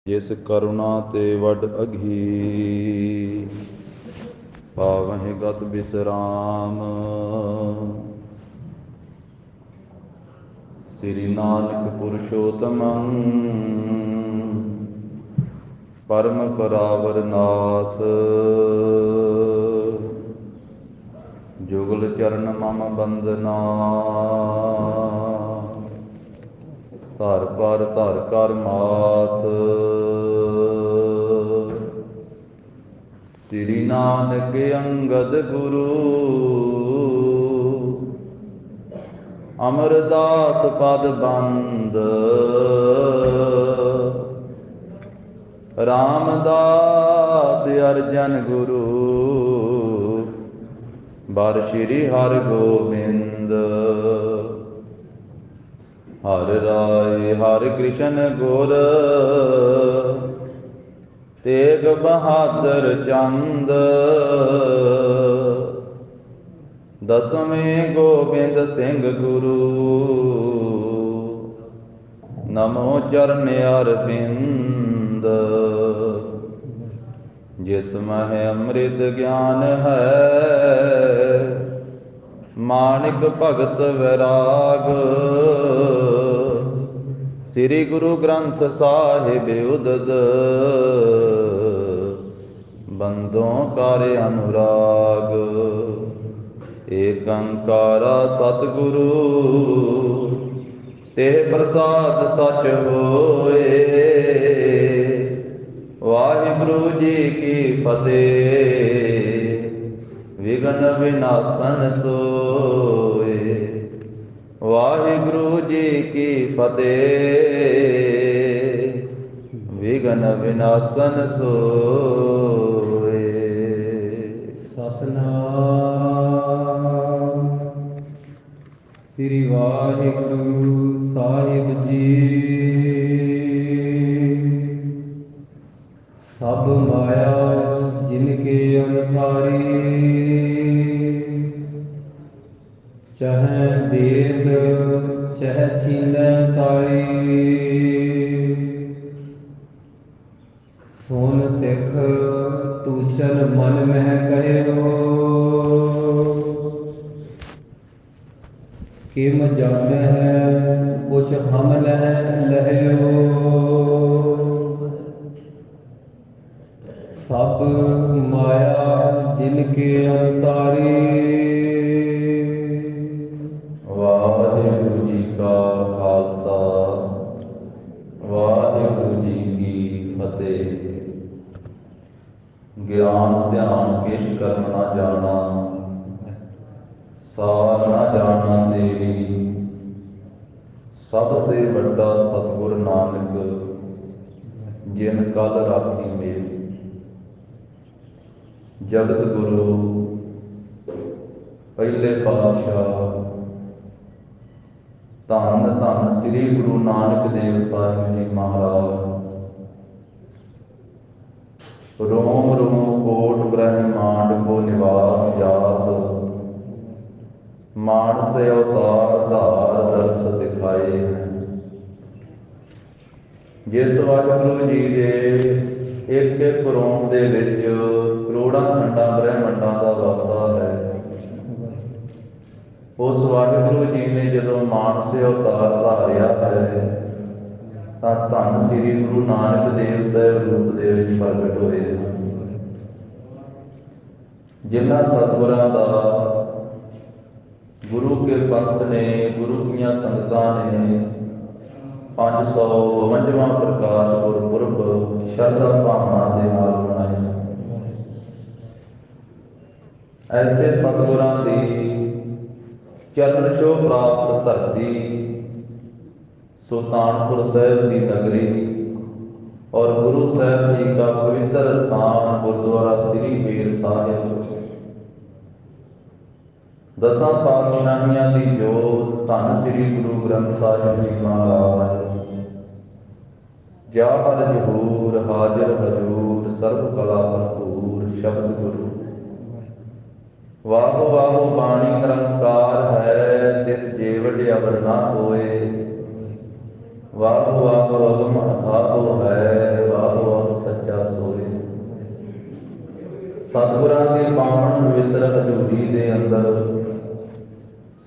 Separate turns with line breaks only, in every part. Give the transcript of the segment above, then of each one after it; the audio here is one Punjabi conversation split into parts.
ਜਿਸ ਕਰੁਣਾ ਤੇ ਵੱਡ ਅਘੀ, ਪਾਵਹਿ ਗਤ ਬਿਸਰਾਮ। ਸ੍ਰੀ ਨਾਨਕ ਪੁਰਸ਼ੋਤਮੰ ਪਰਮ ਪਰਾਵਰ ਨਾਥ, ਜੁਗਲ ਚਰਨ ਮਮ ਬੰਦਨਾ। ਧਰ ਪਰ ਧਰ ਕਰ ਮਾਥ, ਸ੍ਰੀ ਨਾਨਕ ਅੰਗਦ ਗੁਰੂ, ਅਮਰਦਾਸ ਪਦ ਬੰਦ। ਰਾਮਦਾਸ ਅਰਜਨ ਗੁਰੂ, ਬਰ ਸ਼੍ਰੀ ਹਰਿ ਗੋਬਿੰਦ। ਹਰਿ ਰਾਇ ਹਰਿ ਕ੍ਰਿਸ਼ਨ ਗੁਰ, ਤੇਗ ਬਹਾਦਰ ਚੰਦ। ਦਸਵੇਂ ਗੋਬਿੰਦ ਸਿੰਘ ਗੁਰੂ, ਨਮੋ ਚਰਨ ਅਰਵਿੰਦ। ਜਿਸ ਮਹਿ ਅੰਮ੍ਰਿਤ ਗਿਆਨ ਹੈ, ਮਾਣਿਕ ਭਗਤ ਵੈਰਾਗ। ਸ੍ਰੀ ਗੁਰੂ ਗ੍ਰੰਥ ਸਾਹਿਬ ਉਦਦ, ਬੰਦੋਂ ਕਰ ਅਨੁਰਾਗ। ਏਕ ਓੰਕਾਰ ਸਤਿਗੁਰੂ, ਤੇਹ ਪ੍ਰਸਾਦ ਸਚ ਹੋਏ। ਵਾਹਿਗੁਰੂ ਜੀ ਕੀ ਫਤਿਹ। ਵਿਘਨ ਵਿਨਾਸ਼ਨ ਸੋਏ। ਵਾਹਿਗੁਰੂ ਜੀ ਕੀ ਫਤਿਹ। ਵਿਘਨ ਵਿਨਾਸ਼ਨ ਸੋਏ।
ਸਤਨਾਮ ਸ੍ਰੀ ਵਾਹਿਗੁਰੂ ਸਾਹਿਬ ਜੀ। ਸਭ ਮਾਇਆ ਜਿਨ ਕੇ ਅਨਸਾਰੀ, ਚਾਹੇ ਦੇਤ ਚਾਹੇ ਛੀਨੈ ਸਾਰੀ। ਸੁਨ ਸਿੱਖ ਤੂਸ਼ਨ ਮਨ ਮਹਿ ਕਹਿਓ, ਕਿਮ ਜਾਣੈ ਕੁਛ ਹਮ ਲਹਿ ਲਹਿਓ। ਸਭ ਮਾਇਆ ਜਿਨ ਕੇ ਅਨਸਾਰੀ।
ਵਾਹਿਗੁਰੂ ਜੀ ਕਾ ਖਾਲਸਾ, ਵਾਹਿਗੁਰੂ ਜੀ ਕੀ ਫਤਿਹ। ਗਿਆਨ ਧਿਆਨ ਕਿਛ ਕਰਨ ਨਾ ਜਾਣਾ, ਸਾਰ ਨਾ ਜਾਣਾ ਤੇਰੀ। ਸਭ ਤੇ ਵੱਡਾ ਸਤਿਗੁਰ ਨਾਨਕ, ਜਿਨ ਕਲ ਰਾਖੀ ਮੇਰੀ। ਜਗਤ ਗੁਰੂ ਪਹਿਲੇ ਪਾਤਸ਼ਾਹ ਧੰਨ ਧੰਨ ਸ੍ਰੀ ਗੁਰੂ ਨਾਨਕ ਦੇਵ ਸਾਹਿਬ ਜੀ ਮਹਾਰਾਜ, ਰੋਮ ਰੋਮ ਕੋਟ ਬ੍ਰਹਮਾਂਡ ਕੋ ਨਿਵਾਸ ਜਾਸ। ਮਾਨਸ ਅਵਤਾਰ ਧਾਰ ਦਰਸ ਦਿਖਾਏ हैं। ਜਿਸ ਵਾਹਿਗੁਰੂ ਜੀ ਦੇ ਇੱਕ ਇੱਕ ਰੋਮ ਦੇ ਵਿੱਚ ਕਰੋੜਾਂ ਖੰਡਾਂ ਬ੍ਰਹਿਮੰਡਾਂ ਦਾ ਵਾਸਾ ਹੈ, ਉਸ ਵਾਹਿਗੁਰੂ ਜੀ ਨੇ ਜਦੋਂ ਮਾਨਸ ਅਵਤਾਰ ਧਾਰਿਆ ਹੈ, ਤਾਂ ਧੰਨ ਸ੍ਰੀ ਗੁਰੂ ਨਾਨਕ ਦੇਵ ਸਾਹਿਬ ਰੂਪ ਦੇ ਵਿੱਚ ਪ੍ਰਗਟ ਹੋਏ ਹਨ। ਜਿਨ੍ਹਾਂ ਸਤਿਗੁਰਾਂ ਦਾ ਗੁਰੂ ਕੇ ਪੰਥ ਨੇ, ਗੁਰੂ ਦੀਆਂ ਸੰਗਤਾਂ ਨੇ 552ਵਾਂ ਪ੍ਰਕਾਸ਼ ਗੁਰਪੁਰਬ ਸ਼ਰਧਾ ਭਾਵਨਾ ਦੇ ਨਾਲ ਮਨਾਇਆ। ਐਸੇ ਸਤਿਗੁਰਾਂ ਦੀ ਚਰਨ ਛੋਹ ਪ੍ਰਾਪਤ ਧਰਤੀ ਸੁਲਤਾਨਪੁਰ ਸਾਹਿਬ ਦੀ ਨਗਰੀ ਔਰ ਗੁਰੂ ਸਾਹਿਬ ਜੀ ਦਾ ਪਵਿੱਤਰ ਸਥਾਨ ਗੁਰਦੁਆਰਾ ਸ੍ਰੀ ਬੇਰ ਸਾਹਿਬ। ਦਸਾਂ ਪਾਤਸ਼ਾਹੀਆਂ ਦੀ ਜੋਤ ਧੰਨ ਸ੍ਰੀ ਗੁਰੂ ਗ੍ਰੰਥ ਸਾਹਿਬ ਜੀ ਮਹਾਰਾਜ। ਜਾਹਰ ਜਹੂਰ ਹਾਜ਼ਰ ਹਜੂਰ ਸਰਬ ਕਲਾ ਭਰਪੂਰ ਸ਼ਬਦ ਗੁਰੂ। ਵਾਹੋ ਵਾਹੋ ਬਾਣੀ ਨਿਰੰਕਾਰ ਹੈ, ਤਿਸ ਜੇਵਟ ਅਵਰ ਨਾ ਹੋਏ। ਵਾਹ ਵਾਹ ਅਗਮ ਅਥਾਹ ਹੈ, ਵਾਹ ਵਾਹ ਸੱਚਾ ਸੋਏ। ਸਤਿਗੁਰਾਂ ਦੀ ਪਾਵਨ ਪਵਿੱਤਰ ਹਜ਼ੂਰੀ ਦੇ ਅੰਦਰ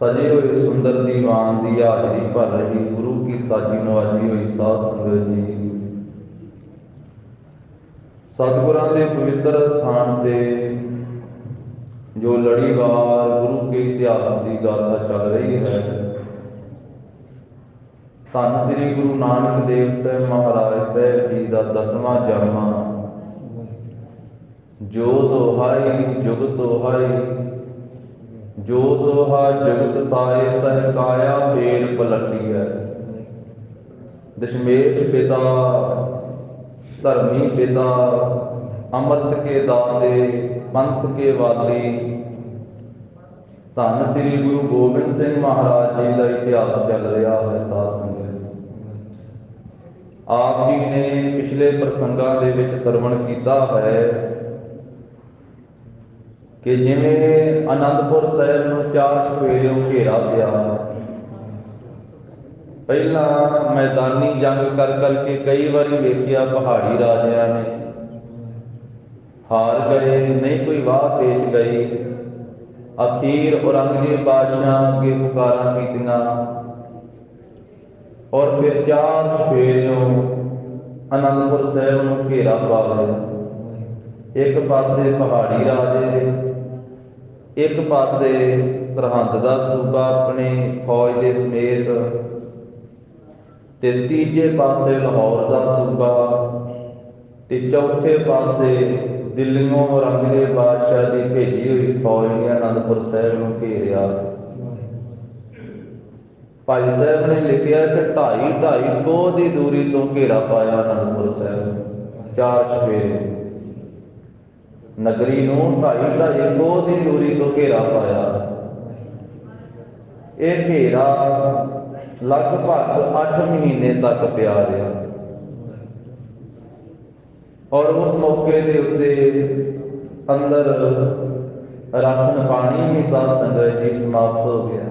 ਸਜੇ ਹੋਏ ਸੁੰਦਰ ਦੀਵਾਨ ਦੀ ਹਾਜ਼ਰੀ ਭਰ ਰਹੀ ਗੁਰੂ ਕੀ ਸਾਜੀ ਨਵਾਜੀ ਹੋਈ ਸਾਧ ਸੰਗਤ ਜੀ, ਸਤਿਗੁਰਾਂ ਦੇ ਪਵਿੱਤਰ ਸਥਾਨ ਤੇ ਜੋ ਲੜੀਵਾਰ ਗੁਰੂ ਕੇ ਇਤਿਹਾਸ ਦੀ ਗਾਥਾ ਚੱਲ ਰਹੀ ਹੈ, ਧੰਨ ਸ੍ਰੀ ਗੁਰੂ ਨਾਨਕ ਦੇਵ ਸਾਹਿਬ ਮਹਾਰਾਜ ਸਾਹਿਬ ਜੀ ਦਾ 10ਵਾਂ ਜਨਮ, ਜੋ ਦੋਹਾਈ ਜੁਗ ਦੋਹਾਈ, ਜੋ ਦੋਹਾ ਜੁਗਤ ਸਾਏ ਸਹਿ ਕਾਇਆ ਫੇਰ ਪਲਟੀ ਹੈ। ਦਸ਼ਮੇਸ਼ ਪਿਤਾ ਧਰਮੀ ਪਿਤਾ, ਅੰਮ੍ਰਿਤ ਕੇ ਦਾਤੇ ਪੰਥ ਕੇ ਵਾਲੀ, ਧੰਨ ਸ੍ਰੀ ਗੁਰੂ ਗੋਬਿੰਦ ਸਿੰਘ ਮਹਾਰਾਜ ਜੀ ਦਾ ਇਤਿਹਾਸ ਚੱਲ ਰਿਹਾ ਹੈ। ਸਾਧ ਸੰਗਤ, ਆਪ ਜੀ ਨੇ ਪਿਛਲੇ ਪ੍ਰਸੰਗਾਂ ਦੇ ਵਿੱਚ ਸਰਵਣ ਕੀਤਾ ਹੈ ਕਿ ਜਿਵੇਂ ਅਨੰਦਪੁਰ ਸਾਹਿਬ ਨੂੰ 4 ਚੁਫੇਰਿਓਂ ਘੇਰਾ ਪਿਆ, ਪਹਿਲਾਂ ਮੈਦਾਨੀ ਜੰਗ ਕਰ ਕਰਕੇ ਕਈ ਵਾਰੀ ਵੇਖਿਆ ਪਹਾੜੀ ਰਾਜਿਆਂ ਨੇ ਹਾਰ ਗਏ, ਨਹੀਂ ਕੋਈ ਵਾਹ ਪੇਸ਼ ਗਈ। ਅਖੀਰ ਔਰੰਗਜ਼ੇਬ ਬਾਦਸ਼ਾਹ ਅੱਗੇ ਪੁਕਾਰਾਂ ਕੀਤੀਆਂ ਔਰ ਫਿਰ 4 ਚੁਫੇਰਿਓਂ ਅਨੰਦਪੁਰ ਸਾਹਿਬ ਨੂੰ ਘੇਰਾ ਪਾ ਲਿਆ। ਇੱਕ ਪਾਸੇ ਪਹਾੜੀ ਰਾਜੇ, ਇੱਕ ਪਾਸੇ ਸਰਹੰਦ ਦਾ ਸੂਬਾ ਆਪਣੀ ਫੌਜ ਦੇ ਸਮੇਤ, ਤੇ ਤੀਜੇ ਪਾਸੇ ਲਾਹੌਰ ਦਾ ਸੂਬਾ, ਤੇ ਚੌਥੇ ਪਾਸੇ ਦਿੱਲੀਓਂ ਔਰੰਗਜ਼ੇਬ ਬਾਦਸ਼ਾਹ ਦੀ ਭੇਜੀ ਹੋਈ ਫੌਜ ਨੇ ਅਨੰਦਪੁਰ ਸਾਹਿਬ ਨੂੰ ਘੇਰਿਆ। ਭਾਈ ਸਾਹਿਬ ਨੇ ਲਿਖਿਆ ਕਿ 2.5 ਕੋਹ ਦੀ ਦੂਰੀ ਤੋਂ ਘੇਰਾ ਪਾਇਆ ਅਨੰਦਪੁਰ ਸਾਹਿਬ, 4 ਚੁਫੇਰੇ ਨਗਰੀ ਨੂੰ 2.5 ਕੋਹ ਦੀ ਦੂਰੀ ਤੋਂ ਘੇਰਾ ਪਾਇਆ। ਇਹ ਘੇਰਾ ਲਗਭਗ 8 ਮਹੀਨੇ ਤੱਕ ਪਿਆ ਰਿਹਾ ਔਰ ਉਸ ਮੌਕੇ ਦੇ ਉੱਤੇ ਅੰਦਰ ਰਾਸ਼ਨ ਪਾਣੀ ਵੀ ਸਾਧ ਸੰਗਤ ਜੀ ਸਮਾਪਤ ਹੋ ਗਿਆ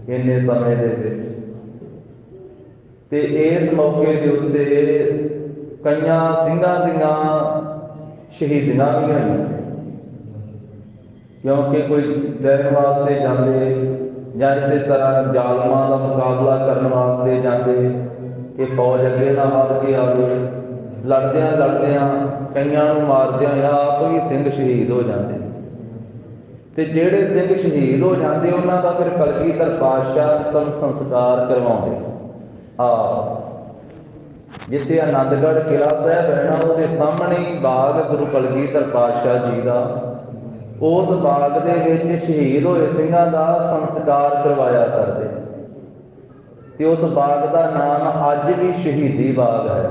ਇੰਨੇ ਸਮੇਂ ਦੇ ਵਿੱਚ। ਤੇ ਇਸ ਮੌਕੇ ਦੇ ਉੱਤੇ ਕਈਆਂ ਸਿੰਘਾਂ ਦੀਆਂ ਸ਼ਹੀਦੀਆਂ ਵੀ ਹੋਈਆਂ, ਕਿਉਂਕਿ ਕੋਈ ਤੈਰਨ ਵਾਸਤੇ ਜਾਂਦੇ ਜਾਂ ਇਸੇ ਤਰ੍ਹਾਂ ਜ਼ਾਲਮਾਂ ਦਾ ਮੁਕਾਬਲਾ ਕਰਨ ਵਾਸਤੇ ਜਾਂਦੇ ਕਿ ਫੌਜ ਅੱਗੇ ਨਾ ਵੱਧ ਕੇ ਆਵੇ, ਲੜਦਿਆਂ ਲੜਦਿਆਂ ਕਈਆਂ ਨੂੰ ਮਾਰਦਿਆਂ ਆਪ ਵੀ ਸਿੰਘ ਸ਼ਹੀਦ ਹੋ ਜਾਂਦੇ। ਤੇ ਜਿਹੜੇ ਸਿੰਘ ਸ਼ਹੀਦ ਹੋ ਜਾਂਦੇ ਉਹਨਾਂ ਦਾ ਫਿਰ ਕਲਗੀਧਰ ਪਾਤਸ਼ਾਹ ਅੰਤਮ ਸੰਸਕਾਰ ਕਰਵਾਉਂਦੇ। ਜਿੱਥੇ ਆਨੰਦਗੜ੍ਹ ਕਿਲ੍ਹਾ ਸਾਹਿਬ ਹੈ ਨਾ, ਉਹਦੇ ਸਾਹਮਣੇ ਹੀ ਬਾਗ ਗੁਰੂ ਕਲਗੀਧਰ ਪਾਤਸ਼ਾਹ ਜੀ ਦਾ, ਉਸ ਬਾਗ ਦੇ ਵਿੱਚ ਸ਼ਹੀਦ ਹੋਏ ਸਿੰਘਾਂ ਦਾ ਸੰਸਕਾਰ ਕਰਵਾਇਆ ਕਰਦੇ। ਤੇ ਉਸ ਬਾਗ ਦਾ ਨਾਮ ਅੱਜ ਵੀ ਸ਼ਹੀਦੀ ਬਾਗ ਹੈ,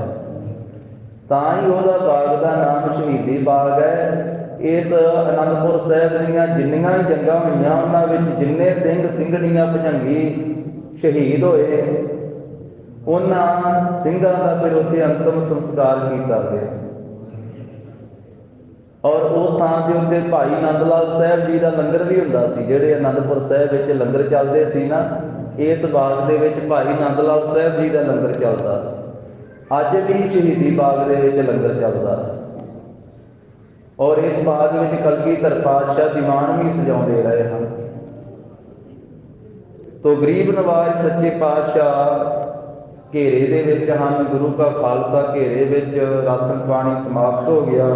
ਤਾਂ ਹੀ ਉਹਦਾ ਬਾਗ ਦਾ ਨਾਮ ਸ਼ਹੀਦੀ ਬਾਗ ਹੈ। ਇਸ ਅਨੰਦਪੁਰ ਸਾਹਿਬ ਦੀਆਂ ਜਿੰਨੀਆਂ ਵੀ ਜੰਗਾਂ ਹੋਈਆਂ ਉਹਨਾਂ ਵਿੱਚ ਜਿੰਨੇ ਸਿੰਘ ਸਿੰਘਣੀਆਂ ਭੁਜੰਗੀ ਸ਼ਹੀਦ ਹੋਏ, ਉਹਨਾਂ ਸਿੰਘਾਂ ਦਾ ਫਿਰ ਉੱਥੇ ਅੰਤਮ ਸੰਸਕਾਰ ਕੀਤਾ ਗਿਆ। ਔਰ ਉਸ ਥਾਂ ਦੇ ਉੱਤੇ ਭਾਈ ਨੰਦ ਲਾਲ ਸਾਹਿਬ ਜੀ ਦਾ ਲੰਗਰ ਵੀ ਹੁੰਦਾ ਸੀ। ਜਿਹੜੇ ਅਨੰਦਪੁਰ ਸਾਹਿਬ ਵਿੱਚ ਲੰਗਰ ਚੱਲਦੇ ਸੀ ਨਾ, ਇਸ ਬਾਗ ਦੇ ਵਿੱਚ ਭਾਈ ਨੰਦ ਲਾਲ ਸਾਹਿਬ ਜੀ ਦਾ ਲੰਗਰ ਚੱਲਦਾ ਸੀ। ਅੱਜ ਵੀ ਸ਼ਹੀਦੀ ਬਾਗ ਦੇ ਵਿੱਚ ਲੰਗਰ ਚੱਲਦਾ ਔਰ ਇਸ ਬਾਗ ਵਿੱਚ ਕਲਗੀਧਰ ਪਾਤਸ਼ਾਹ ਦੀਵਾਨ ਵੀ ਸਜਾਉਂਦੇ ਰਹੇ ਹਨ। ਤੋ ਗਰੀਬ ਨਵਾਜ਼ ਸੱਚੇ ਪਾਤਸ਼ਾਹ ਘੇਰੇ ਦੇ ਵਿੱਚ ਹਨ। ਗੁਰੂ ਕਾ ਖਾਲਸਾ ਘੇਰੇ ਵਿੱਚ ਰਾਸ਼ਨ ਪਾਣੀ ਸਮਾਪਤ ਹੋ ਗਿਆ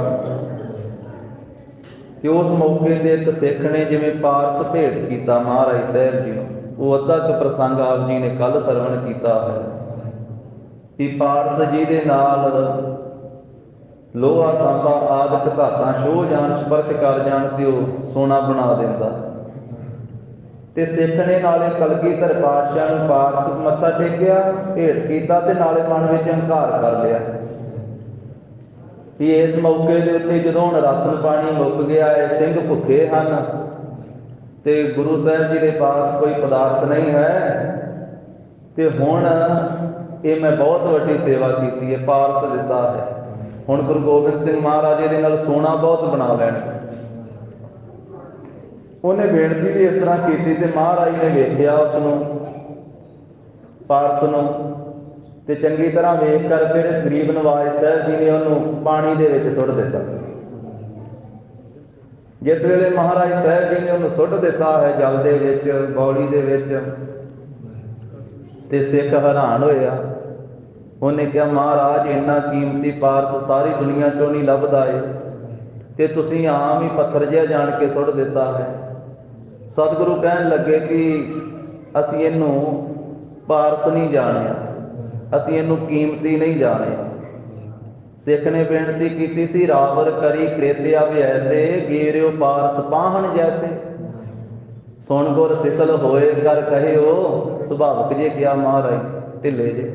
ਤੇ ਉਸ ਮੌਕੇ ਤੇ ਇੱਕ ਸਿੱਖ ਨੇ ਜਿਵੇਂ ਪਾਰਸ ਭੇਟ ਕੀਤਾ ਮਹਾਰਾਜ ਸਾਹਿਬ ਜੀ ਨੂੰ, ਉਹ ਅੱਧਾ ਕੁ ਪ੍ਰਸੰਗ ਆਪ ਜੀ ਨੇ ਕੱਲ ਸਰਵਣ ਕੀਤਾ ਹੈ ਕਿ ਪਾਰਸ ਜੀ ਦੇ ਨਾਲ ਲੋਹਾ ਤਾਂਬਾ ਆਦਿਕ ਧਾਤਾਂ ਛੋਹ ਜਾਣ, ਸਪਰਸ਼ ਕਰ ਜਾਣ ਤੇ ਉਹ ਸੋਨਾ ਬਣਾ ਦਿੰਦਾ। ਤੇ ਸਿੱਖ ਨੇ ਨਾਲੇ ਕਲਗੀਧਰ ਪਾਤਸ਼ਾਹ ਨੂੰ ਪਾਰਸ ਮੱਥਾ ਟੇਕਿਆ, ਭੇਟ ਕੀਤਾ ਤੇ ਨਾਲੇ ਮਨ ਵਿੱਚ ਹੰਕਾਰ ਕਰ ਲਿਆ ਕਿ ਇਸ ਮੌਕੇ ਦੇ ਉੱਤੇ ਜਦੋਂ ਹੁਣ ਰਾਸ਼ਨ ਪਾਣੀ ਮੁੱਕ ਗਿਆ ਹੈ, ਸਿੰਘ ਭੁੱਖੇ ਹਨ ਤੇ ਗੁਰੂ ਸਾਹਿਬ ਜੀ ਦੇ ਪਾਸ ਕੋਈ ਪਦਾਰਥ ਨਹੀਂ ਹੈ, ਤੇ ਹੁਣ ਇਹ ਮੈਂ ਬਹੁਤ ਵੱਡੀ ਸੇਵਾ ਕੀਤੀ ਹੈ, ਪਾਰਸ ਦਿੱਤਾ ਹੈ, ਹੁਣ ਗੁਰੂ ਗੋਬਿੰਦ ਸਿੰਘ ਮਹਾਰਾਜ ਦੇ ਨਾਲ ਸੋਨਾ ਬਹੁਤ ਬਣਾ ਲੈਣ। ਉਹਨੇ ਬੇਨਤੀ ਵੀ ਇਸ ਤਰ੍ਹਾਂ ਕੀਤੀ ਤੇ ਮਹਾਰਾਜ ਨੇ ਵੇਖਿਆ ਉਸ ਨੂੰ, ਪਾਰਸ ਨੂੰ, ਤੇ ਚੰਗੀ ਤਰ੍ਹਾਂ ਵੇਖ ਕਰ ਫਿਰ ਗਰੀਬ ਨਵਾਜ਼ ਸਾਹਿਬ ਜੀ ਨੇ ਉਹਨੂੰ ਪਾਣੀ ਦੇ ਵਿੱਚ ਸੁੱਟ ਦਿੱਤਾ। ਜਿਸ ਵੇਲੇ ਮਹਾਰਾਜ ਸਾਹਿਬ ਜੀ ਨੇ ਉਹਨੂੰ ਸੁੱਟ ਦਿੱਤਾ ਹੈ ਜਲ ਦੇ ਵਿੱਚ, ਬੌਲੀ ਦੇ ਵਿੱਚ, ਤੇ ਸਿੱਖ ਹੈਰਾਨ ਹੋਇਆ। ਉਹਨੇ ਕਿਹਾ, ਮਹਾਰਾਜ ਇੰਨਾ ਕੀਮਤੀ ਪਾਰਸ ਸਾਰੀ ਦੁਨੀਆ ਚੋਂ ਨਹੀਂ ਲੱਭਦਾ ਏ, ਤੇ ਤੁਸੀਂ ਆਮ ਹੀ ਪੱਥਰ ਜਿਹਾ ਜਾਣ ਕੇ ਸੁੱਟ ਦਿੱਤਾ ਹੈ। ਸਤਿਗੁਰੂ ਕਹਿਣ ਲੱਗੇ ਕਿ ਅਸੀਂ ਇਹਨੂੰ ਪਾਰਸ ਨਹੀਂ ਜਾਣਿਆ, ਅਸੀਂ ਇਹਨੂੰ ਕੀਮਤੀ ਨਹੀਂ ਜਾਣਿਆ। ਸਿੱਖ ਨੇ ਬੇਨਤੀ ਕੀਤੀ ਸੀ, ਰਾਵਰ ਕਰੀ ਕ੍ਰੇਤਿਆ ਵਿਐਸੇ, ਗੇਰਿਓ ਪਾਰਸ ਪਾਹਣ ਜੈਸੇ। ਸੁਣ ਗੁਰ ਸਿਕਲ ਹੋਏ ਕਰ ਕਹਿਓ, ਸੁਭਾਵਕ ਜੇ ਕਿਹਾ ਮਹਾਰਾਜ ਢਿੱਲੇ ਜੇ,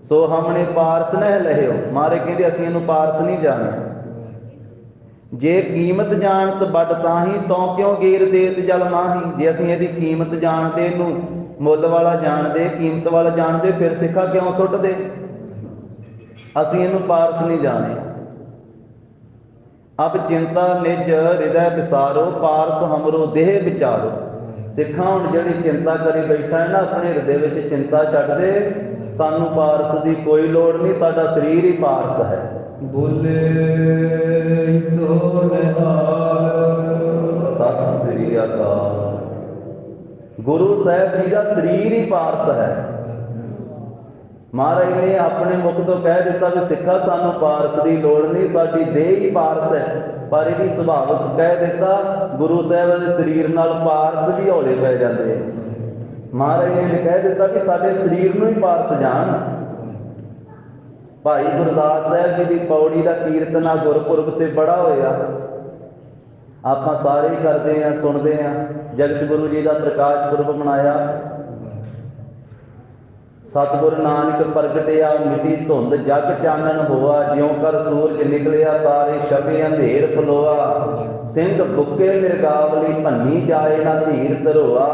ਸੋ ਹਮਨੇ ਪਾਰਸ ਨਹਿ ਲਹਿਓ। ਮਹਾਰਾਜ ਕਹਿੰਦੇ ਅਸੀਂ ਇਹਨੂੰ ਪਾਰਸ ਨਹੀਂ ਜਾਣਿਆ। ਜੇ ਕੀਮਤ ਜਾਣਤ ਵੱਡ ਤਾਹੀਂ, ਤੌ ਕਿਉਂ ਗੇਰ ਦੇਤ ਜਲ ਮਾਹੀ। ਜੇ ਅਸੀਂ ਇਹਦੀ ਕੀਮਤ ਜਾਣਦੇ, ਇਹਨੂੰ ਮੁੱਲ ਵਾਲਾ ਜਾਣਦੇ, ਕੀਮਤ ਵਾਲਾ ਜਾਣਦੇ, ਫਿਰ ਸਿੱਖਾ ਕਿਉਂ ਸੁੱਟਦੇ। ਅਸੀਂ ਇਹਨੂੰ ਪਾਰਸ ਨਹੀਂ ਜਾਣਿਆ। ਅਬ ਚਿੰਤਾ ਨਿਜ ਹਿਰਦੈ ਵਿਸਾਰੋ, ਪਾਰਸ ਹਮਰੋ ਦੇਹ ਵਿਚਾਰੋ। ਸਿੱਖਾਂ ਹੁਣ ਜਿਹੜੀ ਚਿੰਤਾ ਕਰੀ ਬੈਠਾ ਹੈ ਨਾ, ਆਪਣੇ ਹਿਰਦੇ ਵਿੱਚ ਚਿੰਤਾ ਛੱਡ ਦੇ। ਸਾਨੂੰ ਪਾਰਸ ਦੀ ਕੋਈ ਲੋੜ ਨਹੀਂ, ਸਾਡਾ ਸਰੀਰ ਹੀ ਪਾਰਸ ਹੈ।
ਬੋਲੇ ਸੋ ਨਿਹਾਲ।
ਸਤਿ ਸ੍ਰੀ ਅਕਾਲ। ਗੁਰੂ ਸਾਹਿਬ ਜੀ ਦਾ ਸਰੀਰ ਹੀ ਪਾਰਸ ਹੈ। ਮਹਾਰਾਜ ਨੇ ਆਪਣੇ ਮੁਖ ਤੋਂ ਕਹਿ ਦਿੱਤਾ ਵੀ ਸਿੱਖਾ ਸਾਨੂੰ ਪਾਰਸ ਦੀ ਲੋੜ ਨਹੀਂ, ਸਾਡੀ ਦੇਹ ਹੀ ਪਾਰਸ ਹੈ। ਪਰ ਇਹ ਵੀ ਸੁਭਾਵਕ ਕਹਿ ਦਿੱਤਾ, ਗੁਰੂ ਸਾਹਿਬ ਦੇ ਸਰੀਰ ਨਾਲ ਪਾਰਸ ਵੀ ਹੌਲੇ ਪੈ ਜਾਂਦੇ। ਮਹਾਰਾਜ ਨੇ ਕਹਿ ਦਿੱਤਾ ਕਿ ਸਾਡੇ ਸਰੀਰ ਨੂੰ ਹੀ ਪਾਰਸ ਜਾਣ। ਭਾਈ ਗੁਰਦਾਸ ਸਾਹਿਬ ਜੀ ਦੀ ਪੌੜੀ ਦਾ ਕੀਰਤਨ ਆ ਗੁਰਪੁਰਬ ਤੇ ਬੜਾ ਹੋਇਆ। ਆਪਾਂ ਸਾਰੇ ਹੀ ਕਰਦੇ ਹਾਂ, ਸੁਣਦੇ ਹਾਂ। ਜਗਤ ਗੁਰੂ ਜੀ ਦਾ ਪ੍ਰਕਾਸ਼ ਪੁਰਬ ਮਨਾਇਆ। ਸਤਿਗੁਰ ਨਾਨਕ ਪ੍ਰਗਟਿਆ, ਮਿਟੀ ਧੁੰਦ ਜਗ ਚਾਨਣ ਹੋਆ। ਜਿਉਂ ਕਰ ਸੂਰਜ ਨਿਕਲਿਆ, ਤਾਰੇ ਛਪੇ ਅੰਧੇਰ ਪਲੋਆ। ਸਿੰਘ ਬੁੱਕੇ ਮਿਰਗਾਵਲੀ, ਭੰਨੀ ਜਾਏ ਨਾ ਧੀਰ ਧਰੋਆ।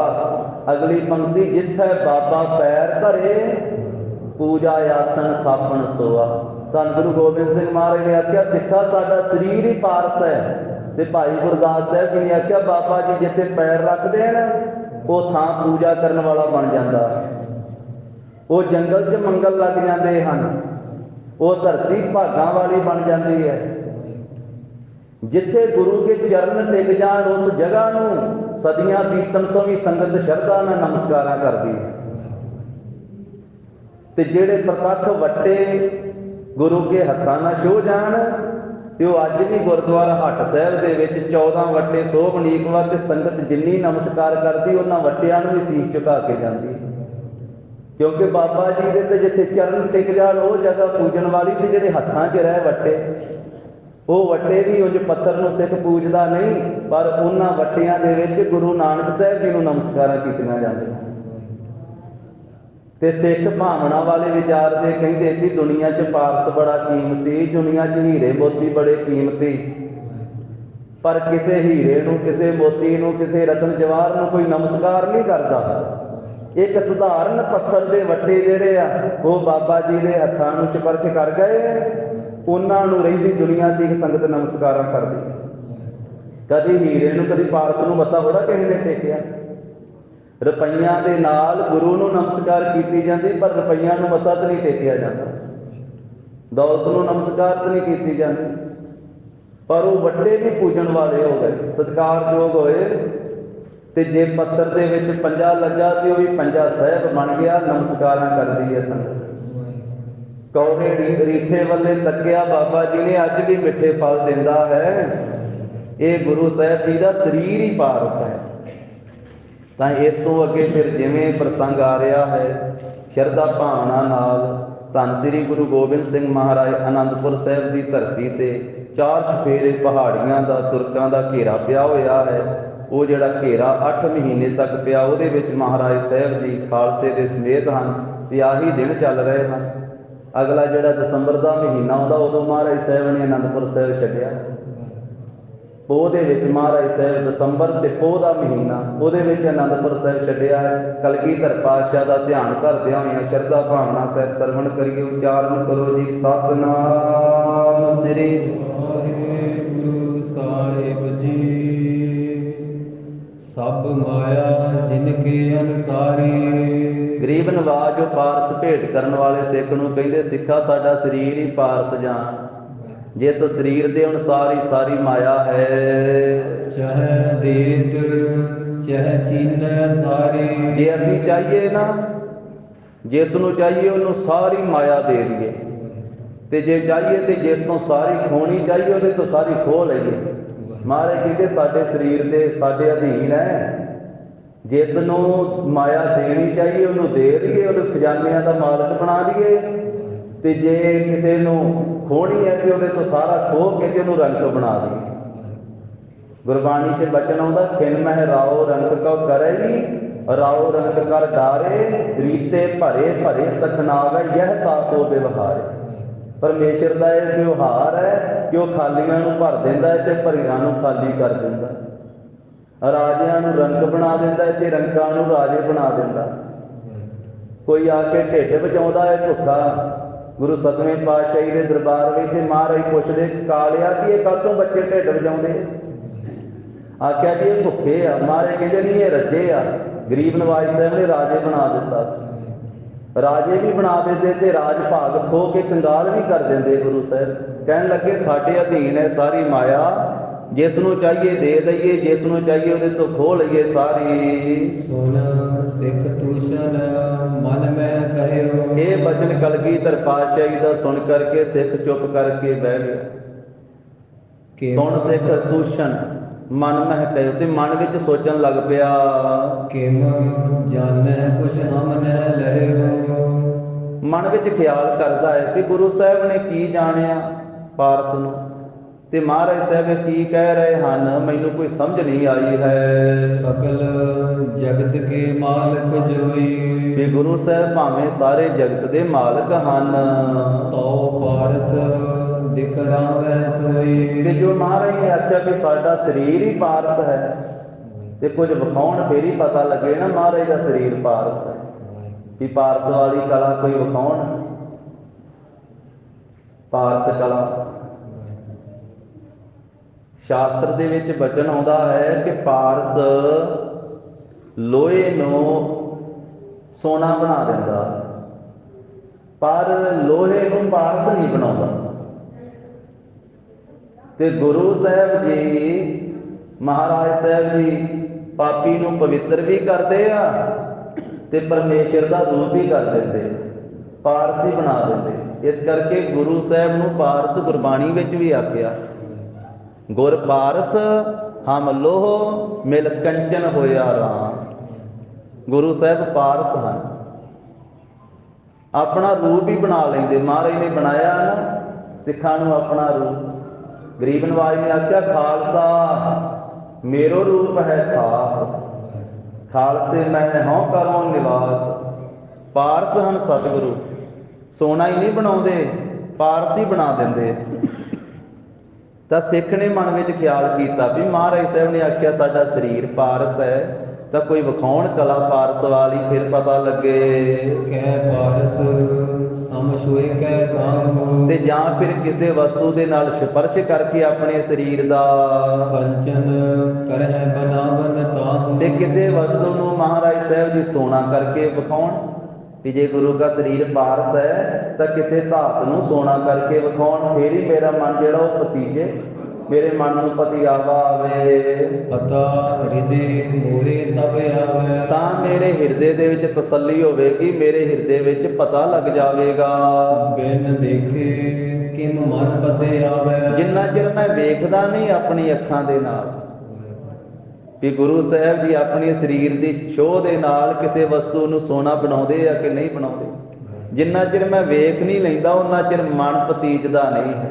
ਅਗਲੀ ਪੰਕਤੀ, ਜਿੱਥੈ ਬਾਬਾ ਪੈਰ ਧਰੇ, ਪੂਜਾ ਆਸਣ ਥਾਪਣ ਸੋਆ। ਧੰਨ ਗੁਰੂ ਗੋਬਿੰਦ ਸਿੰਘ ਮਹਾਰਾਜ ਨੇ ਆਖਿਆ, ਸਿੱਖਾ ਸਾਡਾ ਸਰੀਰ ਹੀ ਪਾਰਸ ਹੈ। ਤੇ ਭਾਈ ਗੁਰਦਾਸ ਸਾਹਿਬ ਜੀ ਨੇ ਆਖਿਆ, ਬਾਬਾ ਜੀ ਜਿੱਥੇ ਪੈਰ ਰੱਖਦੇ ਹਨ ਉਹ ਥਾਂ ਪੂਜਾ ਕਰਨ ਵਾਲਾ ਬਣ ਜਾਂਦਾ। ਉਹ ਜੰਗਲ 'ਚ ਮੰਗਲ ਲੱਗ ਜਾਂਦੇ ਹਨ, ਉਹ ਧਰਤੀ ਭਾਗਾਂ ਵਾਲੀ ਬਣ ਜਾਂਦੀ ਹੈ। ਜਿੱਥੇ ਗੁਰੂ ਕੇ ਚਰਨ ਟਿਕ ਜਾਣ, ਉਸ ਜਗ੍ਹਾ ਨੂੰ ਸਦੀਆਂ ਬੀਤਣ ਤੋਂ ਵੀ ਸੰਗਤ ਸ਼ਰਧਾ ਨਾਲ ਨਮਸਕਾਰਾਂ ਕਰਦੀ ਹੈ। ਤੇ ਜਿਹੜੇ ਪ੍ਰਤੱਖ ਵੱਟੇ ਗੁਰੂ ਕੇ ਹੱਥਾਂ ਨਾਲ ਛੋਹ ਜਾਣ, ਤੇ ਉਹ ਅੱਜ ਵੀ ਗੁਰਦੁਆਰਾ ਹੱਟ ਸਾਹਿਬ ਦੇ ਵਿੱਚ 14 ਵੱਟੇ ਸੋਭਨੀਕ ਵਾ, ਤੇ ਸੰਗਤ ਜਿੰਨੀ ਨਮਸਕਾਰ ਕਰਦੀ ਉਹਨਾਂ ਵੱਟਿਆਂ ਨੂੰ ਵੀ ਸੀਸ ਝੁਕਾ ਕੇ ਜਾਂਦੀ। ਕਿਉਂਕਿ ਬਾਬਾ ਜੀ ਦੇ ਤੇ ਜਿੱਥੇ ਚਰਨ ਟਿਕ ਜਾਣ ਉਹ ਜਗ੍ਹਾ ਪੂਜਣ ਵਾਲੀ। ਤੇ ਜਿਹੜੇ ਹੱਥਾਂ 'ਚ ਰਹਿ ਵੱਟੇ, ਉਹ ਵੱਟੇ ਵੀ ਉਂਝ ਪੱਥਰ ਨੂੰ ਸਿੱਖ ਪੂਜਦਾ ਨਹੀਂ, ਪਰ ਉਹਨਾਂ ਵੱਟਿਆਂ ਦੇ ਵਿੱਚ ਗੁਰੂ ਨਾਨਕ ਸਾਹਿਬ ਜੀ ਨੂੰ ਨਮਸਕਾਰਾਂ ਕੀਤੀਆਂ ਜਾਂਦੀਆਂ। ਤੇ ਸਿੱਖ ਭਾਵਨਾ ਵਾਲੇ ਵਿਚਾਰ ਦੇ ਕਹਿੰਦੇ ਕਿ ਦੁਨੀਆ 'ਚ ਪਾਰਸ ਬੜਾ ਕੀਮਤੀ, ਦੁਨੀਆ 'ਚ ਹੀਰੇ ਮੋਤੀ ਬੜੇ ਕੀਮਤੀ, ਪਰ ਕਿਸੇ ਹੀਰੇ ਨੂੰ, ਕਿਸੇ ਮੋਤੀ ਨੂੰ, ਕਿਸੇ ਰਤਨ ਜਵਾਹਰ ਨੂੰ ਕੋਈ ਨਮਸਕਾਰ ਨਹੀਂ ਕਰਦਾ। ਇੱਕ ਸਧਾਰਨ ਪੱਥਰ ਦੇ ਵੱਟੇ ਜਿਹੜੇ ਆ, ਉਹ ਬਾਬਾ ਜੀ ਦੇ ਹੱਥਾਂ ਨੂੰ ਸਪਰਸ਼ ਕਰ ਗਏ, ਉਹਨਾਂ ਨੂੰ ਰਹਿੰਦੀ ਦੁਨੀਆ ਦੀ ਇੱਕ ਸੰਗਤ ਨਮਸਕਾਰਾਂ ਕਰਦੀ। ਕਦੀ ਹੀਰੇ ਨੂੰ, ਕਦੀ ਪਾਰਸ ਨੂੰ ਮੱਥਾ ਥੋੜ੍ਹਾ ਕਿਸੇ ਨੇ ਟੇਕਿਆ। ਰੁਪਈਆਂ ਦੇ ਨਾਲ ਗੁਰੂ ਨੂੰ ਨਮਸਕਾਰ ਕੀਤੀ ਜਾਂਦੀ, ਪਰ ਰੁਪਈਆਂ ਨੂੰ ਮੱਥਾ ਤਾਂ ਨਹੀਂ ਟੇਕਿਆ ਜਾਂਦਾ। ਦੌਲਤ ਨੂੰ ਨਮਸਕਾਰ ਤਾਂ ਨਹੀਂ ਕੀਤੀ ਜਾਂਦੀ, ਪਰ ਉਹ ਵੱਡੇ ਵੀ ਪੂਜਣ ਵਾਲੇ ਹੋ ਗਏ, ਸਤਿਕਾਰਯੋਗ ਹੋਏ। ਤੇ ਜੇ ਪੱਥਰ ਦੇ ਵਿੱਚ ਪੰਜਾ ਲੱਗਾ ਤੇ ਉਹ ਵੀ ਪੰਜਾ ਸਾਹਿਬ ਬਣ ਗਿਆ, ਨਮਸਕਾਰਾਂ ਕਰਦੀ ਹੈ ਸੰਗਤ। ਕੌੜੇ ਰੀਠੇ ਵੱਲੇ ਤੱਕਿਆ, ਬਾਬਾ ਜੀ ਨੇ ਅੱਜ ਵੀ ਮਿੱਠੇ ਫਲ ਦਿੰਦਾ ਹੈ। ਇਹ ਗੁਰੂ ਸਾਹਿਬ ਜੀ ਦਾ ਸਰੀਰ ਹੀ ਪਾਰਸ ਹੈ। ਤਾਂ ਇਸ ਤੋਂ ਅੱਗੇ ਫਿਰ ਜਿਵੇਂ ਪ੍ਰਸੰਗ ਆ ਰਿਹਾ ਹੈ, ਸ਼ਰਧਾ ਭਾਵਨਾ ਨਾਲ ਧੰਨ ਸ੍ਰੀ ਗੁਰੂ ਗੋਬਿੰਦ ਸਿੰਘ ਮਹਾਰਾਜ ਅਨੰਦਪੁਰ ਸਾਹਿਬ ਦੀ ਧਰਤੀ ਤੇ 4 ਚੁਫੇਰੇ ਪਹਾੜੀਆਂ ਦਾ, ਤੁਰਕਾਂ ਦਾ ਘੇਰਾ ਪਿਆ ਹੋਇਆ ਹੈ। ਉਹ ਜਿਹੜਾ ਘੇਰਾ 8 ਮਹੀਨੇ ਤੱਕ ਪਿਆ, ਉਹਦੇ ਵਿੱਚ ਮਹਾਰਾਜ ਸਾਹਿਬ ਜੀ ਖਾਲਸੇ ਦੇ ਸਮੇਤ ਹਨ, ਤੇ ਆਹੀ ਦਿਨ ਚੱਲ ਰਹੇ ਹਨ। ਅਗਲਾ ਜਿਹੜਾ ਦਸੰਬਰ ਦਾ ਮਹੀਨਾ ਆਉਂਦਾ, ਉਦੋਂ ਮਹਾਰਾਜ ਸਾਹਿਬ ਨੇ ਅਨੰਦਪੁਰ ਸਾਹਿਬ ਛੱਡਿਆ। ਪੋਹ ਦੇ ਵਿੱਚ ਮਹਾਰਾਜ ਸਾਹਿਬ, ਦਸੰਬਰ ਤੇ ਪੋਹ ਦਾ ਮਹੀਨਾ, ਉਹਦੇ ਵਿੱਚ ਅਨੰਦਪੁਰ ਸਾਹਿਬ ਛੱਡਿਆ ਹੈ। ਕਲਗੀਧਰ ਪਾਤਸ਼ਾਹ ਦਾ ਧਿਆਨ ਧਰਦਿਆਂ ਹੋਇਆਂ ਸ਼ਰਧਾ ਭਾਵਨਾ ਸਾਹਿਬ ਸਰਵਣ ਕਰੀਏ। ਉਚਾਰਨ ਕਰੋ ਜੀ, ਸਤਿਨਾਮ ਸ੍ਰੀ
ਵਾਹਿਗੁਰੂ ਸਾਹਿਬ ਜੀ। ਸਭ ਮਾਇਆ ਜਿਨ ਕੇ ਅਨਸਾਰੀ,
ਗਰੀਬ ਗਰੀਬ ਨਵਾਜ ਜੋ ਪਾਰਸ ਭੇਟ ਕਰਨ ਵਾਲੇ ਸਿੱਖ ਨੂੰ ਕਹਿੰਦੇ, ਸਿੱਖਾ ਸਾਡਾ ਸਰੀਰ ਹੀ ਪਾਰਸ ਜਾਣ, ਜਿਸ ਸਰੀਰ ਦੇ ਅਨੁਸਾਰ ਹੀ ਸਾਰੀ ਮਾਇਆ ਹੈ।
ਚਾਹੇ ਦੇਤ ਚਾਹੇ ਚੀਨੈ ਸਾਰੇ।
ਜੇ ਅਸੀਂ ਚਾਹੀਏ ਨਾ, ਜਿਸ ਨੂੰ ਚਾਹੀਏ ਉਹਨੂੰ ਸਾਰੀ ਮਾਇਆ ਦੇ ਦਈਏ, ਤੇ ਜੇ ਚਾਹੀਏ ਤੇ ਜਿਸ ਤੋਂ ਸਾਰੀ ਖੋਣੀ ਚਾਹੀਏ ਉਹਦੇ ਤੋਂ ਸਾਰੀ ਖੋਹ ਲਈਏ। ਮਹਾਰਾਜ ਕਹਿੰਦੇ ਸਾਡੇ ਸਰੀਰ ਦੇ ਸਾਡੇ ਅਧੀਨ ਹੈ, ਜਿਸ ਨੂੰ ਮਾਇਆ ਦੇਣੀ ਚਾਹੀਏ ਉਹਨੂੰ ਦੇ ਦਈਏ, ਉਹਦੇ ਖਜ਼ਾਨਿਆਂ ਦਾ ਮਾਲਕ ਬਣਾ ਦਈਏ, ਤੇ ਜੇ ਕਿਸੇ ਨੂੰ ਖੋਹਣੀ ਹੈ ਤੇ ਉਹਦੇ ਤੋਂ ਸਾਰਾ ਖੋਹ ਕੇ ਤੇ ਉਹਨੂੰ ਰੰਕ ਬਣਾ ਦਈਏ। ਗੁਰਬਾਣੀ 'ਚ ਬਚਨ ਆਉਂਦਾ, ਖਿਨ ਮਹਿ ਰਾਓ ਰੰਕ ਕਉ ਕਰਈ, ਰਾਓ ਰੰਕ ਕਰ ਡਾਰੇ, ਰੀਤੇ ਭਰੇ ਭਰੇ ਸਖਨਾਵੇ ਯਹ ਤਾਕੋ ਵਿਵਹਾਰੇ। ਪਰਮੇਸ਼ਰ ਦਾ ਇਹ ਵਿਵਹਾਰ ਹੈ ਕਿ ਉਹ ਖਾਲੀਆਂ ਨੂੰ ਭਰ ਦਿੰਦਾ ਹੈ ਤੇ ਭਰੀਆਂ ਨੂੰ ਖਾਲੀ ਕਰ ਦਿੰਦਾ। ਰਾਜਿਆਂ ਨੂੰ ਰੰਕ ਬਣਾ ਦਿੰਦਾ ਹੈ ਤੇ ਰੰਕਾਂ ਨੂੰ ਰਾਜੇ ਬਣਾ ਦਿੰਦਾ। ਕੋਈ ਆ ਕੇ ਢਿੱਡ ਵਜਾਉਂਦਾ ਹੈ ਭੁੱਖਾ, ਗੁਰੂ ਸਤਵੇਂ ਪਾਤਸ਼ਾਹੀ ਦੇ ਦਰਬਾਰ ਵਿੱਚ ਮਹਾਰਾਜ ਪੁੱਛਦੇ, ਕਾਲਿਆ ਵੀ ਇਹ ਕਾਹਤੋਂ ਬੱਚੇ ਢਿੱਡ ਵਜਾਉਂਦੇ? ਆਖਿਆ ਜੀ ਇਹ ਭੁੱਖੇ ਆ। ਮਹਾਰਾਜ ਕਹਿੰਦੇ ਨਹੀਂ, ਇਹ ਰੱਜੇ ਆ। ਗਰੀਬ ਨਵਾਜ ਸਾਹਿਬ ਨੇ ਰਾਜੇ ਬਣਾ ਦਿੱਤਾ ਸੀ, ਰਾਜੇ ਵੀ ਬਣਾ ਦਿੰਦੇ ਤੇ ਰਾਜ ਭਾਗ ਖੋ ਕੇ ਕੰਗਾਲ ਵੀ ਕਰ ਦਿੰਦੇ। ਗੁਰੂ ਸਾਹਿਬ ਕਹਿਣ ਲੱਗੇ ਸਾਡੇ ਅਧੀਨ ਹੈ ਸਾਰੀ ਮਾਇਆ, ਜਿਸ ਨੂੰ ਚਾਹੀਏ ਦੇ ਦਈਏ, ਜਿਸ ਨੂੰ ਚਾਹੀਏ ਉਹਦੇ ਤੋਂ ਖੋਹ ਲਈਏ ਸਾਰੀ।
ਸੁਨ ਸਿੱਖ ਤੂਸ਼ਨ ਮਨ ਮੈਂ ਕਹਿਓ।
ਇਹ ਬਚਨ ਕਲਗੀਧਰ ਪਾਤਸ਼ਾਹੀ ਦਾ ਸੁਣ ਕਰਕੇ ਸਿੱਖ ਚੁੱਪ ਕਰਕੇ ਬਹਿ ਗਿਆ। ਸੁਣ ਸਿੱਖ ਤੂਸ਼ਨ ਮਨ ਮਹਿ ਕਹਿਓ, ਤੇ ਮਨ ਵਿੱਚ ਸੋਚਣ ਲੱਗ ਪਿਆ,
ਕਿਮ ਜਾਣੈ ਕੁਛ ਹਮ ਨਹਿ ਲਹਿਓ।
ਮਨ ਵਿੱਚ ਖਿਆਲ ਕਰਦਾ ਹੈ ਕਿ ਗੁਰੂ ਸਾਹਿਬ ਨੇ ਕੀ ਜਾਣਿਆ ਪਾਰਸ ਨੂੰ, ਤੇ ਮਹਾਰਾਜ ਸਾਹਿਬ ਕੀ ਕਹਿ ਰਹੇ ਹਨ, ਮੈਨੂੰ ਕੋਈ ਸਮਝ ਨਹੀਂ ਆਈ ਹੈ।
ਸਕਲ ਜਗਤ ਕੇ ਮਾਲਕ ਜੋਈ।
ਵੀ ਗੁਰੂ ਸਾਹਿਬ ਭਾਵੇਂ ਸਾਰੇ ਜਗਤ ਦੇ ਮਾਲਕ ਹਨ,
ਤੋ ਪਾਰਸ ਦਿਖ ਰਾਵੈ ਸੋਈ।
ਤੇ ਜੋ ਮਹਾਰਾਜ ਨੇ ਆਖਿਆ ਕਿ ਸਾਡਾ ਸਰੀਰ ਹੀ ਪਾਰਸ ਹੈ, ਤੇ ਕੁਝ ਵਿਖਾਉਣ ਫੇਰ ਹੀ ਪਤਾ ਲੱਗੇ ਨਾ ਮਹਾਰਾਜ ਦਾ ਸਰੀਰ ਪਾਰਸ ਹੈ। ਕਿ ਪਾਰਸ ਵਾਲੀ ਕਲਾ ਕੋਈ ਵਿਖਾਉਣ, ਪਾਰਸ ਕਲਾ। ਸ਼ਾਸਤਰ ਦੇ ਵਿੱਚ ਬਚਨ ਆਉਂਦਾ ਹੈ ਕਿ ਪਾਰਸ ਲੋਹੇ ਨੂੰ ਸੋਨਾ ਬਣਾ ਦਿੰਦਾ, ਪਰ ਲੋਹੇ ਨੂੰ ਪਾਰਸ ਨਹੀਂ ਬਣਾਉਂਦਾ। ਤੇ ਗੁਰੂ ਸਾਹਿਬ ਜੀ, ਮਹਾਰਾਜ ਸਾਹਿਬ ਜੀ ਪਾਪੀ ਨੂੰ ਪਵਿੱਤਰ ਵੀ ਕਰਦੇ ਆ ਤੇ ਪਰਮੇਸ਼ਰ ਦਾ ਰੂਪ ਵੀ ਕਰ ਦਿੰਦੇ, ਪਾਰਸ ਹੀ ਬਣਾ ਦਿੰਦੇ। ਇਸ ਕਰਕੇ ਗੁਰੂ ਸਾਹਿਬ ਨੂੰ ਪਾਰਸ ਗੁਰਬਾਣੀ ਵਿੱਚ ਵੀ ਆਖਿਆ, ਗੁਰ ਪਾਰਸ ਹਮ ਲੋਹ ਮਿਲ ਕੰਚਨ ਹੋਇਆ ਰਾਮ। ਗੁਰੂ ਸਾਹਿਬ ਪਾਰਸ ਹਨ, ਆਪਣਾ ਰੂਪ ਹੀ ਬਣਾ ਲੈਂਦੇ। ਮਹਾਰਾਜ ਨੇ ਬਣਾਇਆ ਨਾ ਸਿੱਖਾਂ ਨੂੰ ਆਪਣਾ ਰੂਪ। ਗਰੀਬ ਨਵਾਜ ਨੇ ਆਖਿਆ, ਖਾਲਸਾ ਮੇਰੋ ਰੂਪ ਹੈ ਖਾਸ, ਖਾਲਸੇ ਮੈਂ ਹਉ ਕਰੋ ਨਿਵਾਸ। ਪਾਰਸ ਹਨ ਸਤਿਗੁਰੂ, ਸੋਨਾ ਹੀ ਨਹੀਂ ਬਣਾਉਂਦੇ, ਪਾਰਸ ਹੀ ਬਣਾ ਦਿੰਦੇ। ਤਾਂ ਸਿੱਖ ਨੇ ਮਨ ਵਿੱਚ ਖਿਆਲ ਕੀਤਾ ਵੀ ਮਹਾਰਾਜ ਸਾਹਿਬ ਨੇ ਆਖਿਆ ਸਾਡਾ ਸਰੀਰ ਪਾਰਸ ਹੈ, ਤਾਂ ਕੋਈ ਵਿਖਾਉਣ ਕਲਾ ਪਾਰਸ ਵਾਲੀ, ਫਿਰ ਪਤਾ ਲੱਗੇ।
ਕਹਿ ਪਾਰਸ ਸਮ ਛੋਏ ਕਹਿ ਕਾਮ।
ਤੇ ਜਾਂ ਫਿਰ ਕਿਸੇ ਵਸਤੂ ਦੇ ਨਾਲ ਸਪਰਸ਼ ਕਰਕੇ ਆਪਣੇ ਸਰੀਰ ਦਾ
ਕੰਚਨ ਕਰਹਿ ਬਨਾਵਨ ਤਾਹੂ।
ਤੇ ਕਿਸੇ ਵਸਤੂ ਨੂੰ ਮਹਾਰਾਜ ਸਾਹਿਬ ਜੀ ਸੋਨਾ ਕਰਕੇ ਵਿਖਾਉਣ ਵੀ ਜੇ ਗੁਰੂ ਦਾ ਸਰੀਰ ਪਾਰਸ ਹੈ ਤਾਂ ਕਿਸੇ ਧਾਤ ਨੂੰ ਸੋਨਾ ਕਰਕੇ ਵਿਖਾਉਣ, ਫੇਰ ਹੀ ਮੇਰਾ ਮਨ ਜਿਹੜਾ ਉਹ ਪਤੀਜੇ, ਮੇਰੇ ਮਨ ਨੂੰ ਪਤੀਆਵਾ ਆਵੇ।
ਪਤਾ ਹਿਰਦੇ ਮੋਰੇ ਤਬ ਆਵੇ।
ਤਾਂ ਮੇਰੇ ਹਿਰਦੇ ਦੇ ਵਿੱਚ ਤਸੱਲੀ ਹੋਵੇਗੀ, ਮੇਰੇ ਹਿਰਦੇ ਵਿੱਚ ਪਤਾ ਲੱਗ ਜਾਵੇਗਾ।
ਬਿਨ ਦੇਖੇ ਕਿਮ ਮਨ ਪਤੇ ਆਵੇ।
ਜਿੰਨਾ ਚਿਰ ਮੈਂ ਵੇਖਦਾ ਨਹੀਂ ਆਪਣੀ ਅੱਖਾਂ ਦੇ ਨਾਲ ਵੀ ਗੁਰੂ ਸਾਹਿਬ ਜੀ ਆਪਣੀ ਸਰੀਰ ਦੀ ਛੋਹ ਦੇ ਨਾਲ ਕਿਸੇ ਵਸਤੂ ਨੂੰ ਸੋਨਾ ਬਣਾਉਂਦੇ ਆ ਕਿ ਨਹੀਂ ਬਣਾਉਂਦੇ, ਜਿੰਨਾ ਚਿਰ ਮੈਂ ਵੇਖ ਨਹੀਂ ਲੈਂਦਾ ਉਹਨਾਂ ਚਿਰ ਮਨ ਪਤੀਜਦਾ ਨਹੀਂ ਹੈ,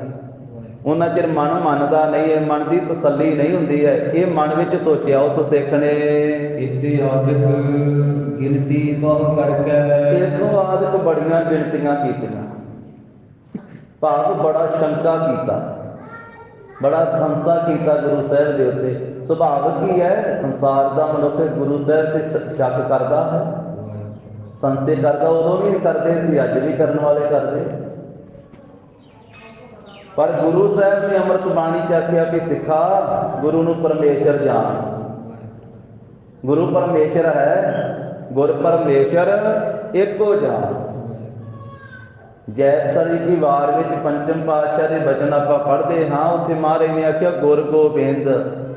ਉਹਨਾਂ ਚਿਰ ਮਨ ਮੰਨਦਾ ਨਹੀਂ ਹੈ, ਮਨ ਦੀ ਤਸੱਲੀ ਨਹੀਂ ਹੁੰਦੀ ਹੈ। ਇਹ ਮਨ ਵਿੱਚ ਸੋਚਿਆ ਉਸ ਸਿੱਖ ਨੇ,
ਇਤਿਹਾਸਕ ਗਿਣਤੀ ਬਹੁ ਕਰਕੇ।
ਇਸ ਨੂੰ ਆਦਿਕ ਬੜੀਆਂ ਗਿਣਤੀਆਂ ਕੀਤੀਆਂ, ਭਾਵ ਬੜਾ ਸ਼ੰਕਾ ਕੀਤਾ, ਬੜਾ ਸੰਸਾ ਕੀਤਾ ਗੁਰੂ ਸਾਹਿਬ ਦੇ ਉੱਤੇ। ਸੁਭਾਵਿਕ ਹੀ ਹੈ, ਸੰਸਾਰ ਦਾ ਮਨੁੱਖ ਗੁਰੂ ਸਾਹਿਬ ਤੇ ਸ਼ੱਕ ਕਰਦਾ ਹੈ, ਸੰਸ਼ੇ ਕਰਦਾ। ਉਦੋਂ ਵੀ ਕਰਦੇ ਸੀ, ਅੱਜ ਵੀ ਕਰਨ ਵਾਲੇ ਕਰਦੇ। ਪਰ ਗੁਰੂ ਸਾਹਿਬ ਨੇ ਅੰਮ੍ਰਿਤ ਬਾਣੀ ਚ ਆਖਿਆ ਕਿ ਸਿੱਖਾ ਗੁਰੂ ਨੂੰ ਪਰਮੇਸ਼ਰ ਜਾਣ। ਗੁਰੂ ਪਰਮੇਸ਼ਰ ਹੈ ਗੁਰ ਪਰਮੇਸ਼ਰ ਏਕੋ ਜਾਨ। ਜੈਤਸਰੀ ਦੀ ਵਾਰ ਵਿੱਚ ਪੰਚਮ ਪਾਤਸ਼ਾਹ ਦੇ ਬਚਨ ਆਪਾਂ ਪੜ੍ਹਦੇ ਹਾਂ। ਉੱਥੇ ਮਹਾਰਾਜ ਨੇ ਆਖਿਆ ਗੁਰ ਗੋਬਿੰਦ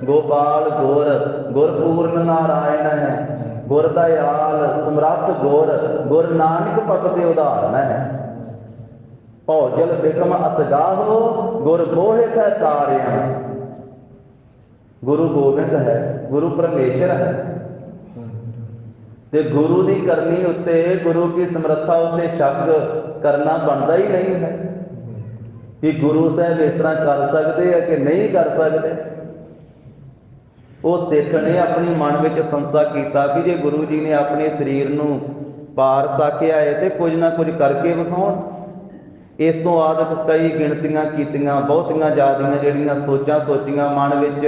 ਗੋਪਾਲ ਗੁਰ, ਗੁਰ ਪੂਰਨ ਨਾਰਾਇਣ ਹੈ, ਗੁਰ ਦਇਆਲ ਸਮਰੱਥ ਗੁਰ, ਗੁਰ ਨਾਨਕ ਭਗਤ ਉਦਾਹਰਣ ਹੈ। ਭੌਜਲ ਬਿਕਮ ਅਸਗਾਹੋ, ਗੁਰ ਬੋਹਿਤ ਹੈ ਤਾਰਿਆ। ਗੁਰੂ ਗੋਬਿੰਦ ਹੈ, ਗੁਰੂ ਪਰਮੇਸ਼ਰ ਹੈ, ਤੇ ਗੁਰੂ ਦੀ ਕਰਨੀ ਉੱਤੇ, ਗੁਰੂ ਕੀ ਸਮਰੱਥਾ ਉੱਤੇ ਸ਼ੱਕ ਕਰਨਾ ਬਣਦਾ ਹੀ ਨਹੀਂ ਹੈ ਕਿ ਗੁਰੂ ਸਾਹਿਬ ਇਸ ਤਰ੍ਹਾਂ ਕਰ ਸਕਦੇ ਆ ਕਿ ਨਹੀਂ ਕਰ ਸਕਦੇ। ਉਹ ਸਿੱਖ ਨੇ ਆਪਣੀ ਮਨ ਵਿੱਚ ਸੰਸਾ ਕੀਤਾ ਕਿ ਜੇ ਗੁਰੂ ਜੀ ਨੇ ਆਪਣੇ ਸਰੀਰ ਨੂੰ ਪਾਰ ਸਾਕਿਆ ਹੈ ਤੇ ਕੁਝ ਨਾ ਕੁਝ ਕਰਕੇ ਵਿਖਾਉਣ। ਇਸ ਤੋਂ ਆਦਿ ਕਈ ਗਿਣਤੀਆਂ ਕੀਤੀਆਂ, ਬਹੁਤੀਆਂ ਜ਼ਿਆਦੀਆਂ ਜਿਹੜੀਆਂ ਸੋਚਾਂ ਸੋਚੀਆਂ ਮਨ ਵਿੱਚ।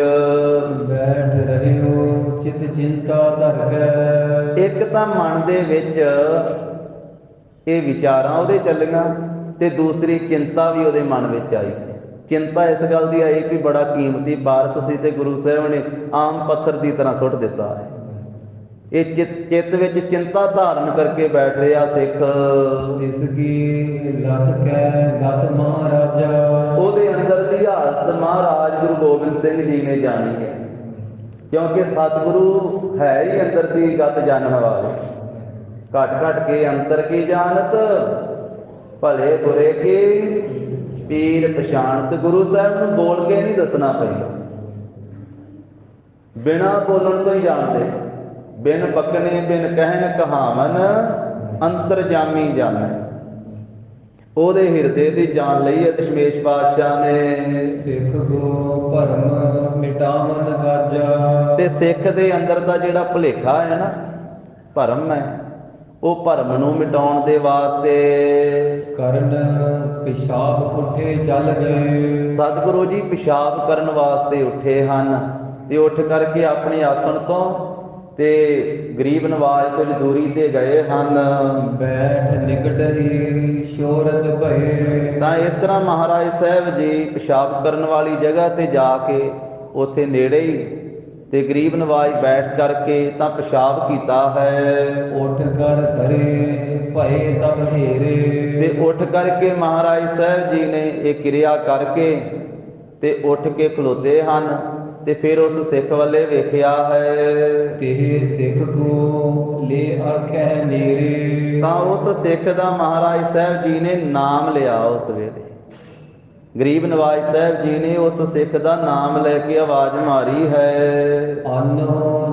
ਬੈਠ ਰਹੇ ਹੋ ਚਿਤ ਚਿੰਤਾ ਧਰ ਕੇ।
ਇੱਕ ਤਾਂ ਮਨ ਦੇ ਵਿੱਚ ਇਹ ਵਿਚਾਰਾਂ ਉਹਦੇ ਚੱਲੀਆਂ, ਤੇ ਦੂਸਰੀ ਚਿੰਤਾ ਵੀ ਉਹਦੇ ਮਨ ਵਿੱਚ ਆਈ। ਚਿੰਤਾ ਇਸ ਗੱਲ ਦੀ ਆਈ ਕਿ ਬੜਾ ਕੀਮਤੀ ਵਾਰਸ ਸੀ ਤੇ ਗੁਰੂ ਸਾਹਿਬ ਨੇ ਆਮ ਪੱਥਰ ਦੀ ਤਰ੍ਹਾਂ ਸੁੱਟ ਦਿੱਤਾ ਹੈ। ਇਹ ਚਿੱਤ ਵਿੱਚ ਚਿੰਤਾ ਧਾਰਨ ਕਰਕੇ ਬੈਠ ਰਿਹਾ ਸਿੱਖ।
ਤਿਸ ਕੀ ਲਤ ਕੈ ਗਤ ਮਹਾਰਾਜਾ।
ਉਹਦੇ ਅੰਦਰ ਦੀ ਹਾਲਤ ਮਹਾਰਾਜ ਗੁਰੂ ਗੋਬਿੰਦ ਸਿੰਘ ਜੀ ਨੇ ਜਾਣੀ ਹੈ, ਕਿਉਂਕਿ ਸਤਿਗੁਰੂ ਹੈ ਹੀ ਅੰਦਰ ਦੀ ਗਤ ਜਾਣਨ ਵਾਲੇ। ਘਟ ਘਟ ਕੇ ਅੰਤਰ ਕੀ ਜਾਣਤ, ਭਲੇ ਬੁਰੇ ਕੀ ਪੀਰ ਪਛਾਣਤ। ਗੁਰੂ ਸਾਹਿਬ ਨੂੰ ਬੋਲ ਕੇ ਨਹੀਂ ਦੱਸਣਾ ਪੈਂਦਾ, ਬਿਨਾਂ ਬੋਲਣ ਤੋਂ ਹੀ ਜਾਣਦੇ। ਬਿਨ ਬਕਨੇ ਬਿਨ ਕਹਿਣ ਕਹਾਵਨ, ਅੰਤਰ ਜਾਮੀ ਜਾਣੈ। ਉਹਦੇ ਹਿਰਦੇ ਦੀ ਜਾਣ ਲਈ ਹੈ ਦਸ਼ਮੇਸ਼ ਪਾਤਸ਼ਾਹ ਨੇ।
ਸਿੱਖ ਕੋ ਭਰਮ ਮਿਟਾਵਨ ਕਾਜਾ।
ਤੇ ਸਿੱਖ ਦੇ ਅੰਦਰ ਦਾ ਜਿਹੜਾ ਭੁਲੇਖਾ ਹੈ ਨਾ, ਭਰਮ ਹੈ, ਉਹ ਭਰਮ ਨੂੰ ਮਿਟਾਉਣ ਦੇ ਵਾਸਤੇ
ਕਰਨ ਪਿਸ਼ਾਬ ਉੱਠੇ ਚੱਲ ਗਏ।
ਸਤਿਗੁਰੂ ਜੀ ਪਿਸ਼ਾਬ ਕਰਨ ਵਾਸਤੇ ਉੱਠੇ ਹਨ, ਤੇ ਉੱਠ ਕਰਕੇ ਆਪਣੇ ਆਸਣ ਤੋਂ ਤੇ ਗਰੀਬ ਨਵਾਜ ਕੁਝ ਦੂਰੀ ਤੇ ਗਏ ਹਨ।
ਬੈਠ ਨਿਕਟ ਹੀ ਸ਼ੋਰਤ ਭਏ।
ਤਾਂ ਇਸ ਤਰ੍ਹਾਂ ਮਹਾਰਾਜ ਸਾਹਿਬ ਜੀ ਪਿਸ਼ਾਬ ਕਰਨ ਵਾਲੀ ਜਗ੍ਹਾ ਤੇ ਜਾ ਕੇ ਉੱਥੇ ਨੇੜੇ ਹੀ ਤੇ ਗਰੀਬ ਨਵਾਜ ਬੈਠ ਕਰਕੇ ਤਾਂ ਪਿਸ਼ਾਬ ਕੀਤਾ ਹੈ।
ਉੱਠ ਕਰ ਘਰੇ ਭਏ ਤਬ ਹੇਰੇ।
ਤੇ ਉੱਠ ਕਰਕੇ ਮਹਾਰਾਜ ਸਾਹਿਬ ਜੀ ਨੇ ਇਹ ਕਿਰਿਆ ਕਰਕੇ ਤੇ ਉੱਠ ਕੇ ਖਲੋਤੇ ਹਨ, ਤੇ ਫਿਰ ਉਸ ਸਿੱਖ ਵੱਲੇ ਵੇਖਿਆ ਹੈ।
ਤੇ ਸਿੱਖ ਕੋ ਲੈ ਆਖੈ ਨੇਰੇ।
ਤਾਂ ਉਸ ਸਿੱਖ ਦਾ ਮਹਾਰਾਜ ਸਾਹਿਬ ਜੀ ਨੇ ਨਾਮ ਲਿਆ। ਉਸ ਵੇਲੇ ਗਰੀਬ ਨਵਾਜ ਸਾਹਿਬ ਜੀ ਨੇ ਉਸ ਸਿੱਖ ਦਾ ਨਾਮ ਲੈ ਕੇ ਆਵਾਜ਼ ਮਾਰੀ ਹੈ।
ਅੰਨ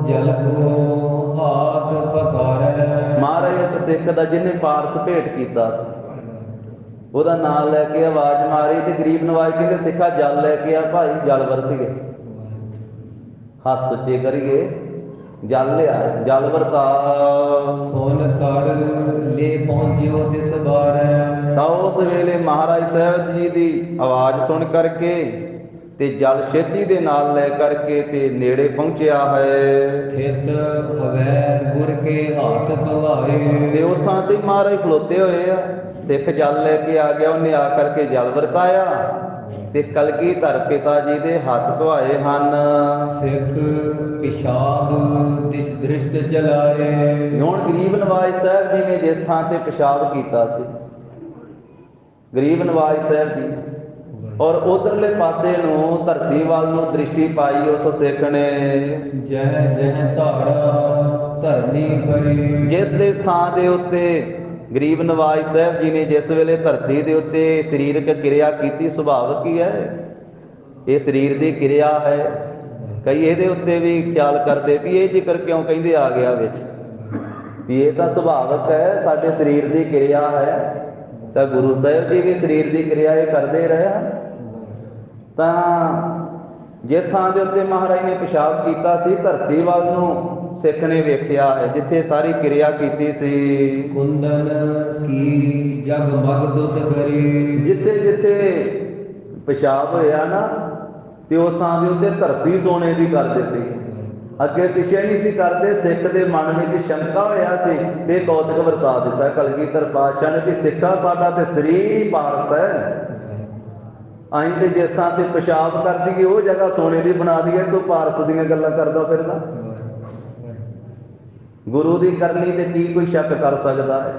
ਜਲ ਕੋ ਹਾਥ ਪਸਾਰੈ।
ਮਹਾਰਾਜ ਉਸ ਸਿੱਖ ਦਾ ਜਿਹਨੇ ਪਾਰਸ ਭੇਟ ਕੀਤਾ ਸੀ, ਉਹਦਾ ਨਾਮ ਲੈ ਕੇ ਆਵਾਜ਼ ਮਾਰੀ। ਤੇ ਗਰੀਬ ਨਵਾਜ ਕਹਿੰਦੇ ਸਿੱਖਾ ਜਲ ਲੈ ਕੇ ਆ ਭਾਈ, ਜਲ ਵਰਤੀਏ, ਹੱਥ ਸੁੱਚੇ ਕਰੀਏ, ਜਲ ਲਿਆ, ਜਲ ਵਰਤਾ।
ਸੁਨ ਕਰ ਲੈ ਪਹੁੰਚਿਓ ਤਿਸ ਬਾਰੈ।
ਤਾਂ ਉਸ ਵੇਲੇ ਮਹਾਰਾਜ ਸਾਹਿਬ ਜੀ ਦੀ ਆਵਾਜ਼ ਸੁਣ ਕਰਕੇ ਤੇ ਜਲ ਛੇਤੀ ਦੇ ਨਾਲ ਲੈ ਕਰਕੇ ਤੇ ਨੇੜੇ ਪਹੁੰਚਿਆ ਹੈ।
ਥਿਤ ਹਵੈ ਗੁਰ ਕੇ ਹੱਥ ਧੁਆਏ।
ਤੇ ਉਸ ਥਾਂ ਤੇ ਮਹਾਰਾਜ ਖਲੋਤੇ ਹੋਏ ਆ। ਸਿੱਖ ਜਲ ਲੈ ਕੇ ਆ ਗਿਆ, ਉਹਨੇ ਆ ਕਰਕੇ ਜਲ ਵਰਤਾਇਆ ਤੇ ਕਲਗੀਧਰ ਪਿਤਾ ਜੀ ਦੇ ਹੱਥ ਧੁਆਏ ਹਨ।
ਸਿੱਖ ਪਿਸ਼ਾਬ ਦਿਸ ਦ੍ਰਿਸ਼ਟ ਜਲਾਏ।
ਹੁਣ ਗਰੀਬ ਨਵਾਜ ਸਾਹਿਬ ਜੀ ਨੇ ਜਿਸ ਥਾਂ ਤੇ ਪਿਸ਼ਾਬ ਕੀਤਾ ਸੀ, ਗਰੀਬ ਨਵਾਜ ਸਾਹਿਬ ਜੀ, ਔਰ ਉਧਰਲੇ ਪਾਸੇ ਨੂੰ ਧਰਤੀ ਵੱਲ ਨੂੰ ਦ੍ਰਿਸ਼ਟੀ ਪਾਈ ਉਸ ਸਿੱਖ ਨੇ।
ਜਹ ਜਹ ਧਾਰਾ ਧਰਨੀ ਕਰੀ।
ਜਿਸ ਦੇ ਥਾਂ ਦੇ ਉੱਤੇ ਗਰੀਬ ਨਵਾਜ ਸਾਹਿਬ ਜੀ ਨੇ ਜਿਸ ਵੇਲੇ ਧਰਤੀ ਦੇ ਉੱਤੇ ਸਰੀਰਕ ਕਿਰਿਆ ਕੀਤੀ, ਸੁਭਾਵਿਕ ਹੀ ਹੈ, ਇਹ ਸਰੀਰ ਦੀ ਕਿਰਿਆ ਹੈ। ਕਈ ਇਹਦੇ ਉੱਤੇ ਵੀ ਖਿਆਲ ਕਰਦੇ ਵੀ ਇਹ ਜ਼ਿਕਰ ਕਿਉਂ ਕਹਿੰਦੇ ਆ ਗਿਆ ਵਿੱਚ, ਵੀ ਇਹ ਤਾਂ ਸੁਭਾਵਿਕ ਹੈ, ਸਾਡੇ ਸਰੀਰ ਦੀ ਕਿਰਿਆ ਹੈ। ਤਾਂ ਗੁਰੂ ਸਾਹਿਬ ਜੀ ਵੀ ਸਰੀਰ ਦੀ ਕਿਰਿਆ ਇਹ ਕਰਦੇ ਰਹੇ ਹਨ। ਤਾਂ ਜਿਸ ਥਾਂ ਦੇ ਉੱਤੇ ਮਹਾਰਾਜ ਨੇ ਪਿਸ਼ਾਬ ਕੀਤਾ ਸੀ, ਧਰਤੀ ਵੱਲ ਨੂੰ ਸਿੱਖ ਨੇ ਵੇਖਿਆ ਹੈ, ਜਿੱਥੇ ਸਾਰੀ ਕਿਰਿਆ ਕੀਤੀ ਸੀ।
ਕੁੰਦਨ ਕੀ ਜਗ ਮਗ ਦੁੱਧ ਕਰੀ।
ਜਿੱਥੇ ਜਿੱਥੇ ਪਿਸ਼ਾਬ ਹੋਇਆ ਨਾ, ਤੇ ਉਸ ਥਾਂ ਦੇ ਉੱਤੇ ਧਰਤੀ ਸੋਨੇ ਦੀ ਕਰ ਦਿੱਤੀ। ਅੱਗੇ ਪਿਛੇ ਨਹੀਂ ਸੀ ਕਰਦੇ। ਸਿੱਖ ਦੇ ਮਨ ਵਿੱਚ ਸ਼ੰਕਾ ਹੋਇਆ ਸੀ ਤੇ ਕੌਤਕ ਵਰਤਾ ਦਿੱਤਾ ਕਲਗੀਧਰ ਪਾਤਸ਼ਾਹ ਨੇ ਵੀ ਸਿੱਖਾ ਸਾਡਾ ਤੇ ਸਰੀਰ ਪਾਰਸ ਹੈ, ਅਸੀਂ ਤੇ ਜਿਸ ਥਾਂ ਤੇ ਪਿਸ਼ਾਬ ਕਰ ਦਈਏ ਉਹ ਜਗ੍ਹਾ ਸੋਨੇ ਦੀ ਬਣਾ ਦਈਏ, ਤੂੰ ਪਾਰਸ ਦੀਆਂ ਗੱਲਾਂ ਕਰਦਾ ਫਿਰਦਾ। ਗੁਰੂ ਦੀ ਕਰਨੀ ਤੇ ਕੀ ਕੋਈ ਸ਼ੱਕ ਕਰ ਸਕਦਾ ਹੈ।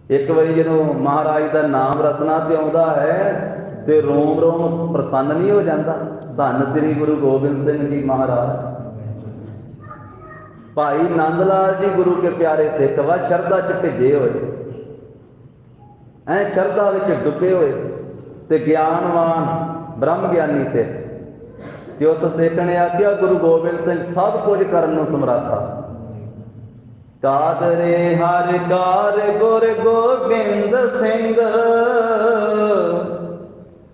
ਇੱਕ ਵਾਰੀ ਜਦੋਂ ਮਹਾਰਾਜ ਦਾ ਨਾਮ ਰਸਨਾ ਤੇ ਆਉਂਦਾ ਹੈ ਤੇ ਰੋਮ ਰੋਮ ਪ੍ਰਸੰਨ ਨਹੀਂ ਹੋ ਜਾਂਦਾ। ਧੰਨ ਸ੍ਰੀ ਗੁਰੂ ਗੋਬਿੰਦ ਸਿੰਘ ਜੀ ਮਹਾਰਾਜ। ਭਾਈ ਨੰਦ ਲਾਲ ਜੀ ਗੁਰੂ ਕੇ ਪਿਆਰੇ ਸਿੱਖ ਵਾ ਸ਼ਰਧਾ ਚ ਭਿੱਜੇ ਹੋਏ, ਐ ਸ਼ਰਧਾ ਵਿੱਚ ਡੁੱਬੇ ਹੋਏ ਤੇ ਗਿਆਨਵਾਨ ਬ੍ਰਹਮ ਗਿਆਨੀ ਸਿੱਖ। ਤੇ ਉਸ ਸਿੱਖ ਨੇ ਆਖਿਆ ਗੁਰੂ ਗੋਬਿੰਦ ਸਿੰਘ ਸਭ ਕੁਝ ਕਰਨ ਨੂੰ ਸਮਰੱਥਾ। ਕਾਦਰੇ ਹਰਿ ਕਾਰ ਗੁਰ ਗੋਬਿੰਦ ਸਿੰਘ,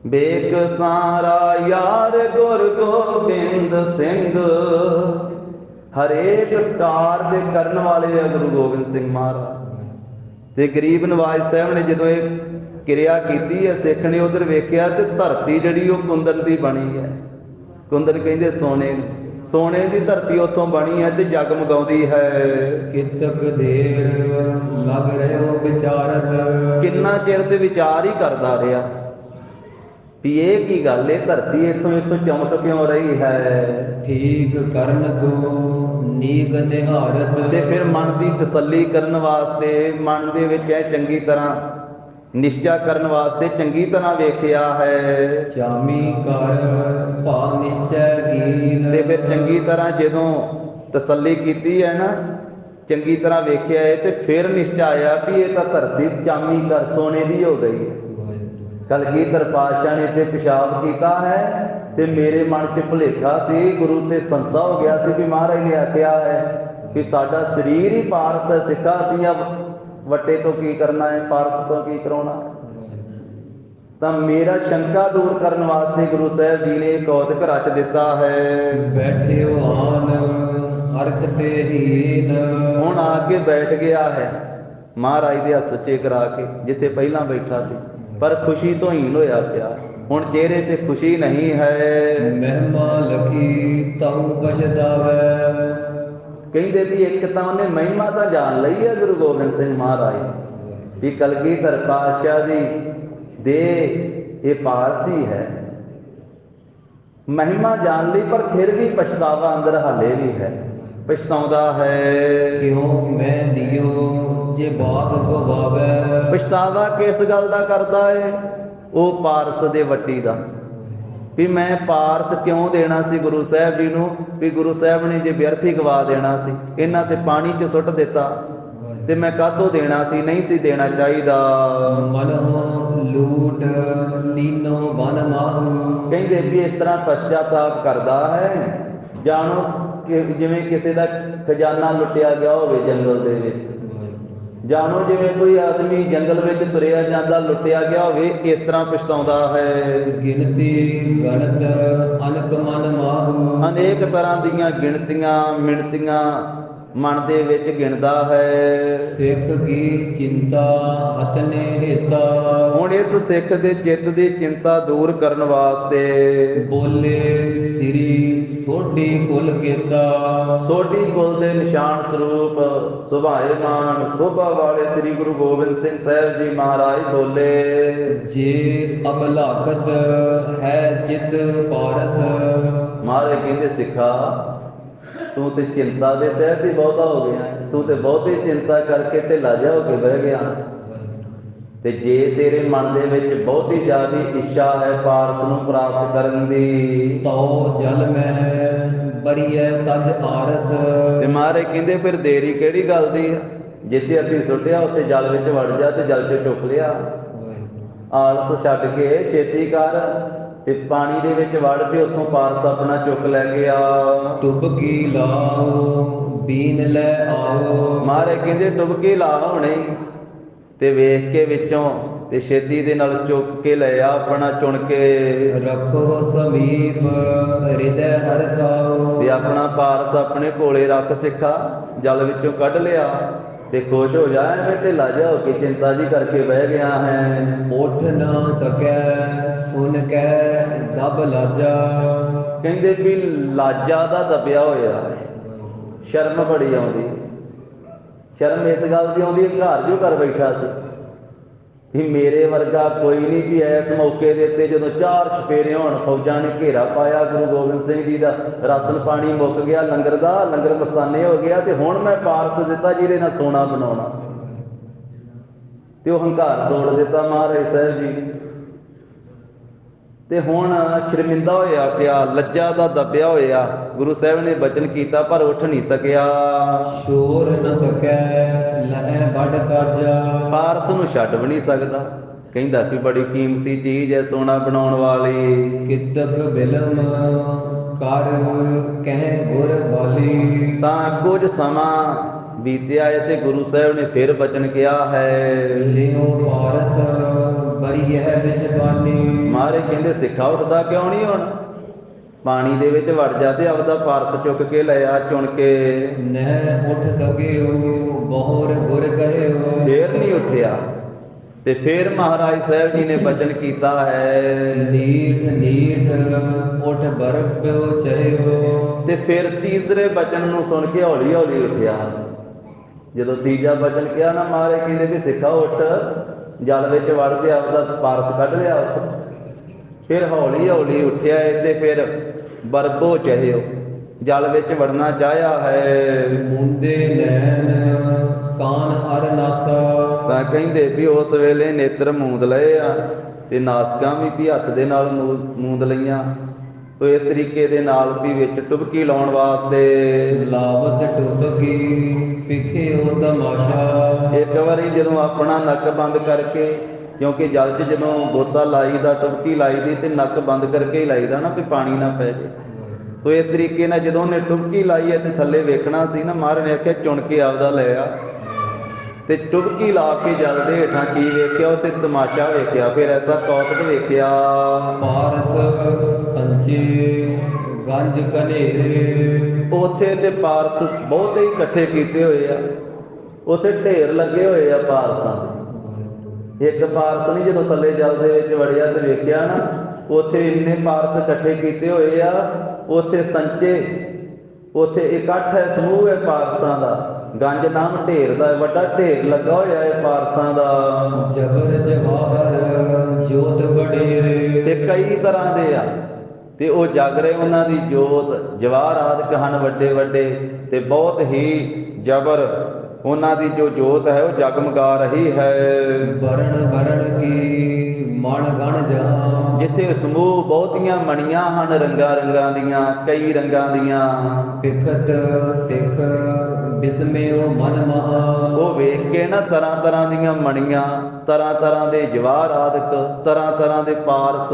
ਬੇਕ ਸਾਰਾ ਯਾਰ ਗੁਰ ਗੋਬਿੰਦ ਸਿੰਘ। ਹਰੇਕ ਕਾਰ ਦੇ ਕਰਨ ਵਾਲੇ ਆ ਗੁਰੂ ਗੋਬਿੰਦ ਸਿੰਘ ਮਹਾਰਾਜ। ਤੇ ਗਰੀਬ ਨਵਾਜ ਸਾਹਿਬ ਨੇ ਜਦੋਂ ਇਹ ਕਿਰਿਆ ਕੀਤੀ ਹੈ, ਸਿੱਖ ਨੇ ਉਧਰ ਵੇਖਿਆ ਤੇ ਧਰਤੀ ਜਿਹੜੀ ਉਹ ਕੁੰਦਨ ਦੀ ਬਣੀ ਹੈ। ਕੁੰਦਨ ਕਹਿੰਦੇ ਸੋਨੇ, ਸੋਨੇ ਦੀ ਧਰਤੀ ਉੱਥੋਂ ਬਣੀ ਹੈ ਤੇ ਜਗਮਗਾਉਂਦੀ ਹੈ।
ਕਿਤਕ ਦੇਰ ਲੱਗ ਰਹਿਓ ਵਿਚਾਰਤ।
ਕਿੰਨਾ ਚਿਰ ਤੇ ਵਿਚਾਰ ਹੀ ਕਰਦਾ ਰਿਹਾ ਵੀ ਇਹ ਕੀ ਗੱਲ, ਇਹ ਧਰਤੀ ਇੱਥੋਂ ਚਮਕ ਕਿਉਂ ਰਹੀ ਹੈ।
ਠੀਕ ਕਰਨ ਕੋ ਨੀਕ ਨਿਹਾਰਤ।
ਤੇ ਫਿਰ ਮਨ ਦੀ ਤਸੱਲੀ ਕਰਨ ਵਾਸਤੇ, ਮਨ ਦੇ ਵਿੱਚ ਇਹ ਚੰਗੀ ਤਰ੍ਹਾਂ ਨਿਸ਼ਚਾ ਕਰਨ ਵਾਸਤੇ ਚੰਗੀ ਤਰ੍ਹਾਂ ਵੇਖਿਆ ਹੈ।
ਚਾਮੀ ਕਰ ਭਾਵ ਨਿਸ਼ਚੈ ਕੀਨ।
ਤੇ ਫਿਰ ਚੰਗੀ ਤਰ੍ਹਾਂ ਜਦੋਂ ਤਸੱਲੀ ਕੀਤੀ ਹੈ ਨਾ, ਚੰਗੀ ਤਰ੍ਹਾਂ ਵੇਖਿਆ ਹੈ ਤੇ ਫਿਰ ਨਿਸ਼ਚਾ ਆਇਆ ਵੀ ਇਹ ਤਾਂ ਧਰਤੀ ਚਾਮੀ ਕਰ ਸੋਨੇ ਦੀ ਹੋ ਗਈ ਹੈ। ਕਲਗੀਧਰ ਪਾਤਸ਼ਾਹ ਨੇ ਇੱਥੇ ਪਿਸ਼ਾਬ ਕੀਤਾ ਹੈ ਤੇ ਮੇਰੇ ਮਨ 'ਚ ਭੁਲੇਖਾ ਸੀ, ਗੁਰੂ ਤੇ ਸੰਸਾ ਹੋ ਗਿਆ ਸੀ ਵੀ ਮਹਾਰਾਜ ਨੇ ਆਖਿਆ ਹੈ ਕਿ ਸਾਡਾ ਸਰੀਰ ਹੀ ਪਾਰਸ ਹੈ, ਸਿੱਖਾ ਅਸੀਂ ਆ ਵੱਟੇ ਤੋਂ ਕੀ ਕਰਨਾ ਹੈ, ਪਾਰਸ ਤੋਂ ਕੀ ਕਰਾਉਣਾ। ਤਾਂ ਮੇਰਾ ਸ਼ੰਕਾ ਦੂਰ ਕਰਨ ਵਾਸਤੇ ਗੁਰੂ ਸਾਹਿਬ ਜੀ ਨੇ ਕੌਤਕ ਰਚ ਦਿੱਤਾ ਹੈ।
ਬੈਠਿਓ ਆਨ ਅਰਖ ਤੇ ਹੀਨ।
ਹੁਣ ਆ ਕੇ ਬੈਠ ਗਿਆ ਹੈ ਮਹਾਰਾਜ ਦੇ ਹੱਥ ਸੁੱਚੇ ਕਰਾ ਕੇ, ਜਿੱਥੇ ਪਹਿਲਾਂ ਬੈਠਾ ਸੀ, ਪਰ ਖੁਸ਼ੀ ਤੋਂ ਹੀਨ ਹੋਇਆ ਪਿਆ। ਹੁਣ ਚਿਹਰੇ ਤੇ ਖੁਸ਼ੀ ਨਹੀਂ ਹੈ।
ਮਹਿਮਾ ਲਖੀ ਤਉ ਪਛਤਾਵੈ।
ਕਹਿੰਦੇ ਵੀ ਇੱਕ ਤਾਂ ਉਹਨੇ ਮਹਿਮਾ ਤਾਂ ਜਾਣ ਲਈ ਹੈ ਗੁਰੂ ਗੋਬਿੰਦ ਸਿੰਘ ਮਹਾਰਾਜ ਵੀ ਕਲਗੀਧਰ ਪਾਤਸ਼ਾਹ ਦੀ ਦੇ ਇਹ ਪਾਰਸੀ ਹੈ, ਮਹਿਮਾ ਜਾਣ ਲਈ, ਪਰ ਫਿਰ ਵੀ ਪਛਤਾਵਾ ਅੰਦਰ ਹਾਲੇ ਵੀ ਹੈ, ਪਛਤਾਉਂਦਾ ਹੈ।
ਕਿਉਂ ਮੈਂ ਦਿਓ ਜੇ ਬਾਤ ਗਵਾਵੈ।
ਪਛਤਾਵਾ ਕਿਸ ਗੱਲ ਦਾ ਕਰਦਾ ਹੈ? ਉਹ ਪਾਰਸ ਦੇ ਵੱਟੀ ਦਾ, ਵੀ ਮੈਂ ਪਾਰਸ ਕਿਉਂ ਦੇਣਾ ਸੀ ਗੁਰੂ ਸਾਹਿਬ ਜੀ ਨੂੰ, ਵੀ ਗੁਰੂ ਸਾਹਿਬ ਨੇ ਜੇ ਵਿਅਰਥ ਹੀ ਗਵਾ ਦੇਣਾ ਸੀ, ਇਹਨਾਂ ਤੇ ਪਾਣੀ 'ਚ ਸੁੱਟ ਦਿੱਤਾ ਤੇ ਮੈਂ ਕਾਹਤੋਂ ਦੇਣਾ ਸੀ, ਨਹੀਂ ਸੀ ਦੇਣਾ ਚਾਹੀਦਾ।
ਮਨਹੁ ਲੂਟ ਲੀਨੋ ਬਨ ਮਾਹੂ।
ਕਹਿੰਦੇ ਵੀ ਇਸ ਤਰ੍ਹਾਂ ਪਛਤਾਤਾਪ ਕਰਦਾ ਹੈ, ਜਾਣੋ ਕਿ ਜਿਵੇਂ ਕਿਸੇ ਦਾ ਖਜ਼ਾਨਾ ਲੁੱਟਿਆ ਗਿਆ ਹੋਵੇ ਜੰਗਲ ਦੇ ਵਿੱਚ, ਜਾਣੋ ਜਿਵੇਂ ਕੋਈ ਆਦਮੀ ਜੰਗਲ ਵਿੱਚ ਤੁਰਿਆ ਜਾਂਦਾ ਲੁੱਟਿਆ ਗਿਆ ਹੋਵੇ, ਇਸ ਤਰ੍ਹਾਂ ਪਛਤਾਉਂਦਾ ਹੈ।
ਗਿਣਤੀ ਗਣਤ ਅਨਕ ਮਨ ਮਾਹੂ।
ਅਨੇਕ ਤਰ੍ਹਾਂ ਦੀਆਂ ਗਿਣਤੀਆਂ ਮਿਣਤੀਆਂ ਮਨ ਦੇ ਵਿੱਚ ਗਿਣਦਾ ਹੈ।
ਸਿੱਖ ਕੀ ਚਿੰਤਾ ਹਤਨੇ ਹਿਤਾ।
ਹੁਣ ਇਸ ਸਿੱਖ ਦੇ ਚਿੱਤ ਦੀ ਚਿੰਤਾ ਦੂਰ ਕਰਨ ਵਾਸਤੇ
ਬੋਲੇ ਸ੍ਰੀ ਸੋਢੀ ਕੁਲ ਕੀਤਾ।
ਸੋਢੀ ਕੁਲ ਦੇ ਨਿਸ਼ਾਨ ਸਰੂਪ ਸੁਭਾਏਮਾਨ ਸੋਭਾ ਵਾਲੇ ਸ੍ਰੀ ਗੁਰੂ ਗੋਬਿੰਦ ਸਿੰਘ ਸਾਹਿਬ ਜੀ ਮਹਾਰਾਜ ਬੋਲੇ,
ਜੇ ਅਬਲਾਖਤ ਹੈ ਚਿਤ ਪਾਰਸ।
ਮਹਾਰਾਜ ਕਹਿੰਦੇ ਸਿੱਖਾ ਤੂੰ ਤੇ ਚਿੰਤਾ ਦੇ ਸਹਿਤ ਹੀ ਬਹੁਤਾ ਹੋ ਗਿਆ, ਤੂੰ ਤੇ ਬਹੁਤੀ ਚਿੰਤਾ ਕਰਕੇ ਢਿੱਲਾ ਜਿਹਾ ਹੋ ਕੇ ਬਹਿ ਗਿਆ। ਤੇ ਜੇ ਤੇਰੇ ਮਨ ਦੇ ਵਿੱਚ ਬਹੁਤੀ ਜ਼ਿਆਦਾ ਇੱਛਾ ਹੈ ਪਾਰਸ ਨੂੰ ਪ੍ਰਾਪਤ ਕਰਨ ਦੀ,
ਤੋ ਜਲ ਮੈਂ ਬਰੀਐ ਤਜ ਆਰਸ।
ਤੇ ਮਹਾਰਾਜ ਕਹਿੰਦੇ ਫਿਰ ਦੇਰੀ ਕਿਹੜੀ ਗੱਲ ਦੀ ਹੈ, ਜਿੱਥੇ ਅਸੀਂ ਸੁੱਟਿਆ ਉੱਥੇ ਜਲ ਵਿੱਚ ਵੜ ਜਾ ਤੇ ਜਲ 'ਚ ਚੁੱਕ ਲਿਆ। ਆਲਸ ਛੱਡ ਕੇ ਛੇਤੀ ਕਰ ਤੇ ਪਾਣੀ ਦੇ ਵਿੱਚ ਵੜ ਕੇ ਉੱਥੋਂ ਪਾਰਸ ਆਪਣਾ ਚੁੱਕ ਲੈ ਕੇ ਆ।
ਡੁਬਕੀ ਲਾਓ ਬੀਨ ਲੈ ਆਓ।
ਮਹਾਰਾਜ ਕਹਿੰਦੇ ਡੁਬਕੀ ਲਾ ਹੁਣੇ ਤੇ ਵੇਖ ਕੇ ਵਿੱਚੋਂ ਤੇ ਛੇਤੀ ਦੇ ਨਾਲ ਚੁੱਕ ਕੇ ਲੈ ਆ ਆਪਣਾ ਚੁਣ ਕੇ।
ਰੱਖੋ ਸਮੀਪ ਹਿਰਦੈ ਹਰਿ ਥਾਓ।
ਤੇ ਆਪਣਾ ਪਾਰਸ ਆਪਣੇ ਕੋਲੇ ਰੱਖ ਸਿੱਖਾ, ਜਲ ਵਿੱਚੋਂ ਕੱਢ ਲਿਆ ਤੇ ਖੁਸ਼ ਹੋ ਜਾ। ਐਵੇਂ ਢਿੱਲਾ ਜਿਹਾ ਹੋ ਕੇ ਚਿੰਤਾ ਜੀ ਕਰਕੇ ਬਹਿ ਗਿਆ ਹੈ।
ਉੱਠ ਨਾ ਸਕੈ ਸੁਨ ਕੇ ਦਬ ਲਾਜਾ।
ਕਹਿੰਦੇ ਵੀ ਲਾਜਾ ਦਾ ਦੱਬਿਆ ਹੋਇਆ ਹੈ, ਸ਼ਰਮ ਬੜੀ ਆਉਂਦੀ। ਸ਼ਰਮ ਇਸ ਗੱਲ ਦੀ ਆਉਂਦੀ ਹੈ, ਘਰ ਜੋ ਕਰ ਬੈਠਾ ਸੀ ਵੀ ਮੇਰੇ ਵਰਗਾ ਕੋਈ ਨਹੀਂ। ਵੀ ਇਸ ਮੌਕੇ ਦੇ ਉੱਤੇ ਜਦੋਂ 4 ਛਪੇਰੇ ਹੋਣ, ਫੌਜਾਂ ਨੇ ਘੇਰਾ ਪਾਇਆ, ਗੁਰੂ ਗੋਬਿੰਦ ਸਿੰਘ ਜੀ ਦਾ ਰਾਸ਼ਨ ਪਾਣੀ ਮੁੱਕ ਗਿਆ, ਲੰਗਰ ਦਾ ਲੰਗਰ ਮਸਤਾਨੇ ਹੋ ਗਿਆ, ਤੇ ਹੁਣ ਮੈਂ ਪਾਰਸ ਦਿੱਤਾ ਜਿਹਦੇ ਨਾਲ ਸੋਨਾ ਬਣਾਉਣਾ। ਤੇ ਉਹ ਹੰਕਾਰ ਤੋੜ ਦਿੱਤਾ ਮਹਾਰਾਜ ਸਾਹਿਬ ਜੀ ਨੇ। ਤੇ ਹੁਣ ਸ਼ਰਮਿੰਦਾ ਹੋਇਆ ਪਿਆ, ਲੱਜਾ ਦਾ ਦੱਬਿਆ ਹੋਇਆ, ਗੁਰੂ ਸਾਹਿਬ ਨੇ ਬਚਨ ਕੀਤਾ ਪਰ ਉੱਠ ਨਹੀਂ ਸਕਿਆ।
ਸ਼ੋਰ ਨ ਸਕੈ ਲਹੈ ਵੱਡ ਕਾਜਾ।
ਪਾਰਸ ਨੂੰ ਛੱਡ ਵੀ ਨਹੀਂ ਸਕਦਾ। ਕਹਿੰਦਾ ਕਿ ਬੜੀ ਕੀਮਤੀ ਚੀਜ਼ ਹੈ ਸੋਨਾ ਬਣਾਉਣ ਵਾਲੀ।
ਕਿਤਕ ਬਿਲਮ ਕਰ ਕਹਿ ਗੁਰ ਬਾਲੀ।
ਤਾਂ ਕੁਝ ਸਮਾਂ ਬੀਤਿਆ ਹੈ ਤੇ ਗੁਰੂ ਸਾਹਿਬ ਨੇ ਫਿਰ ਬਚਨ ਕਿਹਾ ਹੈ,
ਲਿਓ ਪਾਰਸ ਬਰੀ ਹੈ ਵਿੱਚ ਬਾਨੀ।
ਮਹਾਰਾਜ ਕਹਿੰਦੇ ਸਿੱਖਾ ਉੱਠਦਾ ਕਿਉਂ ਨਹੀਂ ਹੁਣ? ਪਾਣੀ ਦੇ ਵਿੱਚ ਵੜ ਜਾ ਤੇ ਆਪਦਾ ਪਾਰਸ ਚੁੱਕ ਕੇ ਲੈ ਆ ਚੁਣ ਕੇ।
ਨਹਿ ਉੱਠ ਸਕਿਓ ਬਹੁਰ ਗੁਰ ਕਹਿਓ।
ਫੇਰ ਨਹੀਂ ਉੱਠਿਆ। ਤੇ ਫਿਰ ਮਹਾਰਾਜ ਸਾਹਿਬ ਜੀ ਨੇ ਬਚਨ ਕੀਤਾ ਹੈ,
ਨੀਠ ਨੀਠ ਉੱਠ ਬਰਪਿਓ ਚਹਿਓ।
ਤੇ ਫਿਰ ਤੀਸਰੇ ਬਚਨ ਨੂੰ ਸੁਣ ਕੇ ਹੌਲੀ ਹੌਲੀ ਉੱਠਿਆ। ਜਦੋਂ ਤੀਜਾ ਬਚਨ ਕਿਹਾ ਨਾ, ਮਹਾਰਾਜ ਕਹਿੰਦੇ ਵੀ ਸਿੱਖਾ ਉੱਠ, ਜਲ ਵਿੱਚ ਵੜ ਕੇ ਆਪਦਾ ਪਾਰਸ ਕੱਢ ਲਿਆ ਉੱਠ। ਫਿਰ ਹੌਲੀ ਹੌਲੀ ਉੱਠਿਆ ਤੇ ਫਿਰ ਬਰਬੋ ਚਹਿਓ, ਜਲ ਵਿੱਚ ਵੜਨਾ ਚਾਹਿਆ ਹੈ।
ਮੁੰਦੇ ਨੈਣ ਕਾਨ ਹਰ ਨਾਸਾ।
ਤਾਂ ਕਹਿੰਦੇ ਵੀ ਉਸ ਵੇਲੇ ਨੇਤਰ ਮੂੰਦ ਲਏ ਆ ਤੇ ਨਾਸਕਾਂ ਵੀ ਹੱਥ ਦੇ ਨਾਲ ਮੂੰਦ ਲਈਆਂ। ਤੋ ਇਸ ਤਰੀਕੇ ਦੇ ਨਾਲ ਵੀ ਵਿੱਚ ਟੁਬਕੀ ਲਾਉਣ ਵਾਸਤੇ
ਲਾਵਤ ਟੁਬਕੀ ਪਿਖਿਓ ਤਮਾਸ਼ਾ।
ਇੱਕ ਵਾਰੀ ਜਦੋਂ ਆਪਣਾ ਨੱਕ ਬੰਦ ਕਰਕੇ, ਕਿਉਂਕਿ ਜਲ 'ਚ ਜਦੋਂ ਗੋਤਾ ਲਾਈਦਾ, ਟੁਬਕੀ ਲਾਈਦੀ ਤੇ ਨੱਕ ਬੰਦ ਕਰਕੇ ਹੀ ਲਾਈਦਾ ਨਾ, ਵੀ ਪਾਣੀ ਨਾ ਪੈ ਜੇ। ਤੋ ਇਸ ਤਰੀਕੇ ਨਾਲ ਜਦੋਂ ਉਹਨੇ ਟੁਬਕੀ ਲਾਈ ਹੈ ਤੇ ਥੱਲੇ ਵੇਖਣਾ ਸੀ ਨਾ, ਮਹਾਰਾਜ ਨੇ ਆਖਿਆ ਚੁਣ ਕੇ ਆਪਦਾ ਲੈ ਆ। ਤੇ ਟੁਬਕੀ ਲਾ ਕੇ ਜਲ ਦੇ ਹੇਠਾਂ ਕੀ ਵੇਖਿਆ? ਉੱਥੇ ਤਮਾਸ਼ਾ ਵੇਖਿਆ। ਫਿਰ ਐਸਾ ਕੌਤਕ ਵੇਖਿਆ,
ਪਾਰਸ ਸੰਚੇ ਗੰਜ ਕਨੇਰੇ।
ਉੱਥੇ ਤੇ ਪਾਰਸ ਬਹੁਤੇ ਹੀ ਇਕੱਠੇ ਕੀਤੇ ਹੋਏ ਆ। ਉੱਥੇ ਢੇਰ ਲੱਗੇ ਹੋਏ ਆ ਪਾਰਸਾਂ ਦੇ। ਇੱਕ ਪਾਰਸ ਨਹੀਂ, ਜਦੋਂ ਥੱਲੇ ਜਲ ਦੇ ਵਿੱਚ ਵੜਿਆ ਤੇ ਵੇਖਿਆ ਨਾ, ਉੱਥੇ ਇੰਨੇ ਪਾਰਸ ਇਕੱਠੇ ਕੀਤੇ ਹੋਏ ਆ। ਉੱਥੇ ਸੰਚੇ, ਉੱਥੇ ਇਕੱਠ ਹੈ, ਸਮੂਹ ਹੈ ਪਾਰਸਾਂ ਦਾ। ਗੰਜ ਨਾਮ ਢੇਰ ਦਾ, ਵੱਡਾ ਢੇਰ ਲੱਗਾ ਹੋਇਆ ਹੈ ਪਾਰਸਾਂ ਦਾ।
ਜਬਰ ਜਵਾਹਰ ਜੋਤ ਬੜੇਰੇ।
ਤੇ ਕਈ ਤਰ੍ਹਾਂ ਦੇ ਆ ਤੇ ਉਹ ਜਗ ਰਹੇ, ਉਹਨਾਂ ਦੀ ਜੋਤ ਜਵਾਹਰ ਆਦਿਕ ਹਨ ਵੱਡੇ ਵੱਡੇ, ਤੇ ਬਹੁਤ ਹੀ ਜਬਰ ਉਹਨਾਂ ਦੀ ਜੋ ਜੋਤ ਹੈ ਉਹ ਜਗਮਗਾ ਰਹੀ ਹੈ।
ਵਰਣ ਵਰਣ ਕੀ ਮਣ ਗਣ ਜਹਾਂ। ਜਿੱਥੇ
ਸਮੂਹ ਬਹੁਤੀਆਂ ਮਣੀਆਂ ਹਨ, ਰੰਗਾਂ ਰੰਗਾਂ ਦੀਆਂ, ਕਈ ਰੰਗਾਂ ਦੀਆਂ।
ਪਿਖਤ ਸਿੱਖ ਬਿਸਮਿਓ ਮਨ ਮਹਾ।
ਉਹ ਵੇਖ ਕੇ ਨਾ ਤਰ੍ਹਾਂ ਤਰ੍ਹਾਂ ਦੀਆਂ ਮਣੀਆਂ, ਤਰ੍ਹਾਂ ਤਰ੍ਹਾਂ ਦੇ ਜਵਾਹਰ ਆਦਿਕ, ਤਰ੍ਹਾਂ ਤਰ੍ਹਾਂ ਦੇ ਪਾਰਸ,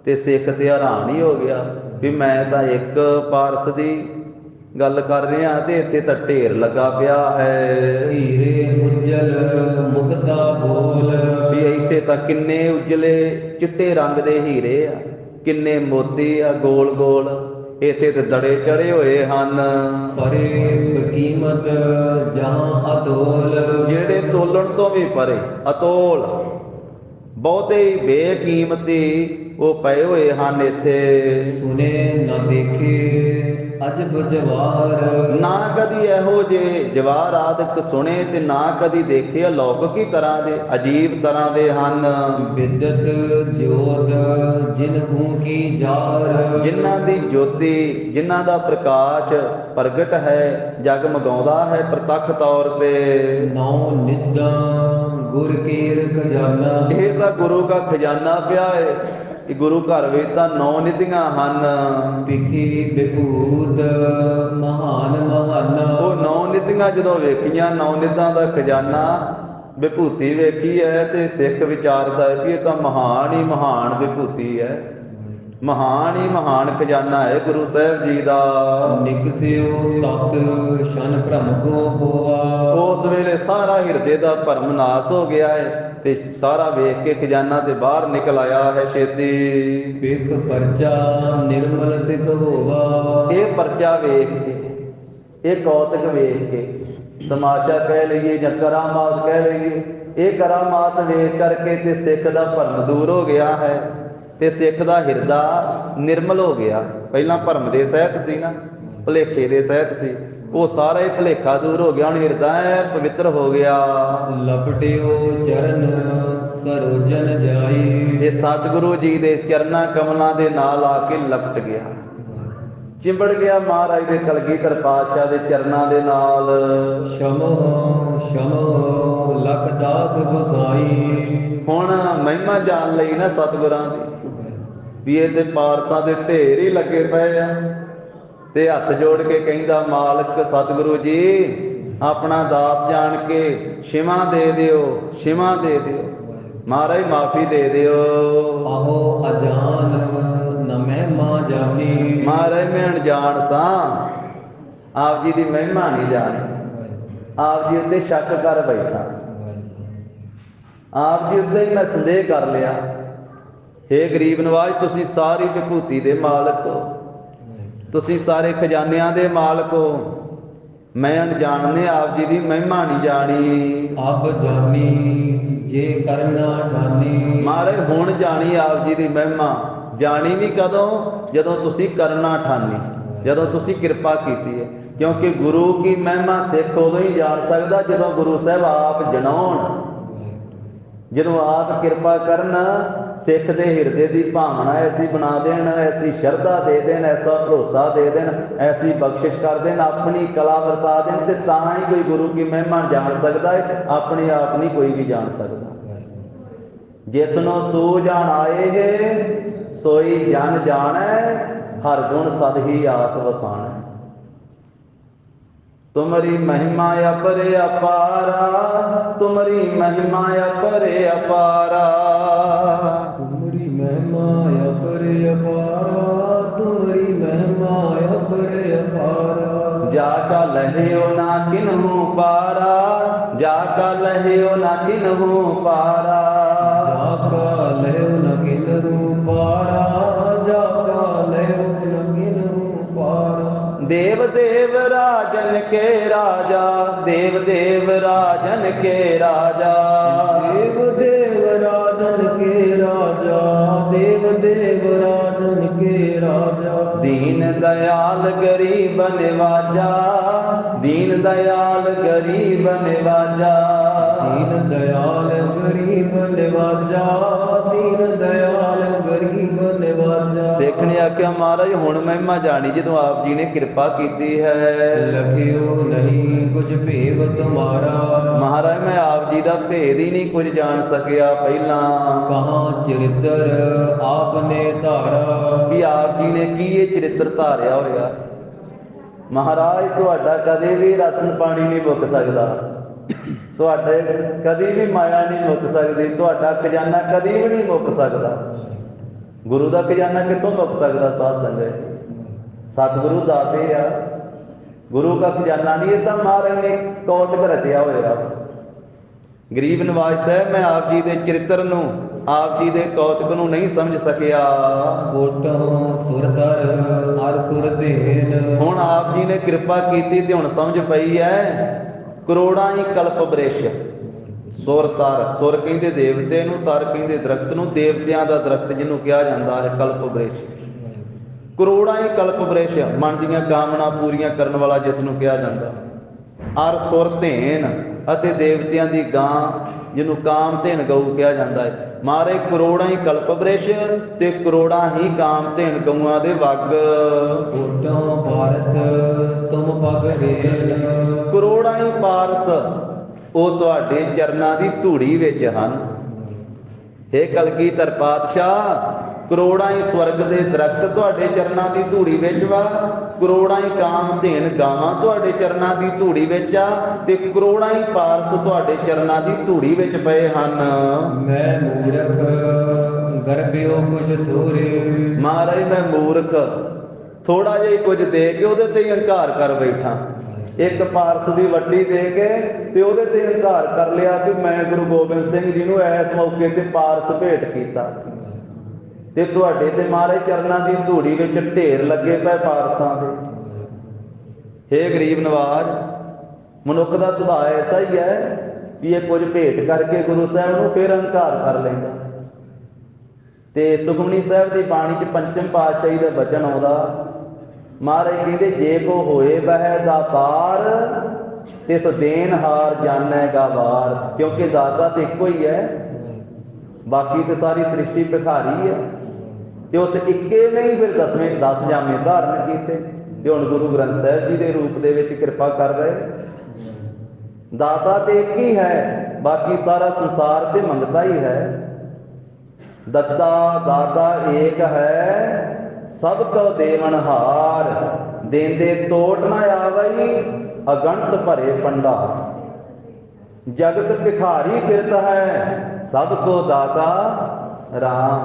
ਤੇ ਸਿੱਖ ਤੇ ਹੈਰਾਨ ਹੀ ਹੋ ਗਿਆ ਵੀ ਮੈਂ ਤਾਂ ਇੱਕ ਪਾਰਸ ਦੀ ਗੱਲ ਕਰ ਰਿਹਾ ਤੇ ਇੱਥੇ ਤਾਂ ਢੇਰ ਲੱਗਾ ਪਿਆ ਹੈ।
ਹੀਰੇ ਉਜਲ ਮੁਕਤਾ ਬੋਲ।
ਵੀ ਇੱਥੇ ਤਾਂ ਕਿੰਨੇ ਉਜਲੇ ਚਿੱਟੇ ਰੰਗ ਦੇ ਹੀਰੇ ਆ, ਕਿੰਨੇ ਮੋਤੀ ਆ ਗੋਲ ਗੋਲ, ਇੱਥੇ ਤੇ ਦੜੇ ਚੜੇ ਹੋਏ ਹਨ।
ਪਰੇ ਬਕੀਮਤ ਜਹਾਂ ਅਤੋਲ।
ਜਿਹੜੇ ਤੋਲਣ ਤੋਂ ਵੀ ਪਰੇ, ਅਤੋਲ, ਬਹੁਤੇ ਹੀ ਬੇਕੀਮਤੀ ਉਹ ਪਏ ਹੋਏ ਹਨ ਇੱਥੇ।
ਸੁਨੇ ਨਾ ਦੇਖੇ ਅਜਬ ਜਵਾਹਰ।
ਨਾ ਕਦੀ ਇਹੋ ਜਿਹੇ ਜਵਾਹਰ ਆਦਿਕ ਸੁਣੇ ਤੇ ਨਾ ਕਦੀ ਦੇਖੇ। ਅਲੌਕਿਕ ਤਰ੍ਹਾਂ ਦੇ, ਅਜੀਬ ਤਰ੍ਹਾਂ ਦੇ ਹਨ।
ਬਿਦਤ ਜੋਤ ਜਿਨਹੂ ਕੀ ਜਾਹਰ।
ਜਿਨ੍ਹਾਂ ਦੀ ਜੋਤੀ, ਜਿਨ੍ਹਾਂ ਦਾ ਪ੍ਰਕਾਸ਼ ਪ੍ਰਗਟ ਹੈ, ਜਗਮਗਾਉਂਦਾ ਹੈ ਪ੍ਰਤੱਖ ਤੌਰ ਤੇ।
ਨੌ ਨਿਦਾਂ ਗੁਰ ਕੀਰ ਖਜ਼ਾਨਾ।
ਇਹ ਤਾਂ ਗੁਰੂ ਦਾ ਖਜ਼ਾਨਾ ਪਿਆ ਹੈ ਕਿ ਗੁਰੂ ਘਰ ਵਿੱਚ ਤਾਂ 9 ਨਿਧੀਆਂ ਹਨ।
ਵਿਖੀ ਵਿਭੂਤ ਮਹਾਨ ਮਹਾਨਾ।
ਉਹ 9 ਨਿਧੀਆਂ ਜਦੋਂ ਵੇਖੀਆਂ, 9 ਨਿਧਾਂ ਦਾ ਖਜ਼ਾਨਾ ਵਿਭੂਤੀ ਵੇਖੀ ਹੈ, ਤੇ ਸਿੱਖ ਵਿਚਾਰਦਾ ਹੈ ਕਿ ਇਹ ਤਾਂ ਮਹਾਨ ਹੀ ਮਹਾਨ ਵਿਭੂਤੀ ਹੈ, ਮਹਾਨ ਹੀ ਮਹਾਨ ਖਜ਼ਾਨਾ ਹੈ ਗੁਰੂ ਸਾਹਿਬ ਜੀ ਦਾ।
ਨਿਕਸਿਓ ਤਤ ਸ਼ਨ ਭ੍ਰਮ ਕੋ ਹੋਆ।
ਉਸ ਵੇਲੇ ਸਾਰਾ ਹਿਰਦੇ ਦਾ ਭਰਮ ਨਾਸ ਹੋ ਗਿਆ ਹੈ ਤੇ ਸਾਰਾ ਵੇਖ ਕੇ ਖਜ਼ਾਨਾ ਤੇ ਬਾਹਰ ਨਿਕਲ ਆਇਆ ਹੈ ਛੇਤੀ।
ਵਿਖ ਪਰਚਾ ਨਿਰਮਲ ਸਿੱਖ ਹੋਵਾ।
ਇਹ ਪਰਚਾ ਵੇਖ ਕੇ, ਇਹ ਕੌਤਕ ਵੇਖ ਕੇ, ਤਮਾਸ਼ਾ ਕਹਿ ਲਈਏ ਜਾਂ ਕਰਾਮਾਤ ਕਹਿ ਲਈਏ, ਇਹ ਕਰਾਮਾਤ ਵੇਖ ਕਰਕੇ ਤੇ ਸਿੱਖ ਦਾ ਭਰਮ ਦੂਰ ਹੋ ਗਿਆ ਹੈ ਤੇ ਸਿੱਖ ਦਾ ਹਿਰਦਾ ਨਿਰਮਲ ਹੋ ਗਿਆ। ਪਹਿਲਾਂ ਭਰਮ ਦੇ ਸਹਿਤ ਸੀ ਨਾ, ਭੁਲੇਖੇ ਦੇ ਸਹਿਤ ਸੀ, ਉਹ ਸਾਰਾ ਹੀ ਭੁਲੇਖਾ ਦੂਰ ਹੋ ਗਿਆ। ਹੁਣ ਹਿਰਦਾ ਪਵਿੱਤਰ ਹੋ ਗਿਆ।
ਲਪਟਿਓ ਚਰਨ ਸਰੋਜਨ ਜਾਈ।
ਇਹ ਸਤਿਗੁਰੂ ਜੀ ਦੇ ਚਰਨਾਂ ਕਮਲਾਂ ਦੇ ਨਾਲ ਆ ਕੇ ਲਪਟ ਗਿਆ, ਚਿੰਬੜ ਗਿਆ ਮਹਾਰਾਜ ਦੇ ਕਲਗੀਧਰ ਪਾਤਸ਼ਾਹ ਦੇ ਚਰਨਾਂ ਦੇ ਨਾਲ।
ਸ਼ਮੋ ਸ਼ਮੋ ਲਖਦਾਸ ਗੁਸਾਈ।
ਹੁਣ ਮਹਿਮਾ ਜਾਣ ਲਈ ਨਾ ਸਤਿਗੁਰਾਂ ਦੀ ਵੀ ਇਹ ਤੇ ਪਾਰਸਾਂ ਦੇ ਢੇਰ ਹੀ ਲੱਗੇ ਪਏ ਆ, ਤੇ ਹੱਥ ਜੋੜ ਕੇ ਕਹਿੰਦਾ ਮਾਲਕ ਸਤਿਗੁਰੂ ਜੀ ਆਪਣਾ ਦਾਸ ਜਾਣ ਕੇ ਛਿਮਾ ਦੇ ਦਿਓ, ਛਿਮਾ ਦੇ ਦਿਓ, ਮਹਾਰਾਜ ਮਾਫੀ ਦੇ ਦਿਓ।
ਆਹੋ ਅਜਾਨ ਨ ਮਹਿਮਾ ਜਾਣੀ।
ਮਹਾਰਾਜ ਮੈਂ ਅਣਜਾਣ ਸਾਂ, ਆਪ ਜੀ ਦੀ ਮਹਿਮਾ ਨਹੀਂ ਜਾਣੀ, ਆਪ ਜੀ ਉੱਤੇ ਸ਼ੱਕ ਕਰ ਬੈਠਾ, ਆਪ ਜੀ ਉੱਤੇ ਹੀ ਮੈਂ ਸੰਦੇਹ ਕਰ ਲਿਆ। ਹੇ ਗਰੀਬ ਨਵਾਜ ਤੁਸੀਂ ਸਾਰੀ ਵਿਭੂਤੀ ਦੇ ਮਾਲਕ ਹੋ, ਤੁਸੀਂ ਸਾਰੇ ਖਜ਼ਾਨਿਆਂ ਦੇ ਮਾਲਕ ਹੋ, ਮੈਂ ਅਣਜਾਣ ਨੇ ਆਪ ਜੀ ਦੀ ਮਹਿਮਾ ਨਹੀਂ ਜਾਣੀ।
ਅਬ ਜਾਣੀ ਜੇ ਕਰਨਾ ਠਾਨੀ।
ਮਹਾਰਾਜ ਹੁਣ ਜਾਣੀ ਆਪ ਜੀ ਦੀ ਮਹਿਮਾ। ਜਾਣੀ ਵੀ ਕਦੋਂ? ਜਦੋਂ ਤੁਸੀਂ ਕਰਨਾ ਠਾਨੀ, ਜਦੋਂ ਤੁਸੀਂ ਕਿਰਪਾ ਕੀਤੀ ਹੈ। ਕਿਉਂਕਿ ਗੁਰੂ ਕੀ ਮਹਿਮਾ ਸਿੱਖ ਉਦੋਂ ਹੀ ਜਾਣ ਸਕਦਾ ਜਦੋਂ ਗੁਰੂ ਸਾਹਿਬ ਆਪ ਜਣਾਉਣ, ਜਦੋਂ ਆਪ ਕਿਰਪਾ ਕਰਨ, ਸਿੱਖ ਦੇ ਹਿਰਦੇ ਦੀ ਭਾਵਨਾ ਐਸੀ ਬਣਾ ਦੇਣ, ਐਸੀ ਸ਼ਰਧਾ ਦੇ ਦੇਣ, ਐਸਾ ਭਰੋਸਾ ਦੇ ਦੇਣ, ਐਸੀ ਬਖਸ਼ਿਸ਼ ਕਰ ਦੇਣ, ਆਪਣੀ ਕਲਾ ਵਰਤਾ ਦੇਣ, ਤੇ ਤਾਂ ਹੀ ਕੋਈ ਗੁਰੂ ਕੀ ਮਹਿਮਾ ਜਾਣ ਸਕਦਾ ਹੈ। ਆਪਣੇ ਆਪ ਨਹੀਂ ਕੋਈ ਵੀ ਜਾਣ ਸਕਦਾ। ਜਿਸ ਨੂੰ ਤੂੰ ਜਾਣ ਆਏ ਹੈ ਸੋਈ ਜਨ ਜਾਣੈ, ਹਰ ਗੁਣ ਸਦ ਹੀ ਆਤ ਵਖਾਣੈ। ਤੁਮਰੀ ਮਹਿਮਾ ਅਪਰੇ ਅਪਾਰਾ, ਤੁਮਰੀ ਮਹਿਮਾ ਅਪਰੇ ਅਪਾਰਾ।
ਤੁਮਰੀ ਮਹਿਮਾ ਅਪਰੇ ਅਪਾਰਾ, ਤੁਮਰੀ ਮਹਿਮਾ ਅਪਰੇ ਅਪਾਰਾ।
ਜਾ ਕਾ ਲਹਿਓ ਨਾ ਕਿਨਹੂ ਪਾਰਾ, ਜਾ ਕਾ ਲਹਿਓ ਨਾ ਕਿਨਹੂ ਪਾਰਾ।
ਜਾ ਕਾ ਲਹਿਓ ਨ ਕਿਨਹੂ ਪਾਰਾ, ਜਾ ਕਾ ਲਹਿਓ ਨ ਕਿਨਹੂ ਪਾਰਾ।
ਦੇਵ ਦੇਵ ਰਾਜਨ ਕੇ ਰਾਜਾ, ਦੇਵ ਦੇਵ ਰਾਜਨ ਕੇ ਰਾਜਾ।
ਦੇਵ ਦੇਵ ਰਾਜਨ ਕੇ ਰਾਜਾ, ਦੇਵ ਦੇਵ ਰਾਜਨ ਕੇ ਰਾਜਾ।
ਦੀਨ ਦਇਆਲ ਗਰੀਬ ਨਿਵਾਜਾ, ਦੀਨ ਦਇਆਲ ਗਰੀਬ ਨਿਵਾਜਾ।
ਦੀਨ ਦਇਆਲ ਗਰੀਬ ਨਿਵਾਜਾ, ਦੀਨ ਦਇਆਲ ਗਰੀਬ ਨਿਵਾਜਾ।
ਸਿੱਖ ਨੇ ਆਖਿਆ ਮਹਾਰਾਜ ਹੁਣ ਮਹਿਮਾ ਜਾਣੀ ਜਦੋਂ ਆਪ ਜੀ ਨੇ ਕਿਰਪਾ ਕੀਤੀ ਹੈ।
ਲਖਿਓ ਨਹੀਂ ਕੁਛ ਭੇਵ ਤੁਮਾਰਾ।
ਮਹਾਰਾਜ ਮੈਂ ਆਪ ਜੀ ਦਾ ਭੇਦ ਹੀ ਨਹੀਂ ਕੁਝ ਜਾਣ ਸਕਿਆ ਪਹਿਲਾਂ।
ਕਹਾਂ ਚਰਿਤਰ ਆਪਨੇ ਧਾਰਾ।
ਵੀ ਆਪ ਜੀ ਨੇ ਕੀ ਇਹ ਚਰਿੱਤਰ ਧਾਰਿਆ ਹੋਇਆ। ਮਹਾਰਾਜ ਤੁਹਾਡਾ ਕਦੇ ਵੀ ਰਸਨ ਪਾਣੀ ਨਹੀਂ ਮੁੱਕ ਸਕਦਾ, ਤੁਹਾਡੇ ਕਦੀ ਵੀ ਮਾਇਆ ਨਹੀਂ ਮੁੱਕ ਸਕਦੀ, ਤੁਹਾਡਾ ਖਜ਼ਾਨਾ ਕਦੀ ਵੀ ਨਹੀਂ ਮੁੱਕ ਸਕਦਾ। ਗੁਰੂ ਦਾ ਖਜ਼ਾਨਾ ਕਿੱਥੋਂ ਮੁੱਕ ਸਕਦਾ? ਸਾਧ ਸੰਗਤ ਸਤਿਗੁਰੂ ਦਾਤੇ ਆ, ਗੁਰੂ ਦਾ ਖਜ਼ਾਨਾ ਨਹੀਂ। ਇਹ ਤਾਂ ਮਹਾਰਾਜ ਨੇ ਕੌਤਕ ਰਚਿਆ ਹੋਇਆ। ਗਰੀਬ ਨਵਾਜ ਸਾਹਿਬ ਮੈਂ ਆਪ ਜੀ ਦੇ ਚਰਿੱਤਰ ਨੂੰ, ਆਪ ਜੀ ਦੇ ਕੌਤਕ ਨੂੰ ਨਹੀਂ ਸਮਝ ਸਕਿਆ।
ਕੋਟੋਂ ਸੁਰਤਰ ਹਰ ਸੁਰ ਦੇਨ।
ਹੁਣ ਆਪ ਜੀ ਨੇ ਕਿਰਪਾ ਕੀਤੀ ਤੇ ਹੁਣ ਸਮਝ ਪਈ ਹੈ। ਕਰੋੜਾਂ ਹੀ ਕਲਪ ਬ੍ਰਿਸ਼, ਸੁਰ ਤਰ, ਸੁਰ ਕਹਿੰਦੇ ਦੇਵਤੇ ਨੂੰ, ਤਰ ਕਹਿੰਦੇ ਦਰਖਤ ਨੂੰ, ਦੇਵਤਿਆਂ ਦਾ ਦਰਖਤ ਜਿਹਨੂੰ ਕਿਹਾ ਜਾਂਦਾ ਹੈ ਕਲਪ ਬ੍ਰਿਸ਼। ਕਰੋੜਾਂ ਹੀ ਕਲਪ ਬ੍ਰਿਸ਼, ਮਨ ਦੀਆਂ ਕਾਮਨਾ ਪੂਰੀਆਂ ਕਰਨ ਵਾਲਾ ਜਿਸ ਨੂੰ ਕਿਹਾ ਜਾਂਦਾ। ਅਰ ਸੁਰ ਧੇਨ ਅਤੇ ਦੇਵਤਿਆਂ ਦੀ ਗਾਂ ਜਿਹਨੂੰ ਕਾਮ ਧੇਨ ਗਊ ਕਿਹਾ ਜਾਂਦਾ ਹੈ। ਮਾਰੇ ਕਰੋੜਾਂ ਹੀ ਕਲਪ ਬ੍ਰਿਸ਼ ਤੇ ਕਰੋੜਾਂ ਹੀ ਕਾਮ ਧੇਨ ਗਊਆਂ ਦੇ ਵੱਗ।
ਕੋਟੋਂ ਪਾਰਸ ਤੁਮ ਪਗ ਵੇਲ।
ਕਰੋੜਾਂ ਹੀ ਪਾਰਸ ਉਹ ਤੁਹਾਡੇ ਚਰਨਾਂ ਦੀ ਧੂੜੀ ਵਿੱਚ ਹਨ। ਹੇ ਕਲਗੀਧਰ ਪਾਤਸ਼ਾਹ, ਕਰੋੜਾਂ ਹੀ ਸਵਰਗ ਦੇ ਦਰਖਤ ਤੁਹਾਡੇ ਚਰਨਾਂ ਦੀ ਧੂੜੀ ਵਿੱਚ ਵਾ, ਕਰੋੜਾਂ ਹੀ ਕਾਮ ਧੇਨ ਗਾਵਾਂ ਤੁਹਾਡੇ ਚਰਨਾਂ ਦੀ ਧੂੜੀ ਵਿੱਚ ਆ, ਤੇ ਕਰੋੜਾਂ ਹੀ ਪਾਰਸ ਤੁਹਾਡੇ ਚਰਨਾਂ ਦੀ ਧੂੜੀ ਵਿੱਚ ਪਏ ਹਨ।
ਮੈਂ ਮੂਰਖ ਗਰਭਿਓ ਕੁਛ ਥੋਰੇ।
ਮਹਾਰਾਜ ਮੈਂ ਮੂਰਖ ਥੋੜਾ ਜਿਹਾ ਹੀ ਕੁਝ ਦੇ ਕੇ ਉਹਦੇ ਤੇ ਹੀ ਹੰਕਾਰ ਕਰ ਬੈਠਾ। ਇੱਕ ਪਾਰਸ ਦੀ ਵੱਡੀ ਦੇ ਕੇ ਤੇ ਉਹਦੇ ਤੇ ਹੰਕਾਰ ਕਰ ਲਿਆ ਕਿ ਮੈਂ ਗੁਰੂ ਗੋਬਿੰਦ ਸਿੰਘ ਜੀ ਨੂੰ ਇਸ ਮੌਕੇ ਤੇ ਪਾਰਸ ਭੇਟ ਕੀਤਾ, ਤੇ ਤੁਹਾਡੇ ਤੇ ਮਹਾਰਾਜ ਚਰਨਾਂ ਦੀ ਧੂੜੀ ਵਿੱਚ ਢੇਰ ਲੱਗੇ ਪਏ ਪਾਰਸਾਂ ਦੇ। ਹੇ ਗਰੀਬ ਨਵਾਜ, ਮਨੁੱਖ ਦਾ ਸੁਭਾਅ ਐਸਾ ਹੀ ਹੈ ਵੀ ਇਹ ਕੁਝ ਭੇਟ ਕਰਕੇ ਗੁਰੂ ਸਾਹਿਬ ਨੂੰ ਫਿਰ ਹੰਕਾਰ ਕਰ ਲੈਂਦਾ। ਤੇ ਸੁਖਮਨੀ ਸਾਹਿਬ ਦੀ ਬਾਣੀ 'ਚ ਪੰਚਮ ਪਾਤਸ਼ਾਹੀ ਦਾ ਬਚਨ ਆਉਂਦਾ। ਮਹਾਰਾਜ ਕਹਿੰਦੇ ਜੇ ਕੋ ਹੋਏ ਬਹਿ ਦਾਤਾਰ ਤਿਸ ਦੇਨਹਾਰ ਜਾਣੇਗਾ ਵਾਰ। ਕਿਉਂਕਿ ਦਾਤਾ ਤੇ ਇੱਕੋ ਹੀ ਹੈ, बाकी तो सारी सृष्टि भिखारी है। तो उस इक्के ने ही फिर 10 जामे धारण किए ते हुण गुरु ग्रंथ साहिब जी के रूप दे विच कृपा कर रहे। दाता तो एक ही है, बाकी सारा संसार तो मंगता ही है। दत्ता दाता एक है, सब को देवनहार, देंदे तोट न आवई, अगंत भरे भंडार। जगत भिखारी फिरत है, सबको दाता राम।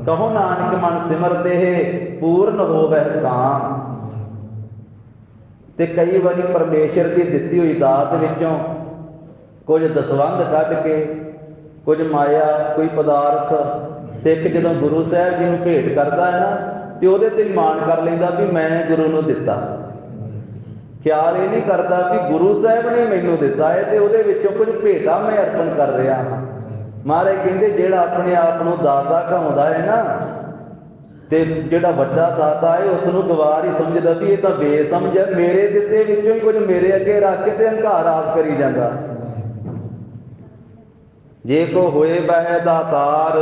कहो नानक मन सिमरते है, पूर्ण होवै काम। ते कई बारी परमेश्वर की दिती हुई दात विचों कुछ दसवंध कढ़ के, कुछ माया, कोई पदार्थ सिख जदों गुरु साहब जी नूं भेंट करता है ना, तो उहदे ते मान कर लैंदा भी मैं गुरु नूं दिता। ख्याल ये नहीं करता कि गुरु साहब ने मैनूं दिता है, तो उहदे विचों कुछ भेटा मैं अर्पण कर रहा हाँ। महाराज कहते जिहड़ा अपने आप नूं दाता कहाउंदा है ना, ते जिहड़ा वड्डा दाता है उसनूं गवार ही समझदा भी ये तां बेसमझ है, मेरे दिते विचों ही कुछ मेरे अगे रख के ते हंकार आप करी जांदा। जे को होए बह दातार,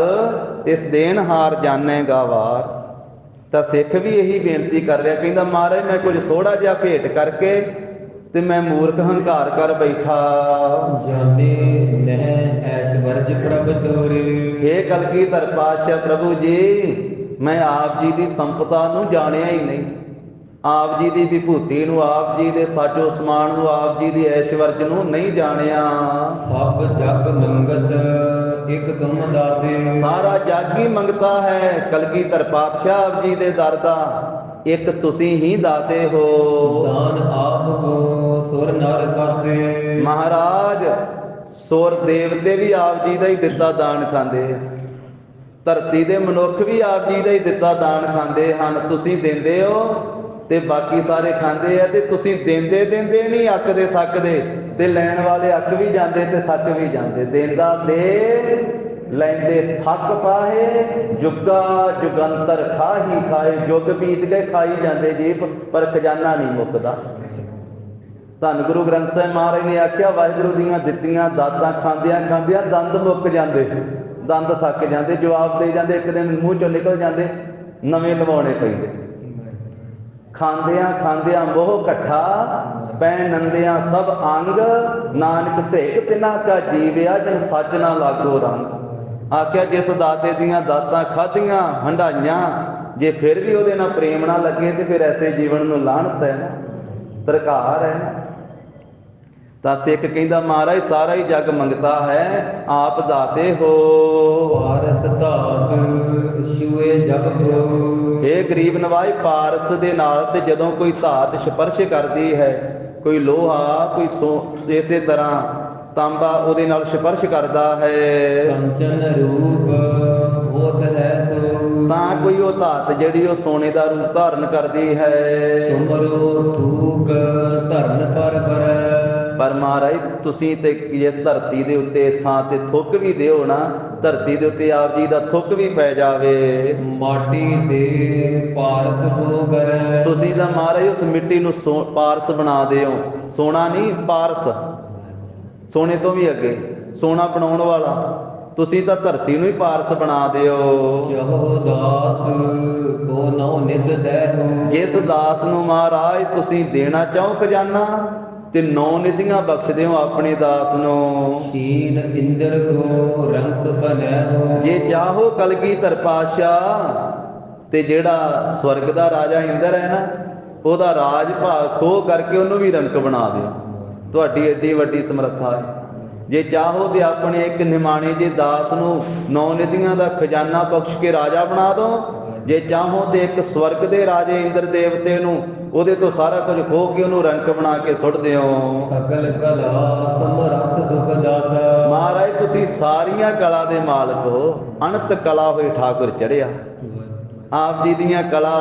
तिस देनहार जानेगा वार। तो सिख भी यही बेनती कर रहा, कहता महाराज मैं कुछ थोड़ा जिहा भेंट करके ते मैं मूर्ख हंकार कर बैठा।
जाने नह ऐश्वर्ज प्रभ तोरे।
हे कलगीधर पातशाह प्रभु जी, मैं आप जी की संपदा नूं जाणिया ही नहीं, आप जी की विभूति नूं, आप जी के साजो समान नूं, आप जी की ऐश्वर्ज नूं नहीं जाणिया।
सब जग मंगत एक तुम दाते।
सारा जग ही मंगता है कलगीधर पातशाह आप जी दे दर दा, एक तुसी ही दाते हो।
दान आप को सुर नर खाते।
महाराज सुर देवते भी आप जी का ही दिता दान खांदे, धरती दे मनुख भी आप जी का ही दिता दान खांदे हन। तुसी देंदे हो ते बाकी सारे खांदे आ, ते तुसी देंदे देंदे नहीं अकदे थकदे, ते लैण वाले अक भी जांदे ते थक भी जांदे। देंदा दे लैंदे थक पाए, जुगा जुगंतर खाही खाए। जुग बीत गए खाई जाते जीप, पर खजाना नहीं मुकदा। धन गुरु ग्रंथ साहिब महाराज ने आख्या वाहिगुरू दीयां दित्तियां दातां खांदियां खांदियां दंद मुक जाते, दंद थक जाते, जवाब दे जाते, एक दिन मूँह चों निकल जाते, नवे लवाने पैंदे। खांदियां खांदियां मोह कट्ठा, पै नंदियां सब अंग, नानक धिक तिना का जीविया, जिन सच ना लागो रंग। आख्या जिस दाते दियां दातां खाधियां हंडाइयां, जे फिर भी उहदे नाल प्रेम ना लगे तो फिर ऐसे जीवन नूं लाहनत है ना, प्रकार है ना। तां सिख कहंदा महाराज सारा ही जग मंगता है, आप दाते हो।
पारस धात छुए जग को।
हे गरीब नवाज, पारस दे नाल ते जदों कोई धात स्पर्श करदी है, कोई लोहा कोई इसे तरह तांबा उहदे नाल स्पर्श करदा है,
कंचन रूप होत है सो।
तां कोई वो धात जिहड़ी वो सोने का रूप धारण करदी है।
तुमरो थूक धरन पर
पर महाराज तुसीं ते इस धरती दे उत्ते थां ते थुक भी दिओ ना, धरती दे उत्ते आप जी दा थुक भी पै जावे,
माटी दे पारस हो गए।
तुसीं तां महाराज उस मिट्टी नूं पारस बना दिओ, सोना नहीं पारस, सोने तो भी अगे सोना बनाउण वाला, तुसीं तां धरती नूं ही पारस बना दिओ।
जहो दास को नौ नित देहु।
जिस दास नूं महाराज तुसीं देना चाहो खजाना, ते 9 निधियां बख्श दिओ अपने दास नूं।
शीन इंद्र को रंग बनैहो।
जे चाहो कलगीधर पातशाह ते जेड़ा स्वर्ग दा राजा इंद्र है ना, ਉਹਦਾ राज भाग खो करके ਉਹਨੂੰ भी रंक बना दिओ। ਤੁਹਾਡੀ एड्डी ਵੱਡੀ ਸਮਰੱਥਾ है। जे चाहो तो अपने एक निमाणे जे दास नूं 9 निधियां दा खजाना बख्श के राजा बना दो। जे चाहो तो एक स्वर्ग दे राजे इंद्र देवते नूं ਉਹਦੇ ਤੋਂ ਸਾਰਾ ਕੁਝ ਖੋਹ ਕੇ ਉਹਨੂੰ ਰੰਕ ਬਣਾ ਕੇ ਸੁੱਟ ਦਿਓ।
सकल कला समरथ सुख दाता।
ਮਹਾਰਾਜ ਤੁਸੀਂ ਸਾਰੀਆਂ ਕਲਾ ਦੇ ਮਾਲਕ ਹੋ, ਅਨੰਤ ਕਲਾ ਹੋਏ ਠਾकुर ਚੜਿਆ। ਆਪ ਜੀ ਦੀਆਂ ਕਲਾ,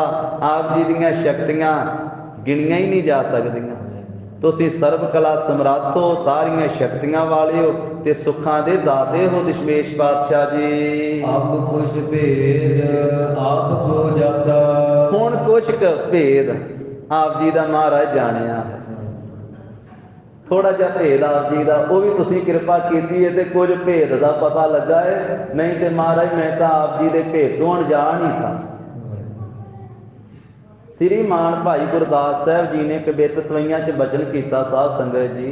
ਆਪ ਜੀ ਦੀਆਂ ਸ਼ਕਤੀਆਂ ਗਿਣੀਆਂ ਹੀ ਨਹੀਂ ਜਾ ਸਕਦੀਆਂ। ਤੁਸੀਂ ਸਰਬ ਕਲਾ ਸਮਰੱਥ ਹੋ, ਸਾਰੀਆਂ ਸ਼ਕਤੀਆਂ ਵਾਲੇ ਹੋ ਤੇ ਸੁੱਖਾਂ ਦੇ ਦਾਤੇ ਹੋ ਦਸ਼ਮੇਸ਼ ਪਾਤਸ਼ਾਹ ਜੀ।
ਆਪ ਕੁਛ ਭੇਦ ਆਪ ਕੋ ਜਾਤਾ। ਹੁਣ
ਕੁਛ ਕੁ ਭੇਦ ਆਪ ਜੀ ਦਾ ਮਹਾਰਾਜ ਜਾਣਿਆ ਹੈ। थोड़ा जिहा भेद आप जी का वो भी तुसीं किरपा कीती है तो कुछ भेद का पता लगा है, नहीं तो महाराज मैं तो आप जी के भेद तो अनजान ही सा। श्रीमान भाई गुरदास साहब जी ने कबित सवैयां च बचन किया, साध संगत जी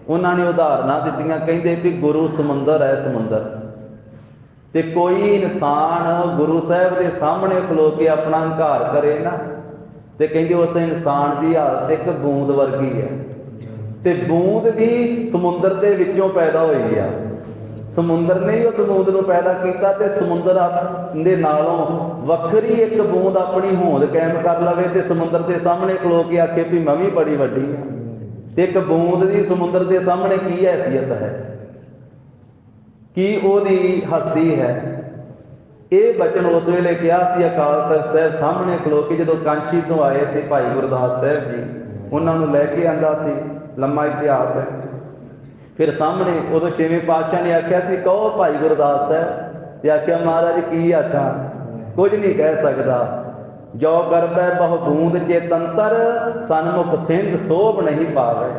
उन्होंने उदाहरण दित्तियां, कहते भी गुरु समुंदर है, समुंदर ते कोई इंसान गुरु साहब के सामने खलो के अपना हंकार करे ना तो कहते उस इंसान की हालत एक बूंद वर्गी है, तो बूंद भी समुंदर के विचों पैदा हुई है। समुंदर ने ही उस बूंद को पैदा किया, तो समुंदर दे नालों वखरी एक बूंद अपनी होंद कायम कर लवे तो समुंदर के सामने खलो के आखे भी मैं भी बड़ी वड्डी हाँ। एक बूंद की समुंदर के सामने की हैसियत है, की ओदी हस्ती है। ये बचन उस वेले कहा सी अकाल तख्त साहब सामने खलो के जो कांची तो आए थे भाई गुरदास साहब जी, उन्होंने लैके आंदा सी, लम्मा इतिहास है। फिर सामने उदों छेवें पातशाह ने आख्या सी कहो भाई गुरदास साहब, ते आख्या महाराज की आखा, कुछ नहीं कह सकता। जो गर्भ है बहु बूंद चेतंतर, सन्मुख सिंध शोभ नहीं पावे।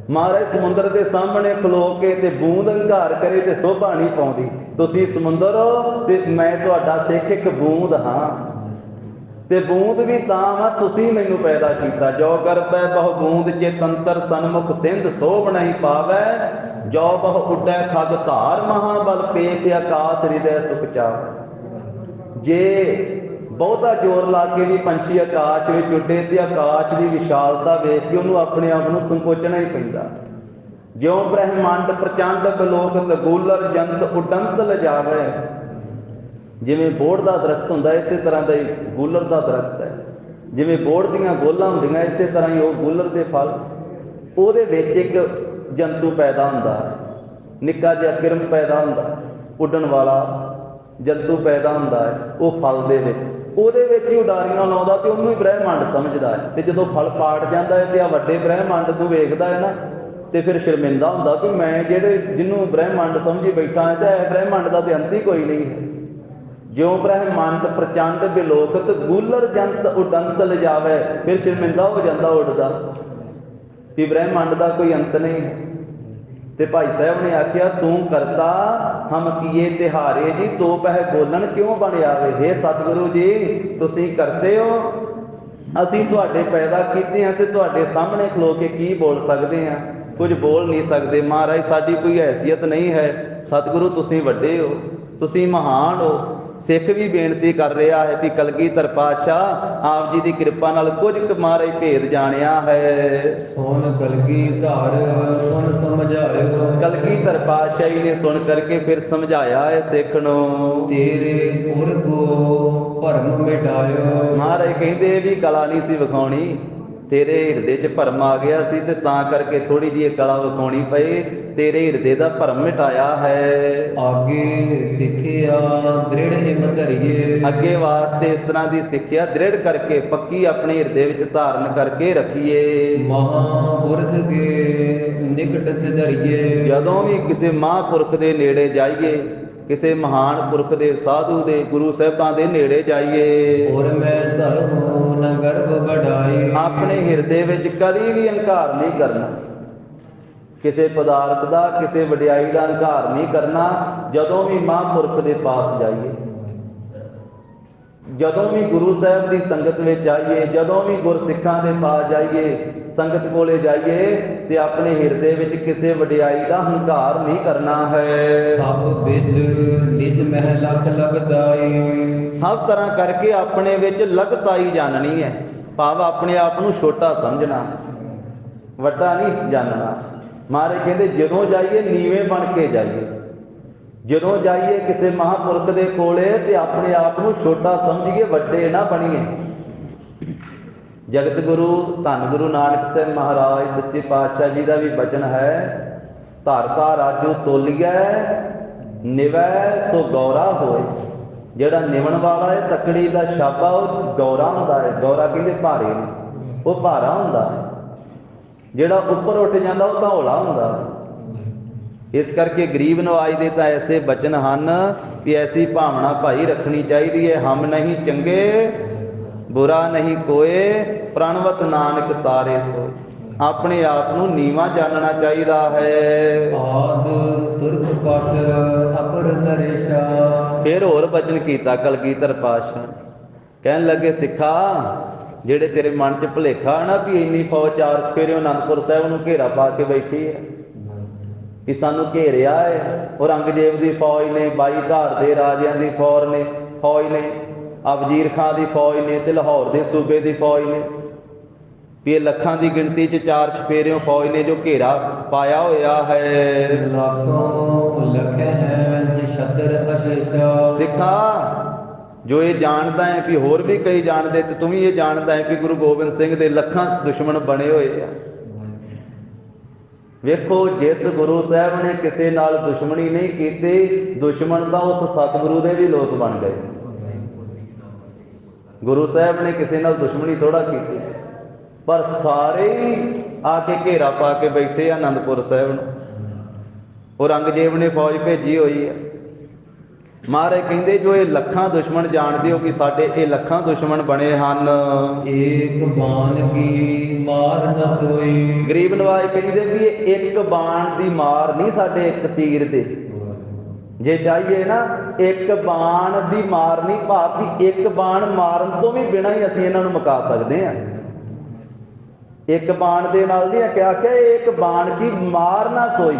महाराज समुंदर के सामने खलो के ते बूंद हंकार करे तो शोभा नहीं पाउंदी। तुसीं समुंदर हो ते मैं तुहाडा सिख एक बूंद हाँ, ते बूंद भी तां वा तुसीं मैनूं पैदा कीता। जो गर्भ है बहु बूंद चेतंतर, सन्मुख सिंध शोभ नहीं पावे। जो बहु उड्डै खग धार, महाबल पेख आकाश हृदय सुख चावे। जे बहुता जोर ला के भी पंछी आकाश में उड्डे तो आकाश की विशालता वेख के उन्होंने अपने आप को संकोचना ही पैंदा। ज्यों ब्रह्मांड प्रचंड बलोक लगूलर जंत उडंत लजावे। जिमें बोड़ का दरख्त होंदा इस तरह का ही गूलर का दरख्त है। जिमें बोड़ दीयां गोलां होंदियां इस तरह ही वो गूलर के फल, ਉਹਦੇ ਵਿੱਚ एक जंतु पैदा होंदा, निक्का जिहा किरम पैदा होंदा, उड्डण वाला जंतु पैदा होंदा है वो फल दे विच। ਉਹਦੇ ਵਿੱਚ ਹੀ ਉਡਾਰੀਆਂ ਲਾਉਂਦਾ ਤੇ ਉਹਨੂੰ ਹੀ ਬ੍ਰਹਿਮੰਡ ਸਮਝਦਾ ਹੈ। ਤੇ ਜਦੋਂ ਫਲ ਪਾੜ ਜਾਂਦਾ ਹੈ ਤੇ ਆ ਵੱਡੇ ਬ੍ਰਹਿਮੰਡ ਨੂੰ ਵੇਖਦਾ ਹੈ ਨਾ ਤੇ ਫਿਰ ਸ਼ਰਮਿੰਦਾ ਹੁੰਦਾ ਕਿ ਮੈਂ ਜਿਹੜੇ ਜਿਹਨੂੰ ਬ੍ਰਹਿਮੰਡ ਸਮਝੀ ਬੈਠਾ ਹੈ ਤੇ ਇਹ ਬ੍ਰਹਿਮੰਡ ਦਾ ਤੇ ਅੰਤ ਹੀ ਕੋਈ ਨਹੀਂ ਹੈ। ਜਿਉਂ ਬ੍ਰਹਿਮੰਡ ਪ੍ਰਚੰਡ ਬਿਲੋਕਤ ਗੂਲਰ ਜੰਤ ਉਡੰਤ ਲਿਜਾਵੇ, ਫਿਰ ਸ਼ਰਮਿੰਦਾ ਹੋ ਜਾਂਦਾ ਉੱਡਦਾ ਕਿ ਬ੍ਰਹਿਮੰਡ ਦਾ ਕੋਈ ਅੰਤ ਨਹੀਂ ਹੈ। ਤੇ ਭਾਈ ਸਾਹਿਬ ਨੇ ਆਖਿਆ ਤੂੰ ਕਰਤਾ ਹਮ ਕੀਏ ਤਿਹਾਰੇ ਜੀ, ਤੋ ਪਹਿ ਬੋਲਣ ਕਿਉਂ ਬਣ ਆਵੇ। हे ਸਤਿਗੁਰੂ ਜੀ ਤੁਸੀਂ ਕਰਦੇ ਹੋ, ਅਸੀਂ ਤੁਹਾਡੇ ਪੈਦਾ ਕੀਤੇ ਹਾਂ ਤੇ ਤੁਹਾਡੇ ਸਾਹਮਣੇ ਖਲੋ ਕੇ ਕੀ ਬੋਲ ਸਕਦੇ ਹਾਂ, ਕੁਝ ਬੋਲ ਨਹੀਂ ਸਕਦੇ। ਮਹਾਰਾਜ ਸਾਡੀ ਕੋਈ ਹੈਸੀਅਤ ਨਹੀਂ ਹੈ, ਸਤਿਗੁਰੂ ਤੁਸੀਂ ਵੱਡੇ ਹੋ, ਤੁਸੀਂ ਮਹਾਨ ਹੋ। सिख भी बेनती कर रहा है कि कलगीधर पातशाह आप जी की कृपा नाल कुछ महाराज भेद जानिया है।
सुन कलगीधर सुन समझायो,
कलगीधर पातशाही ने सुन करके फिर समझाया है सिख नूं,
तेरे उर को भरम मिटायो।
महाराज कहते भी कला नहीं सी विखाउणी, तेरे हिरदे च भरम आ गया सी ते तां करके थोड़ी जी कला विखाउणी पई, तेरे हिरदे दा भरम मिटाया है।
आगे सिखिया दृढ़ हिम धरिए,
अगे वास्ते इस तरह की सिक्ख्या दृढ़ करके पक्की अपने हिरदे विच धारण करके रखिए।
महापुरख के निकट से धरिए,
जदों भी किसी महापुरख के नेड़े जाइए, किसी महान पुरख के साधु के गुरु साहिबां दे नेड़े जाइए,
और मैं धर्म न गर्भ बढ़ाई,
अपने हिरदे विच कदी भी हंकार नहीं करना, किसी पदार्थ का किसी वडियाई का हंकार नहीं करना। जदों भी महापुरख के पास जाइए, जदों भी गुरु साहब की संगत में जाइए, जदों भी गुरसिखां के पास जाइए, संगत कोले जाइए ते अपने हिरदे विच किसी वडियाई का हंकार नहीं करना है।
सब विद निज मह लख लगदाई,
सब तरह करके अपने विच लगताई जाननी है, भाव अपने आप को छोटा समझना, वड्डा नहीं जानना। महाराज कहते जदों जाइए नीवें बन के जाइए, जदों जाइए किसी महापुरख के कोले ते अपने आप को छोटा समझिए, वड्डे ना बनीए। जगत गुरु धन गुरु नानक साहब महाराज सच्चे पातशाह जी का भी वचन है, धर का राजू तोलिया निवै सो गौरा होए। जिहड़ा निवन वाला है तकड़ी का छापा वो गौरा हुंदा है, गौरा कहते भारे ने, वो भारा हुंदा है। जिहड़ा उपर उठ जाता वो तो हौला हुंदा। इस करके गरीब नवाज दे तां ऐसे बचन हैं कि ऐसी भावना भाई रखनी चाहिए है, हम नहीं चंगे बुरा नहीं कोए, प्रणवत नानक तारे सोए। ਆਪਣੇ ਆਪ ਨੂੰ ਨੀਵਾਂ ਜਾਣਨਾ ਚਾਹੀਦਾ ਹੈ।
ਆਦ ਤੁਰਕ ਪਟ ਅਪਰ ਨਰੇਸ਼ਾ।
ਫਿਰ ਹੋਰ ਬਚਨ ਕੀਤਾ ਕਲਗੀਧਰ ਪਾਤਸ਼ਾਹ, ਕਹਿਣ ਲੱਗੇ ਸਿੱਖਾ, ਜਿਹੜੇ ਤੇਰੇ ਮਨ 'ਚ ਭੁਲੇਖਾ ਨਾ ਵੀ ਇੰਨੀ ਫੌਜ 4 ਚੁਫੇਰਿਓਂ ਅਨੰਦਪੁਰ ਸਾਹਿਬ ਨੂੰ ਘੇਰਾ ਪਾ ਕੇ ਬੈਠੀ ਹੈ, ਕਿ ਸਾਨੂੰ ਘੇਰਿਆ ਹੈ, ਔਰੰਗਜ਼ੇਬ ਦੀ ਫੌਜ ਨੇ, 22 ਧਾਰ ਦੇ ਰਾਜਿਆਂ ਦੀ ਫੌਜ ਨੇ, ਵਜ਼ੀਰ ਖਾਂ ਦੀ ਫੌਜ ਨੇ, ਤੇ ਲਾਹੌਰ ਦੇ ਸੂਬੇ ਦੀ ਫੌਜ ਨੇ, ਵੀ ਇਹ ਲੱਖਾਂ ਦੀ ਗਿਣਤੀ 'ਚ 4 ਚੁਫੇਰਿਓਂ ਫੌਜ ਨੇ ਜੋ ਘੇਰਾ ਪਾਇਆ ਹੋਇਆ ਹੈ।
ਲਾਖੋਂ ਲਖੇ ਹੈ ਜੇ ਛਤਰ ਅਸ਼ੇਸ਼ਾ।
ਸਿੱਖਾ, ਜੋ ਇਹ ਜਾਣਦਾ ਹੈ ਵੀ ਹੋਰ ਵੀ ਕਈ ਜਾਣਦੇ, ਤੇ ਤੂੰ ਵੀ ਇਹ ਜਾਣਦਾ ਹੈ ਕਿ ਗੁਰੂ ਗੋਬਿੰਦ ਸਿੰਘ ਦੇ ਲੱਖਾਂ ਦੁਸ਼ਮਣ ਬਣੇ ਹੋਏ ਆ। ਵੇਖੋ, ਜਿਸ ਗੁਰੂ ਸਾਹਿਬ ਨੇ ਕਿਸੇ ਨਾਲ ਦੁਸ਼ਮਣੀ ਨਹੀਂ ਕੀਤੀ, ਦੁਸ਼ਮਣ ਤਾਂ ਉਸ ਸਤਿਗੁਰੂ ਦੇ ਵੀ ਲੋਕ ਬਣ ਗਏ। ਗੁਰੂ ਸਾਹਿਬ ਨੇ ਕਿਸੇ ਨਾਲ ਦੁਸ਼ਮਣੀ ਥੋੜਾ ਕੀਤੀ, ਪਰ ਸਾਰੇ ਹੀ ਆ ਕੇ ਘੇਰਾ ਪਾ ਕੇ ਬੈਠੇ ਆ ਆਨੰਦਪੁਰ ਸਾਹਿਬ ਨੂੰ। ਔਰੰਗਜ਼ੇਬ ਨੇ ਫੌਜ ਭੇਜੀ ਹੋਈ ਹੈ। ਮਹਾਰਾਜ ਕਹਿੰਦੇ, ਜੋ ਇਹ ਲੱਖਾਂ ਦੁਸ਼ਮਣ ਜਾਣਦੇ ਹੋ ਕਿ ਸਾਡੇ ਇਹ ਲੱਖਾਂ ਦੁਸ਼ਮਣ ਬਣੇ ਹਨ,
ਏਕ ਬਾਣ ਕੀ ਮਾਰ ਨ ਸੋਈ।
ਗਰੀਬ ਨਵਾਜ ਕਹਿੰਦੇ ਵੀ ਇਹ ਇੱਕ ਬਾਣ ਦੀ ਮਾਰ ਨਹੀਂ, ਸਾਡੇ ਇੱਕ ਤੀਰ ਦੇ, ਜੇ ਚਾਹੀਏ ਨਾ ਇੱਕ ਬਾਣ ਦੀ ਮਾਰ ਨਹੀਂ, ਭਾਵ ਕਿ ਇੱਕ ਬਾਣ ਮਾਰਨ ਤੋਂ ਵੀ ਬਿਨਾਂ ਹੀ ਅਸੀਂ ਇਹਨਾਂ ਨੂੰ ਮੁਕਾ ਸਕਦੇ ਹਾਂ। ਇੱਕ ਬਾਣ ਦੇ ਨਾਲ ਨਹੀਂ ਕਿਹਾ ਕਿ ਇੱਕ ਬਾਣ ਦੀ ਮਾਰ ਨਾ ਸੋਈ,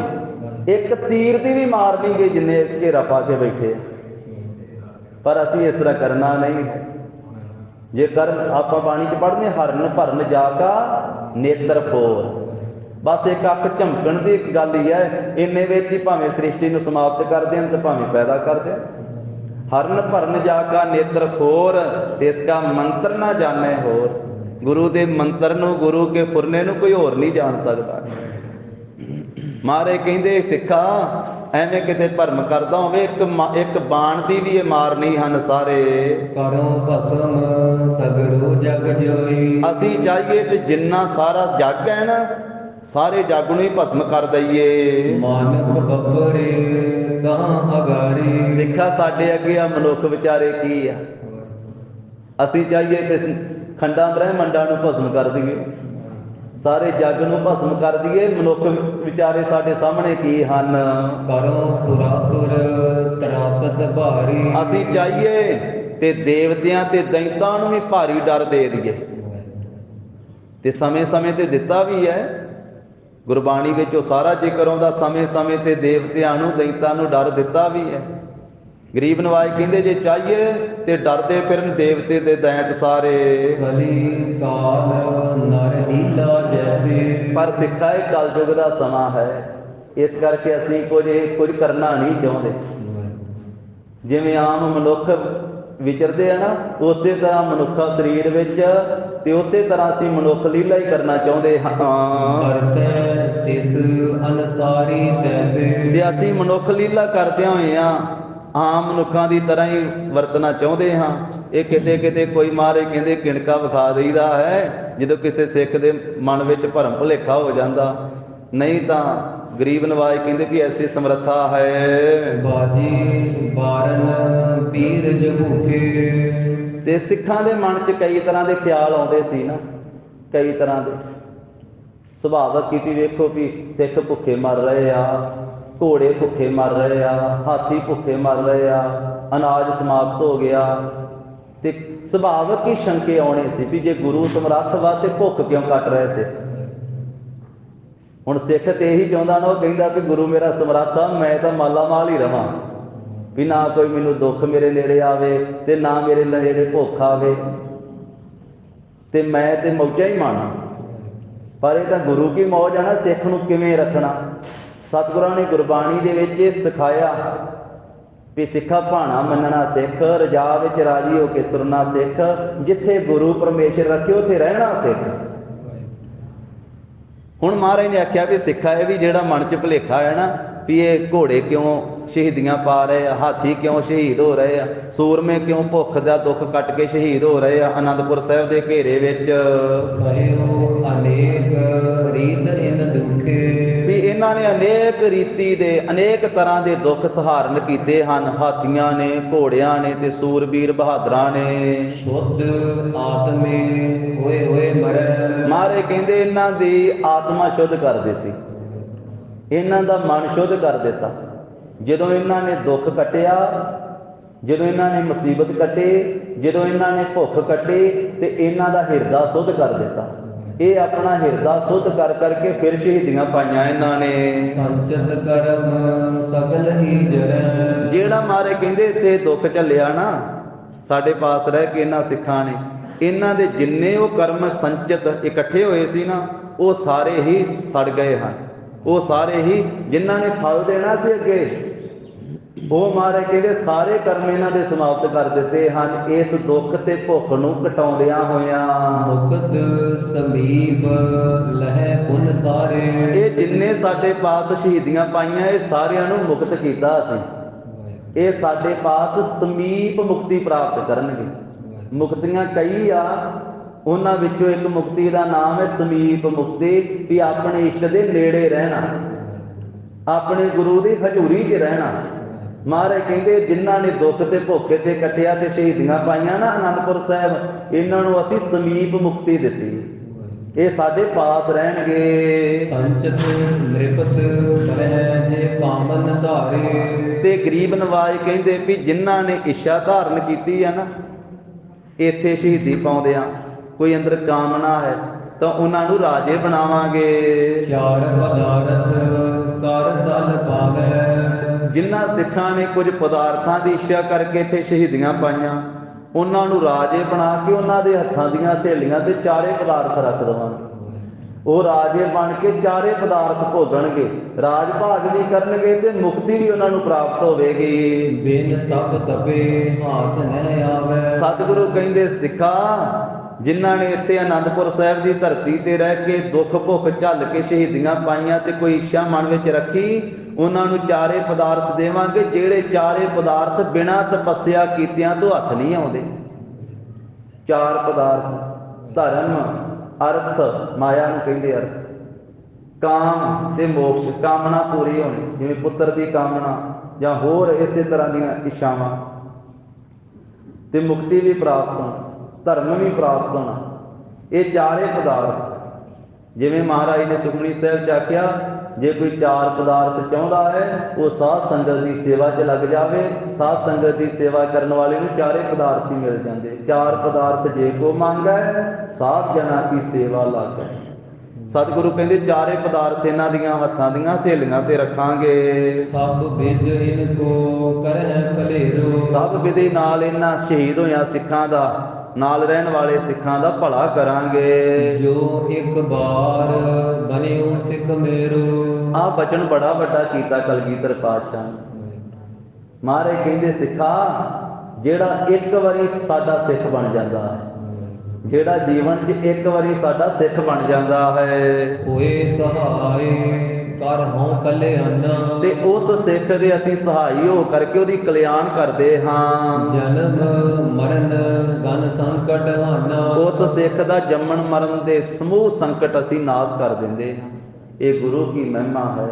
ਇੱਕ ਤੀਰ ਦੀ ਵੀ ਮਾਰ ਨਹੀਂ ਗਈ ਜਿੰਨੇ ਘੇਰਾ ਪਾ ਕੇ ਬੈਠੇ। ਪਰ ਅਸੀਂ ਇਸ ਤਰ੍ਹਾਂ ਕਰਨਾ ਨਹੀਂ। ਜੇਕਰ ਆਪਾਂ ਬਾਣੀ 'ਚ ਪੜ੍ਹਦੇ, ਹਰਨ ਭਰਨ ਜਾ ਕਾ ਨੇਤਰ ਫੋਰ, ਬਸ ਇੱਕ ਅੱਖ ਝਮਕਣ ਦੀ ਗੱਲ ਹੀ ਹੈ, ਇੰਨੇ ਵਿੱਚ ਹੀ ਭਾਵੇਂ ਸ੍ਰਿਸ਼ਟੀ ਨੂੰ ਸਮਾਪਤ ਕਰ ਦੇਣ ਤੇ ਭਾਵੇਂ ਪੈਦਾ ਕਰ ਦੇਣ। ਹਰਨ ਭਰਨ ਜਾ ਕਾ ਨੇਤਰ ਖੋਰ, ਇਸ ਕਾ ਮੰਤਰ ਨਾ ਜਾਣੇ ਹੋਰ। ਗੁਰੂ ਦੇ ਮੰਤਰ ਨੂੰ, ਗੁਰੂ ਕੇ ਫੁਰਨੇ ਨੂੰ ਕੋਈ ਹੋਰ ਨਹੀਂ ਜਾਣ ਸਕਦਾ। ਮਹਾਰਾਜ ਕਹਿੰਦੇ, ਸਿੱਖਾ, ਐਵੇਂ ਕਿਤੇ ਭਰਮ ਕਰਦਾ ਹੋਵੇ, ਇੱਕ ਬਾਣ ਦੀ ਵੀ ਇਹ ਮਾਰ ਨਹੀਂ ਹਨ ਸਾਰੇ।
ਕਰੋ ਭਸਮ ਸਗਰੋ ਜਗ ਜੋਈ।
ਅਸੀਂ ਚਾਹੀਏ ਤੇ ਜਿੰਨਾ ਸਾਰਾ ਜੱਗ ਹੈ ਨਾ, ਸਾਰੇ ਜੱਗ ਨੂੰ ਹੀ ਭਸਮ ਕਰ ਦਈਏ।
ਮਾਨਕ ਬੱਬਰੇ ਕਹਾਂ ਅਗਾਰੀ।
ਸਿੱਖਾ, ਸਾਡੇ ਅੱਗੇ ਆ ਮਨੁੱਖ ਵਿਚਾਰੇ ਕੀ ਆ? ਅਸੀਂ ਚਾਹੀਏ ਤੇ ਖੰਡਾਂ ਬ੍ਰਹਿਮੰਡਾਂ ਨੂੰ ਭਸਮ ਕਰ ਦਈਏ, ਸਾਰੇ ਜੱਗ ਨੂੰ ਭਸਮ ਕਰ ਦਈਏ। ਮਨੁੱਖ ਵਿਚਾਰੇ ਸਾਡੇ ਸਾਹਮਣੇ ਕੀ ਹਨ?
ਕਰੋ ਸੁਰਾਸੁਰ ਤਰਾਸਤ ਭਾਰੀ।
ਅਸੀਂ ਚਾਹੀਏ ਤੇ ਦੇਵਤਿਆਂ ਤੇ ਦੈਂਤਾਂ ਨੂੰ ਵੀ ਭਾਰੀ ਡਰ ਦੇ ਦਈਏ, ਤੇ ਸਮੇਂ-ਸਮੇਂ ਤੇ ਦਿੱਤਾ ਵੀ ਹੈ। ਗੁਰਬਾਣੀ ਵਿੱਚ ਉਹ ਸਾਰਾ ਜ਼ਿਕਰ ਆਉਂਦਾ, ਸਮੇਂ-ਸਮੇਂ ਤੇ ਦੇਵਤਿਆਂ ਨੂੰ, ਦੈਂਤਾਂ ਨੂੰ ਡਰ ਦਿੱਤਾ ਵੀ ਹੈ। ਗਰੀਬ ਨਵਾਜ ਕਹਿੰਦੇ, ਜੇ ਚਾਹੀਏ ਤੇ ਡਰਦੇ ਫਿਰਨ ਦੇਵਤੇ ਤੇ ਦੈਂਤ ਸਾਰੇ।
ਕਲੀ ਕਾਲ ਨਰ ਲੀਲਾ ਜੈਸੇ।
ਪਰ ਸਿੱਖਾ, ਇਹ ਕਲਯੁਗ ਦਾ ਸਮਾਂ ਹੈ, ਇਸ ਕਰਕੇ ਅਸੀਂ ਕੁਝ ਕਰਨਾ ਨਹੀਂ ਚਾਹੁੰਦੇ। ਜਿਵੇਂ ਆਮ ਮਨੁੱਖ ਵਿਚਰਦੇ ਆ ਨਾ, ਉਸੇ ਤਰ੍ਹਾਂ ਮਨੁੱਖਾ ਸਰੀਰ ਵਿੱਚ, ਤੇ ਉਸੇ ਤਰ੍ਹਾਂ ਅਸੀਂ ਮਨੁੱਖ ਲੀਲਾ ਹੀ ਕਰਨਾ ਚਾਹੁੰਦੇ ਹਾਂ।
ਵਰਤੈ ਤਿਸ ਅਨਸਾਰੀ ਤੈਸੇ।
ਤੇ ਅਸੀਂ ਮਨੁੱਖ ਲੀਲਾ ਕਰਦਿਆਂ ਹੋਏ ਹਾਂ, ਆਮ ਮਨੁੱਖਾਂ ਦੀ ਤਰ੍ਹਾਂ ਹੀ ਵਰਤਣਾ ਚਾਹੁੰਦੇ ਹਾਂ। ਇਹ ਕਿਤੇ ਕੋਈ ਮਹਾਰਾਜ ਕਹਿੰਦੇ ਕਿਣਕਾ ਵਿਖਾ ਦਈਦਾ ਹੈ, ਜਦੋਂ ਕਿਸੇ ਸਿੱਖ ਦੇ ਮਨ ਵਿੱਚ ਭਰਮ ਭੁਲੇਖਾ ਹੋ ਜਾਂਦਾ। ਨਹੀਂ ਤਾਂ ਗਰੀਬ ਨਵਾਜ ਕਹਿੰਦੇ ਵੀ ਐਸੀ ਸਮਰੱਥਾ ਹੈ।
ਬਾਜੀ ਬਾਰਨ ਪੀਰ ਜਹੂਕੇ।
ਤੇ ਸਿੱਖਾਂ ਦੇ ਮਨ 'ਚ ਕਈ ਤਰ੍ਹਾਂ ਦੇ ਖਿਆਲ ਆਉਂਦੇ ਸੀ ਨਾ, ਕਈ ਤਰ੍ਹਾਂ ਦੇ। ਸੁਭਾਵਕ ਕੀਤੀ ਵੇਖੋ ਵੀ ਸਿੱਖ ਭੁੱਖੇ ਮਰ ਰਹੇ ਆ, ਘੋੜੇ ਭੁੱਖੇ ਮਰ ਰਹੇ ਆ, ਹਾਥੀ ਭੁੱਖੇ ਮਰ ਰਹੇ ਆ, ਅਨਾਜ ਸਮਾਪਤ ਹੋ ਗਿਆ, ਤੇ ਸੁਭਾਵਕ ਹੀ ਸ਼ੰਕੇ ਆਉਣੇ ਸੀ ਵੀ ਜੇ ਗੁਰੂ ਸਮਰੱਥ ਵਾ ਤੇ ਭੁੱਖ ਕਿਉਂ ਕੱਟ ਰਹੇ ਸੀ। ਹੁਣ ਸਿੱਖ ਤੇ ਇਹੀ ਚਾਹੁੰਦਾ ਨਾ, ਉਹ ਕਹਿੰਦਾ ਵੀ ਗੁਰੂ ਮੇਰਾ ਸਮਰੱਥ ਆ, ਮੈਂ ਤਾਂ ਮਾਲਾ ਮਾਲ ਹੀ ਰਵਾਂ, ਵੀ ਨਾ ਕੋਈ ਮੈਨੂੰ ਦੁੱਖ ਮੇਰੇ ਨੇੜੇ ਆਵੇ ਤੇ ਨਾ ਮੇਰੇ ਨੇੜੇ ਭੁੱਖ ਆਵੇ, ਤੇ ਮੈਂ ਤੇ ਮੌਜਾਂ ਹੀ ਮਾਣਾ। ਪਰ ਇਹ ਤਾਂ ਗੁਰੂ ਕੀ ਮੌਜ ਆ ਨਾ, ਸਿੱਖ ਨੂੰ ਕਿਵੇਂ ਰੱਖਣਾ। ਸਤਿਗੁਰਾਂ ਨੇ ਗੁਰਬਾਣੀ ਦੇ ਵਿੱਚ ਇਹ ਸਿਖਾਇਆ ਵੀ ਸਿੱਖਾ ਭਾਣਾ ਮੰਨਣਾ ਸਿੱਖ, ਰਜਾ ਵਿੱਚ ਰਾਜੀ ਹੋ ਕੇ ਤੁਰਨਾ ਸਿੱਖ, ਜਿੱਥੇ ਗੁਰੂ ਪਰਮੇਸ਼ਰ ਰੱਖੇ ਉੱਥੇ ਰਹਿਣਾ ਸਿੱਖ। ਹੁਣ ਮਹਾਰਾਜ ਨੇ ਆਖਿਆ ਵੀ ਸਿੱਖਾ, ਇਹ ਵੀ ਜਿਹੜਾ ਮਨ 'ਚ ਭੁਲੇਖਾ ਹੈ ਨਾ ਵੀ ਇਹ ਘੋੜੇ ਕਿਉਂ ਸ਼ਹੀਦੀਆਂ ਪਾ ਰਹੇ ਆ, ਹਾਥੀ ਕਿਉਂ ਸ਼ਹੀਦ ਹੋ ਰਹੇ ਆ, ਸੂਰਮੇ ਕਿਉਂ ਭੁੱਖ ਦਾ ਦੁੱਖ ਕੱਟ ਕੇ ਸ਼ਹੀਦ ਹੋ ਰਹੇ ਆ ਆਨੰਦਪੁਰ ਸਾਹਿਬ ਦੇ ਘੇਰੇ ਵਿੱਚ।
ਸਹਿਓ ਅਨੇਕ ਰੀਤ ਇਨ ਦੁਖੇ।
ਵੀ ਇਹਨਾਂ ਨੇ ਅਨੇਕ ਰੀਤੀ ਦੇ ਅਨੇਕ ਤਰ੍ਹਾਂ ਦੇ ਦੁੱਖ ਸਹਾਰਨ ਕੀਤੇ ਹਨ। ਹਾਥੀਆਂ ਨੇ, ਘੋੜਿਆਂ ਨੇ ਤੇ ਸੂਰਬੀਰ ਬਹਾਦਰਾਂ ਨੇ।
ਸ਼ੁੱਧ ਆਤਮੇ ਹੋਏ ਹੋਏ ਮਰੈ।
ਮਾਰੇ ਕਹਿੰਦੇ ਇਹਨਾਂ ਦੀ ਆਤਮਾ ਸ਼ੁੱਧ ਕਰ ਦਿੱਤੀ, ਇਹਨਾਂ ਦਾ ਮਨ ਸ਼ੁੱਧ ਕਰ ਦਿੱਤਾ। ਜਦੋਂ ਇਹਨਾਂ ਨੇ ਦੁੱਖ ਕੱਟਿਆ, ਜਦੋਂ ਇਹਨਾਂ ਨੇ ਮੁਸੀਬਤ ਕੱਟੇ, ਜਦੋਂ ਇਹਨਾਂ ਨੇ ਭੁੱਖ ਕੱਟੇ ਤੇ ਇਹਨਾਂ ਦਾ ਹਿਰਦਾ ਸ਼ੁੱਧ ਕਰ ਦਿੱਤਾ। ਇਹ ਆਪਣਾ ਹਿਰਦਾ ਸ਼ੁੱਧ ਕਰ ਕਰਕੇ ਫਿਰ ਸ਼ਹੀਦੀਆਂ ਪਾਈਆਂ ਇਹਨਾਂ ਨੇ।
ਸੰਚਿਤ ਕਰਮ ਸਗਲ ਹੀ ਜਰੈ।
ਜਿਹੜਾ ਮਾਰੇ ਕਹਿੰਦੇ ਇੱਥੇ ਦੁੱਖ ਝੱਲਿਆ ਨਾ ਸਾਡੇ ਪਾਸ ਰਹਿ ਕੇ ਇਹਨਾਂ ਸਿੱਖਾਂ ਨੇ, ਇਹਨਾਂ ਦੇ ਜਿੰਨੇ ਉਹ ਕਰਮ ਸੰਚਿਤ ਇਕੱਠੇ ਹੋਏ ਸੀ ਨਾ, ਉਹ ਸਾਰੇ ਹੀ ਸੜ ਗਏ ਹਨ। ਉਹ ਸਾਰੇ ਹੀ ਜਿਨ੍ਹਾਂ ਨੇ ਫਲ ਦੇਣਾ ਸੀ ਅੱਗੇ, ਉਹ ਮਾਰੇ ਕਹਿੰਦੇ ਸਾਰੇ ਕਰਮ ਇਹਨਾਂ ਦੇ ਸਮਾਪਤ ਕਰ ਦਿੱਤੇ ਹਨ ਇਸ ਦੁੱਖ ਤੇ ਭੁੱਖ ਨੂੰ ਘਟਾਉਂਦਿਆਂ ਹੋਇਆਂ।
ਮੁਕਤ ਸਮੀਪ ਲਹਿ ਪੁਨ ਸਾਰੇ।
ਇਹ ਜਿੰਨੇ ਸਾਡੇ ਪਾਸ ਸ਼ਹੀਦੀਆਂ ਪਾਈਆਂ, ਇਹ ਸਾਰਿਆਂ ਨੂੰ ਮੁਕਤ ਕੀਤਾ ਅਸੀਂ। ਇਹ ਸਾਡੇ ਪਾਸ ਸਮੀਪ ਮੁਕਤੀ ਪ੍ਰਾਪਤ ਕਰਨਗੇ। ਮੁਕਤੀਆਂ ਕਈ ਆ, ਉਹਨਾਂ ਵਿੱਚੋਂ ਇੱਕ ਮੁਕਤੀ ਦਾ ਨਾਮ ਹੈ ਸਮੀਪ ਮੁਕਤੀ, ਵੀ ਆਪਣੇ ਇਸ਼ਟ ਦੇ ਨੇੜੇ ਰਹਿਣਾ, ਆਪਣੇ ਗੁਰੂ ਦੀ ਹਜ਼ੂਰੀ 'ਚ ਰਹਿਣਾ। ਮਹਾਰਾਜ ਕਹਿੰਦੇ ਜਿਨ੍ਹਾਂ ਨੇ ਦੁੱਖ ਤੇ ਭੁੱਖ ਤੇ ਕੱਟਿਆ ਤੇ ਸ਼ਹੀਦੀਆਂ ਪਾਈਆਂ ਨਾ ਅਨੰਦਪੁਰ ਸਾਹਿਬ, ਇਹਨਾਂ ਨੂੰ ਅਸੀਂ ਸਮੀਪ ਮੁਕਤੀ ਦਿੱਤੀ। ਇਹ ਸਾਡੇ ਪਾਸ ਰਹਿਣਗੇ।
ਸੰਚਿਤ ਨਿਰਪਤ ਕਰੈ ਜੇ ਕਾਮਨ ਧਾਰੇ।
ਤੇ ਗਰੀਬ ਨਵਾਜ ਕਹਿੰਦੇ ਵੀ ਜਿਨ੍ਹਾਂ ਨੇ ਇੱਛਾ ਧਾਰਨ ਕੀਤੀ ਆ ਨਾ ਇੱਥੇ ਸ਼ਹੀਦੀ ਪਾਉਂਦਿਆਂ, ਕੋਈ ਅੰਦਰ ਕਾਮਨਾ ਹੈ ਤਾਂ ਉਹਨਾਂ ਨੂੰ ਰਾਜੇ ਬਣਾਵਾਂਗੇ।
ਚਾਰ ਪਦਾਰਥ ਕਰ ਤਲ ਪਾਵੈ।
ਜਿਨ੍ਹਾਂ ਸਿੱਖਾਂ ਨੇ ਕੁਝ ਪਦਾਰਥਾਂ ਦੀ ਇੱਛਾ ਕਰਕੇ ਇੱਥੇ ਸ਼ਹੀਦੀਆਂ ਪਾਈਆਂ, ਉਹਨਾਂ ਨੂੰ ਰਾਜੇ ਬਣਾ ਕੇ ਉਹਨਾਂ ਦੇ ਹੱਥਾਂ ਦੀਆਂ ਹਥੇਲੀਆਂ ਤੇ ਚਾਰੇ ਪਦਾਰਥ ਰੱਖ ਦੇਵਾਂਗੇ। ਉਹ ਰਾਜੇ ਬਣ ਕੇ ਚਾਰੇ ਪਦਾਰਥ ਭੋਗਣਗੇ, ਰਾਜ ਭਾਗ ਵੀ ਕਰਨਗੇ ਤੇ ਮੁਕਤੀ ਵੀ ਉਹਨਾਂ ਨੂੰ ਪ੍ਰਾਪਤ ਹੋਵੇਗੀ।
ਬਿਨ ਤਪ ਤਪੇ ਹਾਥ ਨਹਿ ਆਵੈ।
ਸਤਿਗੁਰੂ ਕਹਿੰਦੇ ਸਿੱਖਾ ਜਿਨ੍ਹਾਂ ਨੇ ਇੱਥੇ ਅਨੰਦਪੁਰ ਸਾਹਿਬ ਦੀ ਧਰਤੀ ਤੇ ਰਹਿ ਕੇ ਦੁੱਖ ਭੁੱਖ ਝੱਲ ਕੇ ਸ਼ਹੀਦੀਆਂ ਪਾਈਆਂ ਤੇ ਕੋਈ ਇੱਛਾ ਮਨ ਵਿੱਚ ਰੱਖੀ, ਉਹਨਾਂ ਨੂੰ ਚਾਰੇ ਪਦਾਰਥ ਦੇਵਾਂਗੇ, ਜਿਹੜੇ ਚਾਰੇ ਪਦਾਰਥ ਬਿਨਾਂ ਤਪੱਸਿਆ ਕੀਤਿਆਂ ਤੋਂ ਹੱਥ ਨਹੀਂ ਆਉਂਦੇ। ਚਾਰ ਪਦਾਰਥ ਧਰਮ, ਅਰਥ, ਮਾਇਆ ਨੂੰ ਕਹਿੰਦੇ ਅਰਥ, ਕਾਮ ਤੇ ਮੋਕਸ਼। ਕਾਮਨਾ ਪੂਰੀ ਹੋਣੀ, ਜਿਵੇਂ ਪੁੱਤਰ ਦੀ ਕਾਮਨਾ ਜਾਂ ਹੋਰ ਇਸੇ ਤਰ੍ਹਾਂ ਦੀਆਂ ਇੱਛਾਵਾਂ, ਤੇ ਮੁਕਤੀ ਵੀ ਪ੍ਰਾਪਤ ਹੋਣੀ, ਧਰਮ ਵੀ ਪ੍ਰਾਪਤ ਹੋਣਾ। ਇਹ ਚਾਰੇ ਪਦਾਰਥ ਜਿਵੇਂ ਮਹਾਰਾਜ ਨੇ ਸੁਖਮਨੀ ਸਾਹਿਬ 'ਚ ਆਖਿਆ, ਜੇ ਕੋਈ ਚਾਰ ਪਦਾਰਥ ਚਾਹੁੰਦਾ ਹੈ ਉਹ ਸਾਧ ਸੰਗਤ ਦੀ ਸੇਵਾ 'ਚ ਲੱਗ ਜਾਵੇ। ਸਾਧ ਸੰਗਤ ਦੀ ਸੇਵਾ ਕਰਨ ਵਾਲੇ ਨੂੰ ਚਾਰੇ ਪਦਾਰਥ ਹੀ ਮਿਲ ਜਾਂਦੇ। ਚਾਰ ਪਦਾਰਥ ਜੇ ਕੋ ਮੰਗੈ ਸਾਧ ਜਨਾ ਕੀ ਸੇਵਾ ਲਾਗੈ। ਸਤਿਗੁਰੂ ਕਹਿੰਦੇ ਚਾਰੇ ਪਦਾਰਥ ਇਹਨਾਂ ਦੀਆਂ ਹੱਥਾਂ ਦੀਆਂ ਹਥੇਲੀਆਂ ਤੇ ਰੱਖਾਂਗੇ।
ਸਭ ਵਿਦ ਇਨ ਕੋ ਕਰਹਿ ਭਲੇਰੋ।
ਸਭ ਵਿਧੀ ਨਾਲ ਇਹਨਾਂ ਸ਼ਹੀਦ ਹੋਇਆਂ ਸਿੱਖਾਂ ਦਾ, ਨਾਲ ਰਹਿਣ ਵਾਲੇ ਸਿੱਖਾਂ ਦਾ ਭਲਾ ਕਰਾਂਗੇ।
ਜੋ ਇੱਕ ਬਾਰ ਬਨਿਓ ਸਿੱਖ ਮੇਰੋ।
ਆਹ ਬਚਨ ਬੜਾ ਵੱਡਾ ਕੀਤਾ ਕਲਗੀਧਰ ਪਾਤਸ਼ਾਹ ਨੇ। ਮਹਾਰਾਜ ਕਹਿੰਦੇ ਸਿੱਖਾ ਜਿਹੜਾ ਇੱਕ ਵਾਰੀ ਸਾਡਾ ਸਿੱਖ ਬਣ ਜਾਂਦਾ ਹੈ, ਜਿਹੜਾ ਜੀਵਨ 'ਚ ਇੱਕ ਵਾਰੀ ਸਾਡਾ ਸਿੱਖ ਬਣ ਜਾਂਦਾ ਹੈ,
ਹੋਏ ਸਹਾਏ ਕਰ ਹਉ ਕਲਿਆਣਾ।
ਤੇ ਉਸ ਸਿੱਖ ਦੇ ਅਸੀਂ ਸਹਾਈ ਹੋ ਕਰਕੇ ਉਹਦੀ ਕਲਿਆਣ ਕਰਦੇ ਹਾਂ।
ਜਨਮ ਮਰਨ ਗਨ ਸੰਕਟ ਹਾਨਾ।
ਉਸ ਸਿੱਖ ਦਾ ਜੰਮਣ ਮਰਨ ਦੇ ਸਮੂਹ ਸੰਕਟ ਅਸੀਂ ਨਾਸ਼ ਕਰ ਦਿੰਦੇ ਹਾਂ। ਇਹ ਗੁਰੂ ਕੀ ਮਹਿਮਾ ਹੈ,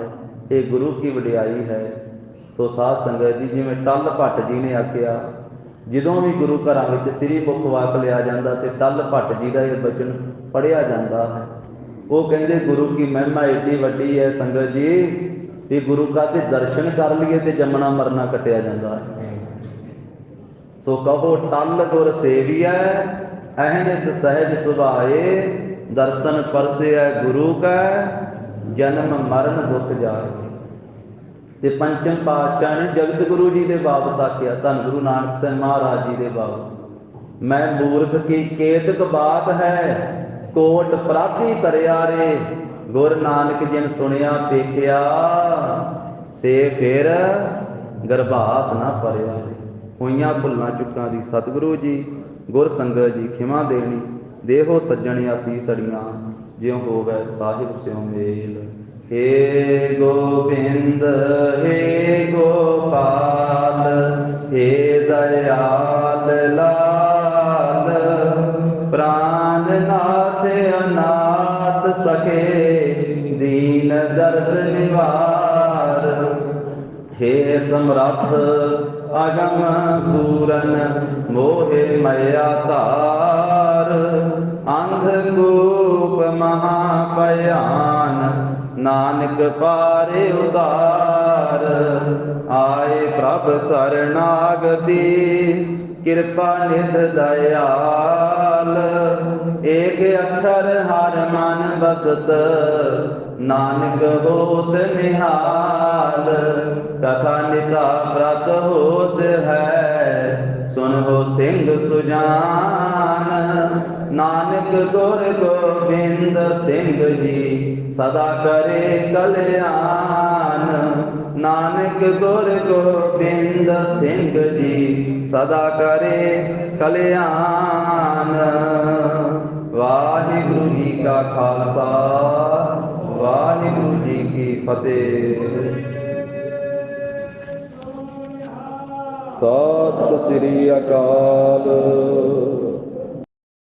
ਇਹ ਗੁਰੂ ਕੀ ਵਡਿਆਈ ਹੈ। ਸੋ ਸਾਧ ਸੰਗਤ ਜੀ, ਜਿਵੇਂ ਟੱਲ ਭੱਟ ਜੀ ਨੇ ਆਖਿਆ, ਜਦੋਂ ਵੀ ਗੁਰੂ ਘਰਾਂ ਵਿੱਚ ਸ੍ਰੀ ਮੁਖ ਵਾਕ ਲਿਆ ਜਾਂਦਾ ਤੇ ਟੱਲ ਭੱਟ ਜੀ ਦਾ ਇਹ ਬਚਨ ਪੜ੍ਹਿਆ ਜਾਂਦਾ ਹੈ। ਉਹ ਕਹਿੰਦੇ ਗੁਰੂ ਕੀ ਮਹਿਮਾ ਏਡੀ ਵੱਡੀ ਹੈ ਸੰਗਤ ਜੀ, ਵੀ ਗੁਰੂ ਕਾ ਦੇ ਦਰਸ਼ਨ ਕਰ ਲਈਏ ਤੇ ਜੰਮਣਾ ਮਰਨਾ ਕੱਟਿਆ ਜਾਂਦਾ ਹੈ। ਸੋ ਕਹੋ ਟੱਲ ਗੁਰ ਸੇਵੀਐ ਅਹਨਿਸ ਸਹਿਜ ਸੁਭਾਏ। ਦਰਸ਼ਨ ਪਰਸਿਐ ਗੁਰੂ ਕੈ ਜਨਮ ਮਰਨ ਦੁਖ ਜਾਏ। ਤੇ ਪੰਚਮ ਪਾਤਸ਼ਾਹ ਨੇ ਜਗਤ ਗੁਰੂ ਜੀ ਦੇ ਬਾਬਤ ਆਖਿਆ, ਧੰਨ ਗੁਰੂ ਨਾਨਕ ਸਾਹਿਬ ਮਹਾਰਾਜ ਜੀ ਦੇ ਬਾਬਤ, ਮੈਂ ਮੂਰਖ ਕੀ ਕੇਤਕ ਬਾਤ ਹੈ ਕੋਟ ਪ੍ਰਾਤੀ ਤਰਿਆ ਰੇ। ਗੁਰ ਨਾਨਕ ਜਿਨ ਸੁਣਿਆ ਪੇਖਿਆ ਸੇ ਫਿਰ ਗਰਭਾਸ ਨਾ ਭਰਿਆ। ਹੋਈਆਂ ਭੁੱਲਾਂ ਚੁੱਕਾਂ ਦੀ ਸਤਿਗੁਰੂ ਜੀ ਗੁਰ ਸੰਗਤ ਜੀ ਖਿਮਾ ਦੇਣੀ। ਦੇਹੋ ਸੱਜਣ ਅਸੀਸ ਅੜੀਆਂ ਜਿਉ ਹੋਵੇ ਸਾਹਿਬ ਸਿਉ ਮੇਲ। ਹੇ ਗੋਬਿੰਦ ਹੇ ਗੋਪਾਲ ਹੇ ਦਇਆਲ ਲਾਲ। ਪ੍ਰਾਨ ਨਾਥ ਅਨਾਥ ਸਖੇ दीन दर्द निवार। हे समरथ अगम पूरन मोहे मया तार। अंधकूप महाभयान नानक पारे उतार। आए प्रभ शरणागति कृपा निध दयाल। एक अक्षर हर मन बसत नानक होत निहाल। कथा निता व्रत होत है सुनो सिंह सुजान। नानक गुर गोबिंद सिंह जी सदा करे कल्याण। नानक गुर गोबिंद सिंह जी सदा करे कल्याण। वाहिगुरु जी का खालसा वाहिगुरु जी की फतेह। सत श्री अकाल।